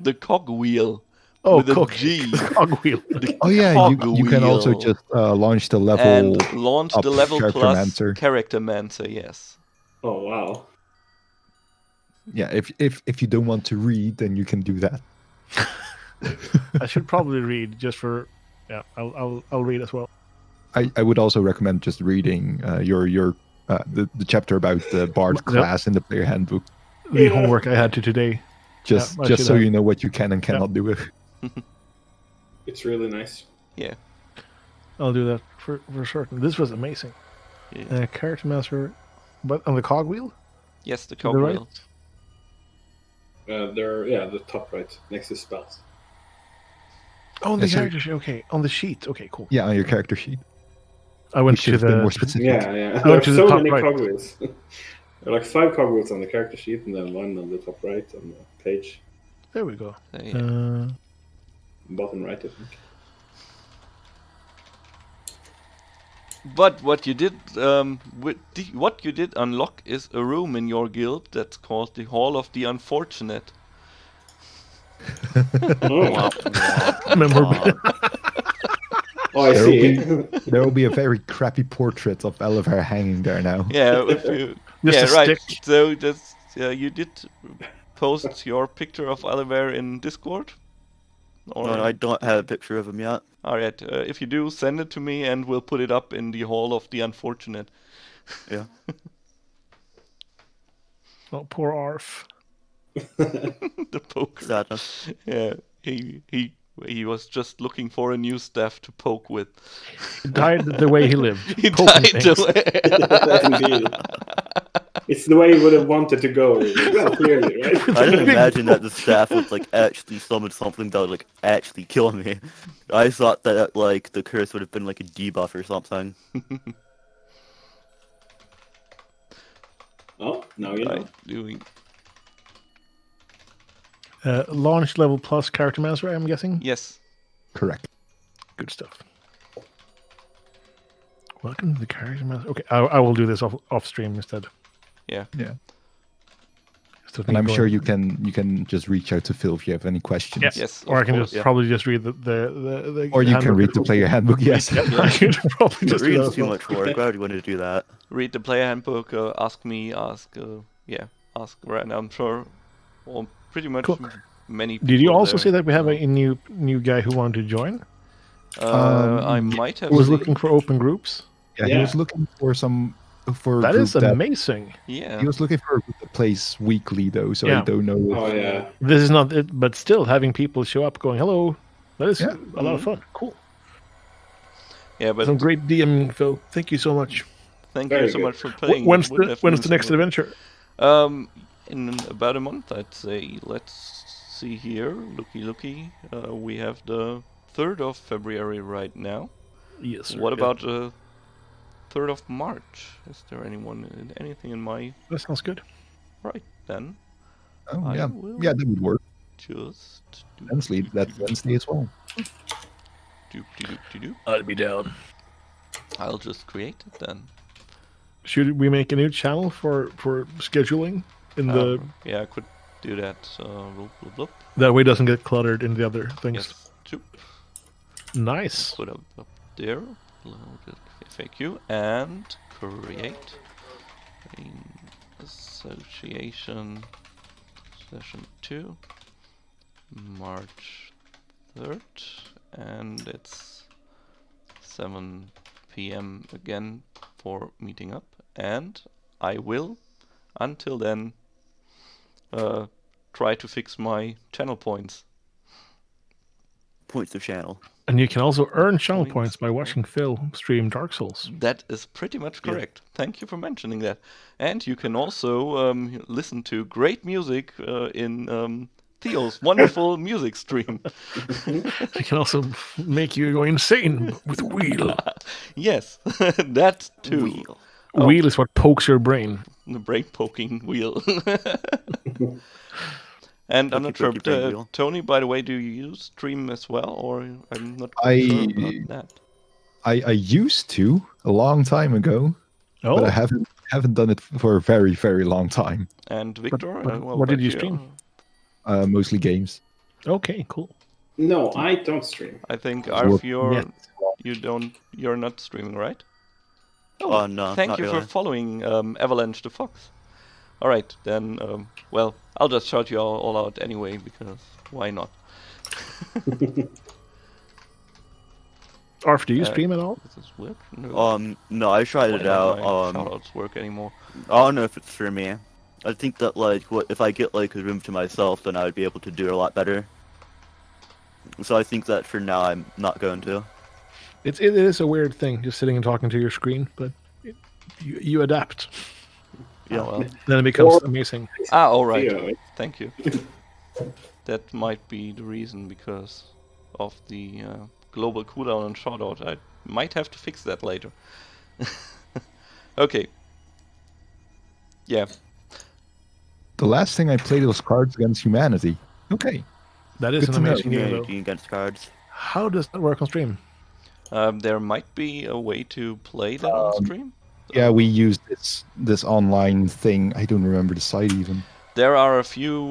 the cogwheel Oh, with a cook. G. Cogwheel. Oh yeah, you can also Cogwheel. just launch the level And launch up the level plus Charactermancer. Charactermancer, yes. Oh wow. Yeah, if you don't want to read, then you can do that. I should probably read just for. Yeah, I'll read as well. I would also recommend just reading the chapter about the bard Yep. class in the player handbook, The homework I had to today. just I just should so have. you know what you can and cannot do with. It's really nice. Yeah. I'll do that for certain. This was amazing. Yeah. Character master, but on the cogwheel. Yes, the To the right? cogwheel. The top right next to spells. Oh, on the Yes, sir. character sheet. Okay, on the sheet. Okay, cool. Yeah, on your character sheet. I We went should to have been the. more specific. Yeah. I There are went to the so top many right. cogwheels. There are like 5 cogwheels on the character sheet, and then 1 on the top right on the page, There we go. So, yeah. bottom right, I think. But what you did what you did unlock is a room in your guild that's called the Hall of the Unfortunate. Oh, Memorable. oh I There will see. There will be a very crappy portrait of Alivair hanging there now. Yeah, if you Just yeah, a right. stick. So that's you did post your picture of Alivair in Discord? Or No, I don't have a picture of him yet. alright, if you do, send it to me and we'll put it up in the Hall of the Unfortunate. Yeah. Oh, poor Arf. The poker. Sadness. Yeah, he was just looking for a new staff to poke with. He died the way he lived. He poking died things. Indeed. It's the way he would have wanted to go, really. Well, clearly, right? I didn't imagine that the staff would like actually summon something that would like actually kill me. I thought that like the curse would have been like a debuff or something. Oh, now you know. Right, doing Launch level plus character master, I'm guessing. yes. Correct. Good stuff. Welcome to the character master. Okay, I will do this off stream instead. Yeah. Yeah. Instead of And me I'm going- sure you can just reach out to Phil if you have any questions. Yeah. Yes. Or of I can course, just yeah. probably just read the Or you can handbook. read the player handbook. Yes. I can probably just do that Reading's as too well. much work. Why would you want to do that? Read the player handbook, ask me, ask Ren. I'm sure pretty much Cool. many Did you people also there. say that we have a new guy who wanted to join? I might have Who was seen. looking for open groups? Yeah, he Yeah. was looking for a That group is amazing. Yeah. he was looking for a group that plays weekly though, so Yeah. I don't know. Oh, yeah. This is not it, but still having people show up going, hello. That is Yeah. a lot of fun. Cool. Yeah, but Some great DMing, Phil. Thank you so much. thank Very you so good. much for playing. When's It would the have when's been the next so- adventure? In about a month, I'd say. Let's see here. Looky. We have the 3rd of February right now. Yes. Sir. What Yeah. about the 3rd of March? Is there anything in my That sounds good. right then? Oh I yeah, will. yeah, that would work. Just Wednesday, that's Wednesday as well. doop. I'll be down. I'll just create it then. Should we make a new channel for scheduling in the Yeah, I could do that. Bloop. that way it doesn't get cluttered in the other things? Yes. Doop. Nice. Put up there. FAQ and create an association session 2 March 3rd, and it's 7 p.m. again for meeting up, and I will until then try to fix my channel points. Points of channel. And you can also earn channel Points. points by watching Phil stream Dark Souls. That is pretty much correct. Thank you for mentioning that. And you can also listen to great music in Theo's wonderful music stream. It can also make you go insane with wheel. Yes, that too. Wheel. Wheel is what pokes your brain. The brain poking wheel. And I'm not sure, Pokey brain wheel. Tony, by the way, do you stream as well? Or I'm not I- sure about that. I used to a long time ago, Oh, but I haven't done it for a very, very long time. And Victor? but what what did about you stream? Mostly games. okay, cool. No, I don't stream. I think Arf, Yeah. you're not streaming, right? Oh, no. Thank not you really. for following Avalanche the Fox. All right, then. Well, I'll just shout you all out anyway because why not? Arf, do you stream at all? Does this work? No. No, I tried Why it don't out. my shoutouts work anymore? I don't know if it's for me. I think that if I get like a room to myself, then I would be able to do it a lot better. So I think that for now I'm not going to. It is a weird thing, just sitting and talking to your screen, but you adapt. Yeah. Oh, well. Then it becomes amazing. All right. Theo, Thank you. That might be the reason because of the global cooldown on shoutout. I might have to fix that later. Okay. Yeah. The last thing I played was Cards Against Humanity. Okay. That is Good an to know. amazing game, though. Community against cards. How does that work on stream? There might be a way to play that on stream. Yeah, we used this online thing. I don't remember the site even. There are a few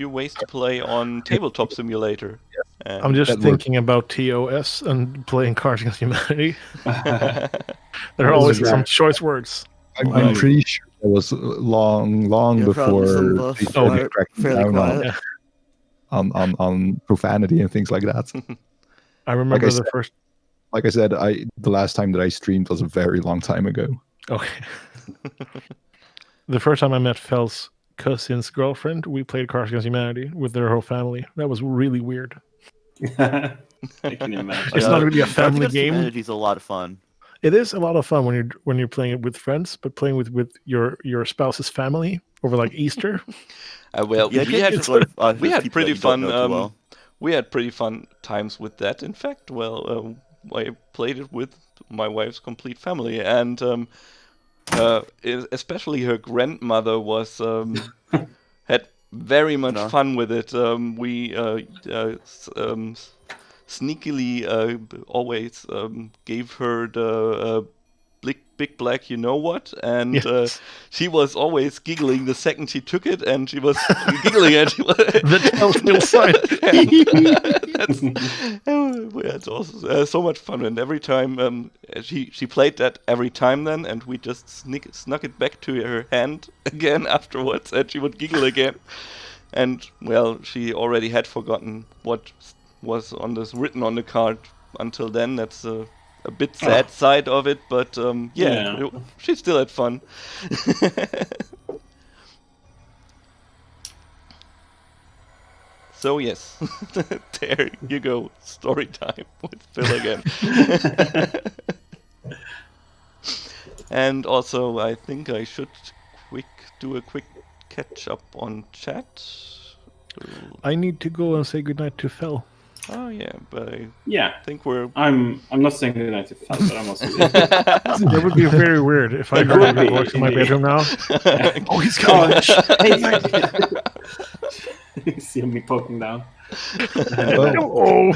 ways to play on Tabletop Simulator. And I'm just That thinking about TOS and playing Cards Against Humanity. There are always some choice words. I'm pretty sure it was long Yeah, before probably some of us they are started cracking fairly down quiet. on profanity and things like that. I remember I the said- first. Like I said, the last time that I streamed was a very long time ago. Okay. The first time I met Fel's cousin's girlfriend, we played Cards Against Humanity with their whole family. That was really weird. I can imagine. It's not really a family Cards Against game. Humanity is a lot of fun. It is a lot of fun when you're playing it with friends, but playing with your spouse's family over like Easter. well, Yeah, we had we had pretty fun. We had pretty fun times with that. In fact, well, I played it with my wife's complete family, and especially her grandmother was had very much fun with it. We sneakily always gave her the big black you know what, and Yes. she was always giggling the second she took it, and she was giggling and she was The telltale sign. it's also so much fun, and every time she played that every time then, and we just snuck it back to her hand again afterwards, and she would giggle again. And well, she already had forgotten what was written on the card until then. That's a bit sad side of it, but Yeah. she still had fun. So yes, there you go, story time with Phil again. And also, I think I should do a quick catch up on chat. I need to go and say goodnight to Fel. Oh yeah, but I Yeah, think we're I'm not saying goodnight to Fel, but I'm also. That would be very weird if I heard your voice in my bedroom now. Oh, he's coming. You see me poking down. Oh,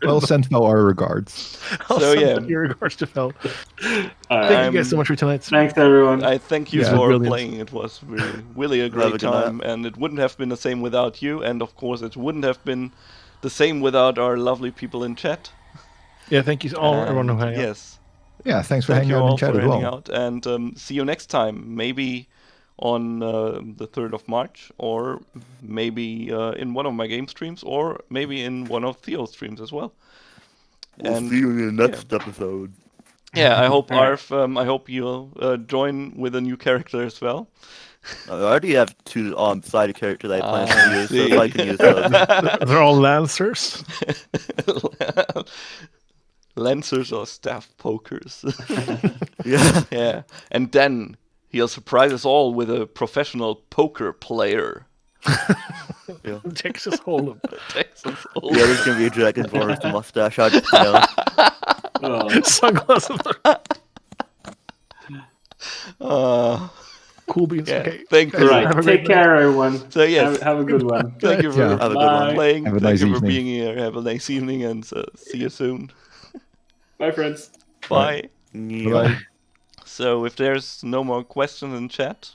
Well, send Mel our regards. I'll So, send yeah. out your regards to Fel. Thank Alright, you guys so much for tonight. thanks everyone. I thank you Yeah, for brilliant. playing. It was really a Have a great good time, night. and it wouldn't have been the same without you. And of course, it wouldn't have been the same without our lovely people in chat. Yeah, thank you all, everyone who And hung out. yes, Yeah, thanks for thank hanging you out in all chat for as hanging well. out, and see you next time. Maybe on the 3rd of March, or maybe in one of my game streams, or maybe in one of Theo's streams as well. We'll And see you in the next episode. yeah, I hope Alright. Arf, I hope you'll join with a new character as well. I already have 2 side characters I plan Ah, to use, so see. if I can use those. They're all lancers. Lancers or staff pokers. Yeah. Yeah, and then he'll surprise us all with a professional poker player. Texas Hold'em. Texas Yeah, there's gonna be a dragonborn with a mustache. I just know. Oh, Sunglasses. Cool beans. yeah, Okay. thank you. all right. Have a Take great care, everyone. So yes, Have a good one. thank you for Yeah. Have a good one. playing. Have a Thank nice you for evening. being here. Have a nice evening, and see you soon. Bye, friends. Bye. Yeah. So if there's no more questions in chat,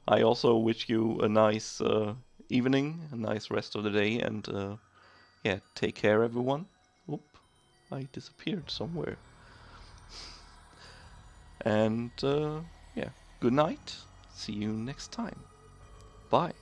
I also wish you a nice evening, a nice rest of the day, and yeah, take care, everyone. Oop, I disappeared somewhere. And yeah, good night. See you next time. Bye.